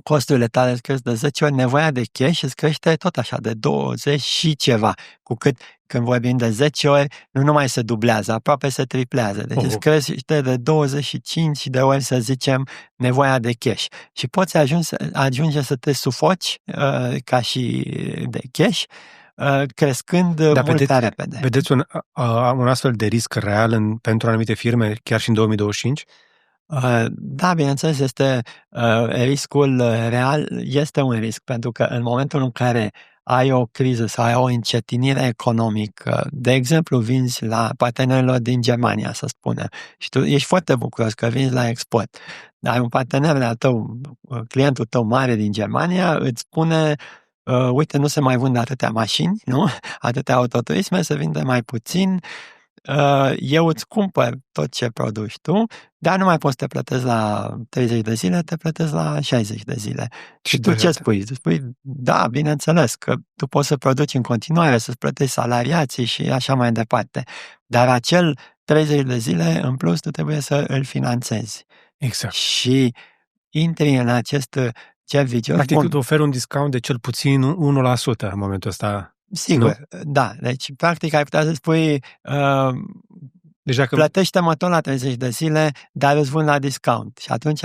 [SPEAKER 1] costurile tale îți cresc de 10 ori, nevoia de cash îți crește tot așa de 20 și ceva. Cu cât când vorbim de 10 ori, nu numai se dublează, aproape se triplează. Deci îți crește de 25 de ori, să zicem, nevoia de cash. Și poți ajunge să te sufoci ca și de cash, crescând mult prea repede.
[SPEAKER 2] Vedeți un astfel de risc real pentru anumite firme, chiar și în 2025?
[SPEAKER 1] Da, bineînțeles, riscul real este un risc, pentru că în momentul în care ai o criză sau ai o încetinire economică, de exemplu, vinzi la partenerilor din Germania, să spunem, și tu ești foarte bucuros că vinzi la export, dar un partener al tău, clientul tău mare din Germania, îți spune: uite, nu se mai vând atâtea mașini, nu? Atâtea autoturisme, se vinde mai puțin, eu îți cumpăr tot ce produci tu, dar nu mai poți să te plătesc la 30 de zile, te plătesc la 60 de zile. Și tu ce spui? Tu spui: da, bineînțeles, că tu poți să produci în continuare, să-ți plătești salariații și așa mai departe. Dar acel 30 de zile în plus tu trebuie să îl finanțezi.
[SPEAKER 2] Exact.
[SPEAKER 1] Și intri în acest cerc vicios.
[SPEAKER 2] Practic tu oferi un discount de cel puțin 1% în momentul ăsta.
[SPEAKER 1] Sigur, da. Deci, practic, ai putea să spui: deci dacă plătește-mă tot la 30 de zile, dar îți vând la discount. Și atunci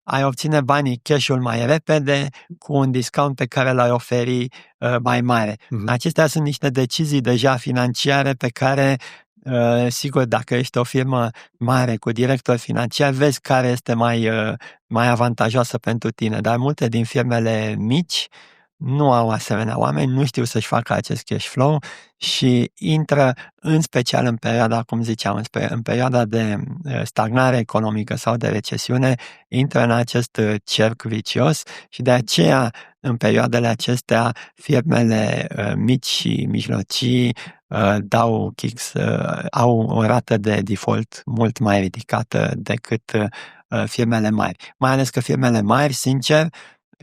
[SPEAKER 1] ai obține banii, cash-ul mai repede, cu un discount pe care l-ai oferi mai mare. Acestea sunt niște decizii deja financiare pe care, sigur, dacă ești o firmă mare cu director financiar, vezi care este mai avantajoasă pentru tine. Dar multe din firmele mici nu au asemenea oameni, nu știu să-și facă acest cash flow și intră, în special în perioada, cum ziceam, în perioada de stagnare economică sau de recesiune, intră în acest cerc vicios și de aceea, în acestea, firmele mici și mijlocii dau kicks, au o rată de default mult mai ridicată decât firmele mari. Mai ales că firmele mari, sincer,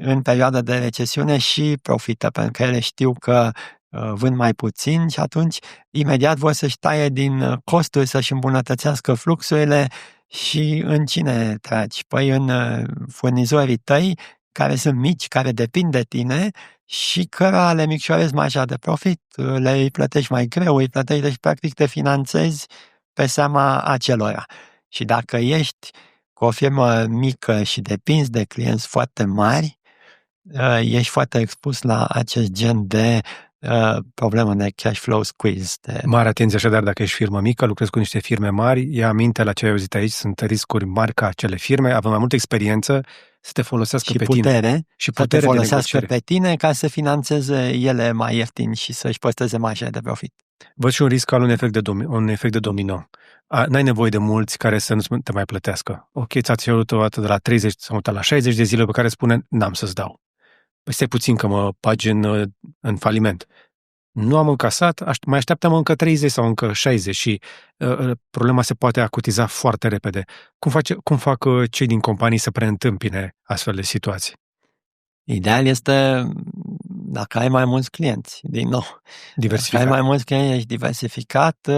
[SPEAKER 1] în perioada de recesiune și profită, pentru că ele știu că vând mai puțin și atunci imediat vor să-și taie din costuri, să-și îmbunătățească fluxurile. Și în cine tragi? Păi în furnizorii tăi, care sunt mici, care depind de tine și cărora le micșorezi marja de profit, îi plătești mai greu, îi plătești, deci practic te finanțezi pe seama acelora. Și dacă ești cu o firmă mică și depinzi de clienți foarte mari, ești foarte expus la acest gen de problemă de cash flow squeeze.
[SPEAKER 2] Mare atenție așadar, dacă ești firmă mică, lucrezi cu niște firme mari, ia aminte la ce ai auzit aici, sunt riscuri mari ca acele firme, avem mai multă experiență să te folosească pe tine. Și putere
[SPEAKER 1] să te folosească pe tine ca să finanțeze ele mai ieftin și să-și păstreze marja de profit.
[SPEAKER 2] Văd și un risc al un efect de domino. N-ai nevoie de mulți care să nu te mai plătească. Ok, ți-ați cerut o dată de la 30 sau la 60 de zile pe care spune: n-am să-ți dau. Păi stai puțin că mă bagi în faliment. Nu am încasat, mai așteaptă-mă încă 30 sau încă 60 și problema se poate acutiza foarte repede. Cum fac cei din companii să preîntâmpine astfel de situații?
[SPEAKER 1] Ideal este dacă ai mai mulți clienți, din nou.
[SPEAKER 2] Diversificat.
[SPEAKER 1] Dacă ai mai mulți clienți, ești diversificat,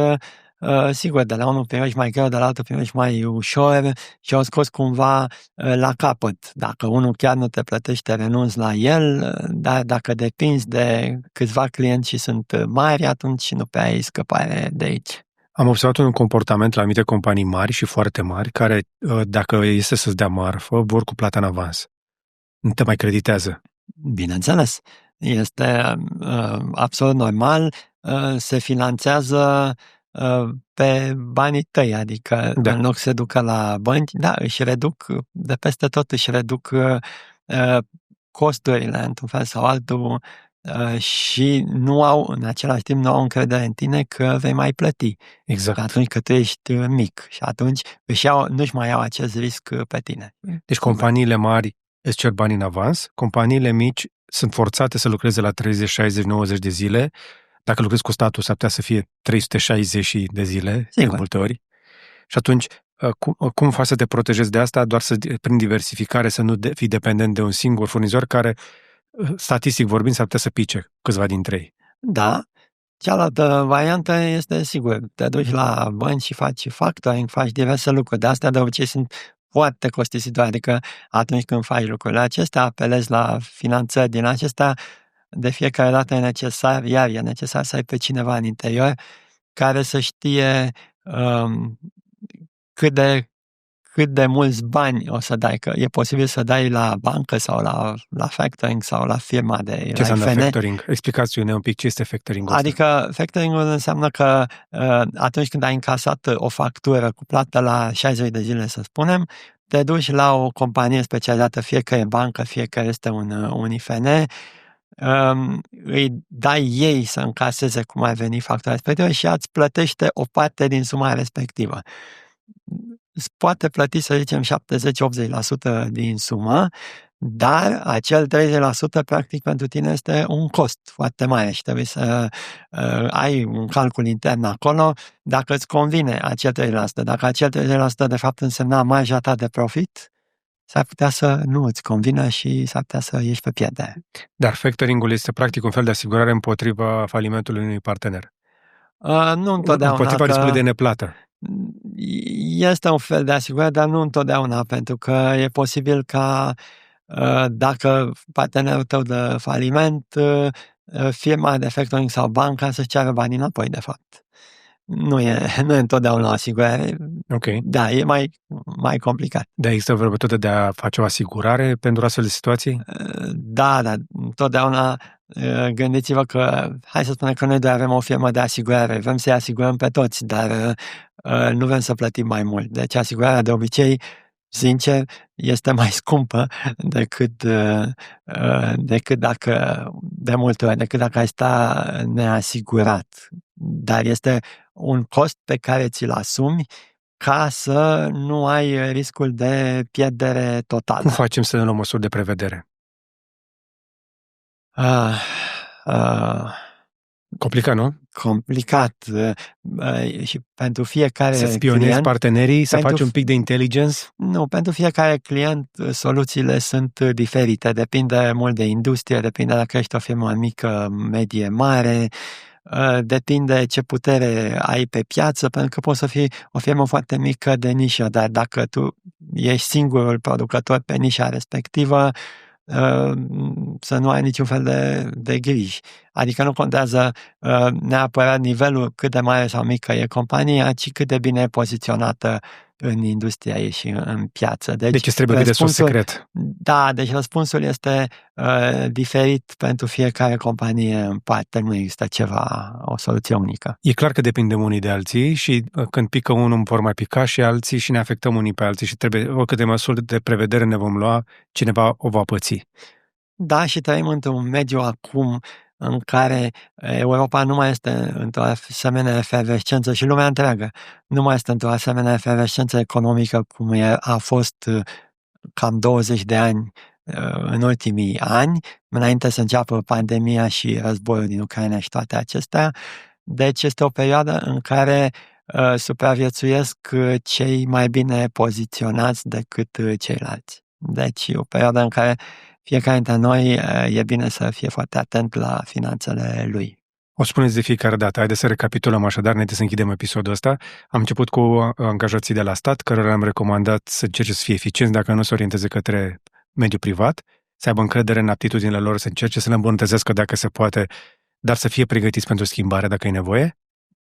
[SPEAKER 1] sigur, de la unul primești mai greu, de la altul primești mai ușor și o scos cumva la capăt. Dacă unul chiar nu te plătește, renunți la el, dar dacă depinzi de câțiva clienți și sunt mari, atunci nu prea ai scăpare de aici.
[SPEAKER 2] Am observat un comportament la anumite companii mari și foarte mari, care, dacă este să-ți dea marfă, vor cu plata în avans. Nu te mai creditează.
[SPEAKER 1] Bineînțeles. Este absolut normal, se finanțează pe banii tăi, adică în loc să se ducă la bănci, își reduc, de peste tot își reduc costurile într-un fel sau altul și în același timp nu au încredere în tine că vei mai plăti.
[SPEAKER 2] Exact.
[SPEAKER 1] Atunci că tu ești mic și atunci nu-și mai iau acest risc pe tine.
[SPEAKER 2] Deci companiile mari îți cer bani în avans, companiile mici sunt forțate să lucreze la 30, 60, 90 de zile. Dacă lucrezi cu statul, s-ar putea să fie 360 de zile, de multe ori. Și atunci, cum faci să te protejezi de asta? Doar prin diversificare, să nu fii dependent de un singur furnizor care, statistic vorbind, s-ar putea să pice câțiva dintre ei.
[SPEAKER 1] Da. Cealaltă variantă este, sigur, te duci la bănci și faci factoring, faci diverse lucruri. De astea de obicei sunt foarte costisitoare. Adică atunci când faci lucrurile acestea, apelezi la finanțări din acestea, de fiecare dată e necesar să ai pe cineva în interior care să știe cât de mulți bani o să dai, că e posibil să dai la bancă sau la factoring sau la firma de
[SPEAKER 2] Ce
[SPEAKER 1] la
[SPEAKER 2] înseamnă
[SPEAKER 1] IFN.
[SPEAKER 2] factoring? Explicați-ne un pic ce este factoring-ul ăsta.
[SPEAKER 1] Adică factoring-ul înseamnă că atunci când ai încasat o factură cu plată la 60 de zile, să spunem, te duci la o companie specializată, fie că e bancă, fie că este un IFN, îi dai ei să încaseze cum ai venit factura respectivă și ea îți plătește o parte din suma respectivă. Îți poate plăti, să zicem, 70-80% din sumă, dar acel 30% practic pentru tine este un cost foarte mare și trebuie să ai un calcul intern acolo dacă îți convine acel 30%. Dacă acel 30% de fapt însemna marja ta de profit, s-ar putea să nu îți convină și s-ar putea să ieși pe pierdere.
[SPEAKER 2] Dar factoring-ul este practic un fel de asigurare împotriva falimentului unui partener.
[SPEAKER 1] Nu întotdeauna.
[SPEAKER 2] Împotriva riscului de neplată.
[SPEAKER 1] Este un fel de asigurare, dar nu întotdeauna, pentru că e posibil ca dacă partenerul tău de faliment, firma de factoring sau banca să-și ceară banii înapoi, de fapt. Nu e întotdeauna o asigurare.
[SPEAKER 2] Okay.
[SPEAKER 1] Da, e mai complicat.
[SPEAKER 2] Dar există vreo metodă de a face o asigurare pentru astfel de situații?
[SPEAKER 1] Da, dar întotdeauna gândiți-vă că, hai să spunem că noi doar avem o firmă de asigurare, vrem să-i asigurăm pe toți, dar nu vrem să plătim mai mult. Deci asigurarea de obicei, sincer, este mai scumpă decât dacă, de multe ori, decât dacă ai sta neasigurat. Dar este un cost pe care ți-l asumi ca să nu ai riscul de pierdere totală.
[SPEAKER 2] Cum facem să ne luăm măsuri de prevedere? Complicat, nu?
[SPEAKER 1] Complicat. Și pentru fiecare
[SPEAKER 2] să spionezi
[SPEAKER 1] client,
[SPEAKER 2] partenerii, să faci un pic de intelligence?
[SPEAKER 1] Nu, pentru fiecare client soluțiile sunt diferite. Depinde mult de industrie, depinde dacă ești o firmă mică, medie, mare, depinde ce putere ai pe piață, pentru că poți să fii o firmă foarte mică de nișă, dar dacă tu ești singurul producător pe nișa respectivă, să nu ai niciun fel de griji. Adică nu contează neapărat nivelul cât de mare sau mică e compania, ci cât de bine e poziționată în industria ei și în piață.
[SPEAKER 2] Deci îți trebuie de sos secret.
[SPEAKER 1] Da, deci răspunsul este diferit pentru fiecare companie în parte. Nu există o soluție unică.
[SPEAKER 2] E clar că depindem unii de alții și când pică unul vor mai pica și alții și ne afectăm unii pe alții și trebuie, oricâte măsuri de prevedere ne vom lua, cineva o va păți.
[SPEAKER 1] Da, și trăim într-un mediu acum în care Europa nu mai este într-o asemenea efervescență și lumea întreagă nu mai este într-o asemenea efervescență economică cum a fost cam 20 de ani în ultimii ani, înainte să înceapă pandemia și războiul din Ucraina și toate acestea. Deci este o perioadă în care supraviețuiesc cei mai bine poziționați decât ceilalți. Deci e o perioadă în care fiecare dintre noi e bine să fie foarte atent la finanțele lui.
[SPEAKER 2] O spuneți de fiecare dată. Haideți să recapitulăm așadar, înainte să închidem episodul ăsta. Am început cu angajații de la stat, cărora le-am recomandat să încerce să fie eficienți dacă nu se orienteze către mediul privat, să aibă încredere în aptitudinile lor, să încerce să le îmbunătățească dacă se poate, dar să fie pregătiți pentru schimbare dacă e nevoie.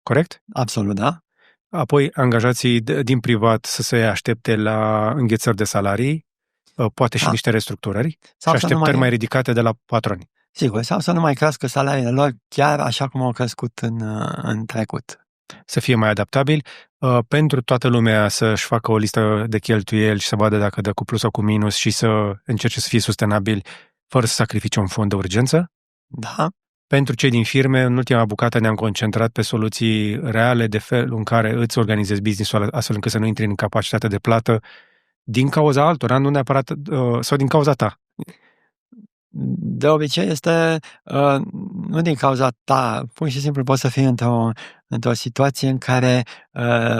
[SPEAKER 2] Corect?
[SPEAKER 1] Absolut, da.
[SPEAKER 2] Apoi, angajații din privat să se aștepte la înghețări de salarii, poate și niște restructurări sau și așteptări mai ridicate de la patroni.
[SPEAKER 1] Sigur, sau să nu mai crească salariile lor chiar așa cum au crescut în trecut.
[SPEAKER 2] Să fie mai adaptabili, pentru toată lumea să-și facă o listă de cheltuieli și să vadă dacă dă cu plus sau cu minus și să încerce să fie sustenabili fără să sacrifice un fond de urgență.
[SPEAKER 1] Da.
[SPEAKER 2] Pentru cei din firme, în ultima bucată ne-am concentrat pe soluții reale de felul în care îți organizezi business-ul astfel încât să nu intri în capacitatea de plată din cauza altora, nu neapărat, sau din cauza ta.
[SPEAKER 1] De obicei este nu din cauza ta, pur și simplu poți să fii într-o situație în care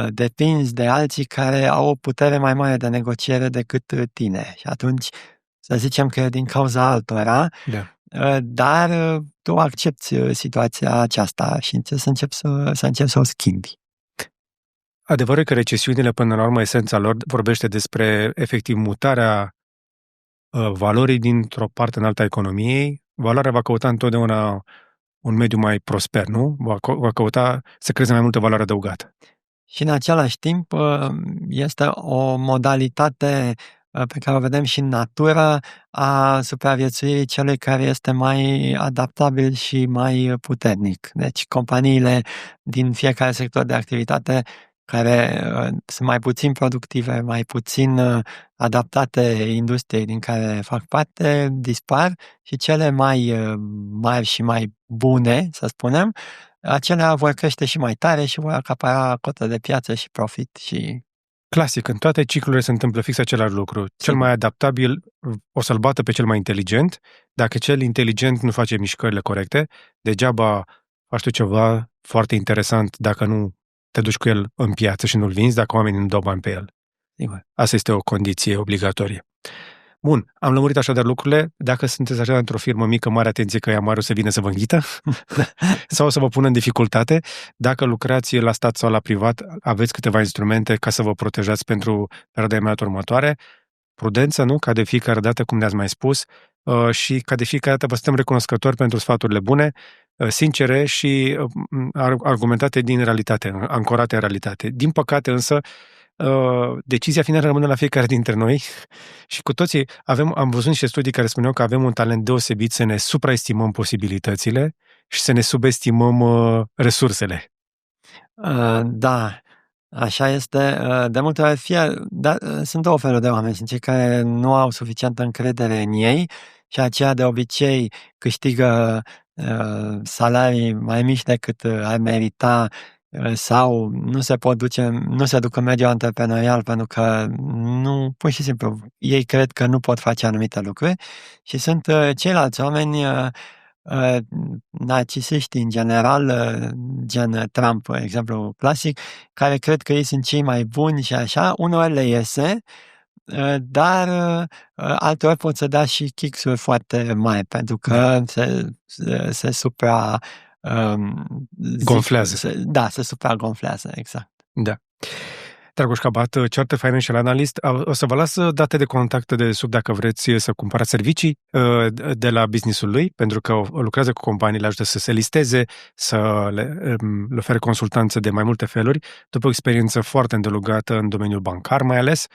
[SPEAKER 1] depinzi de alții care au o putere mai mare de negociere decât tine. Și atunci să zicem că e din cauza altora, dar tu accepți situația aceasta și începi să o schimbi.
[SPEAKER 2] Adevărul e că recesiunile, până la urmă, esența lor vorbește despre efectiv mutarea valorii dintr-o parte în alta a economiei. Valoarea va căuta întotdeauna un mediu mai prosper, nu? Va căuta să creeze mai multă valoare adăugată.
[SPEAKER 1] Și în același timp este o modalitate pe care o vedem și în natură a supraviețuirii celui care este mai adaptabil și mai puternic. Deci companiile din fiecare sector de activitate care sunt mai puțin productive, mai puțin adaptate industriei din care fac parte, dispar și cele mai mari și mai bune, să spunem, acelea vor crește și mai tare și vor acapara cotă de piață și profit și...
[SPEAKER 2] Clasic, în toate ciclurile se întâmplă fix același lucru. Cel mai adaptabil o să-l bată pe cel mai inteligent. Dacă cel inteligent nu face mișcările corecte, degeaba faci tu ceva foarte interesant dacă nu te duci cu el în piață și nu-l vinzi, dacă oamenii nu dau bani pe el. Asta este o condiție obligatorie. Bun, am lămurit așadar lucrurile. Dacă sunteți așa într-o firmă mică, mare atenție că Yamaru să vină să vă înghită sau să vă pună în dificultate. Dacă lucrați la stat sau la privat, aveți câteva instrumente ca să vă protejați pentru perioada imediat următoare. Prudență, nu? Ca de fiecare dată, cum ne-ați mai spus, și ca de fiecare dată vă suntem recunoscători pentru sfaturile bune, sincere și argumentate din realitate, ancorate în realitate. Din păcate însă, decizia finală rămâne la fiecare dintre noi și cu toții am văzut niște studii care spuneau că avem un talent deosebit să ne supraestimăm posibilitățile și să ne subestimăm resursele.
[SPEAKER 1] Da, așa este. De multe ori sunt două feluri de oameni. Sunt cei care nu au suficientă încredere în ei și aceia de obicei câștigă salarii mai mici decât ar merita sau nu se duc în mediul antreprenorial pentru că pur și simplu, ei cred că nu pot face anumite lucruri și sunt ceilalți oameni narcisiști în general, gen Trump, exemplu clasic, care cred că ei sunt cei mai buni și așa, uneori le iese, dar alteori pot să dea și kick-uri foarte mari, pentru că se supra...
[SPEAKER 2] gonflează.
[SPEAKER 1] Se supragonflează, exact.
[SPEAKER 2] Da. Dragoș Cabat, Charter Financial Analyst. O să vă las date de contact de sub dacă vreți să cumpărați servicii de la business-ul lui, pentru că lucrează cu companii, le ajută să se listeze, să le ofere consultanță de mai multe feluri, după o experiență foarte îndelugată în domeniul bancar mai ales,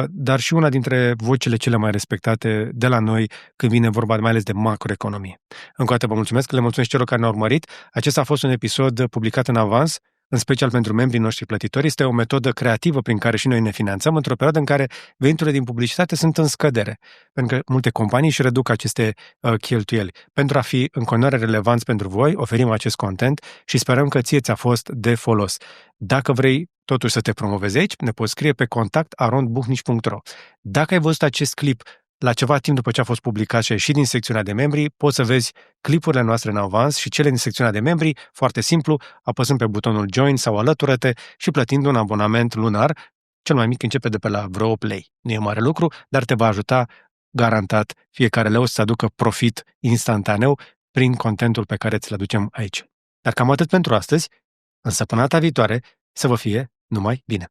[SPEAKER 2] dar și una dintre vocile cele mai respectate de la noi când vine vorba mai ales de macroeconomie. Încă o dată vă mulțumesc, le mulțumesc celor care ne-au urmărit. Acesta a fost un episod publicat în avans, în special pentru membrii noștri plătitori. Este o metodă creativă prin care și noi ne finanțăm într-o perioadă în care veniturile din publicitate sunt în scădere, pentru că multe companii își reduc aceste cheltuieli. Pentru a fi în continuare relevanți pentru voi, oferim acest content și sperăm că ție ți-a fost de folos. Dacă vrei totuși să te promovezi aici, ne poți scrie pe contact@buhnici.ro. Dacă ai văzut acest clip la ceva timp după ce a fost publicat și a ieșit din secțiunea de membri, poți să vezi clipurile noastre în avans și cele din secțiunea de membri, foarte simplu, apăsând pe butonul Join sau Alătură-te și plătind un abonament lunar. Cel mai mic începe de pe la vreo 8 lei. Nu e mare lucru, dar te va ajuta garantat fiecare leu să aducă profit instantaneu prin contentul pe care ți-l aducem aici. Dar cam atât pentru astăzi, însă până data viitoare, să vă fie numai bine!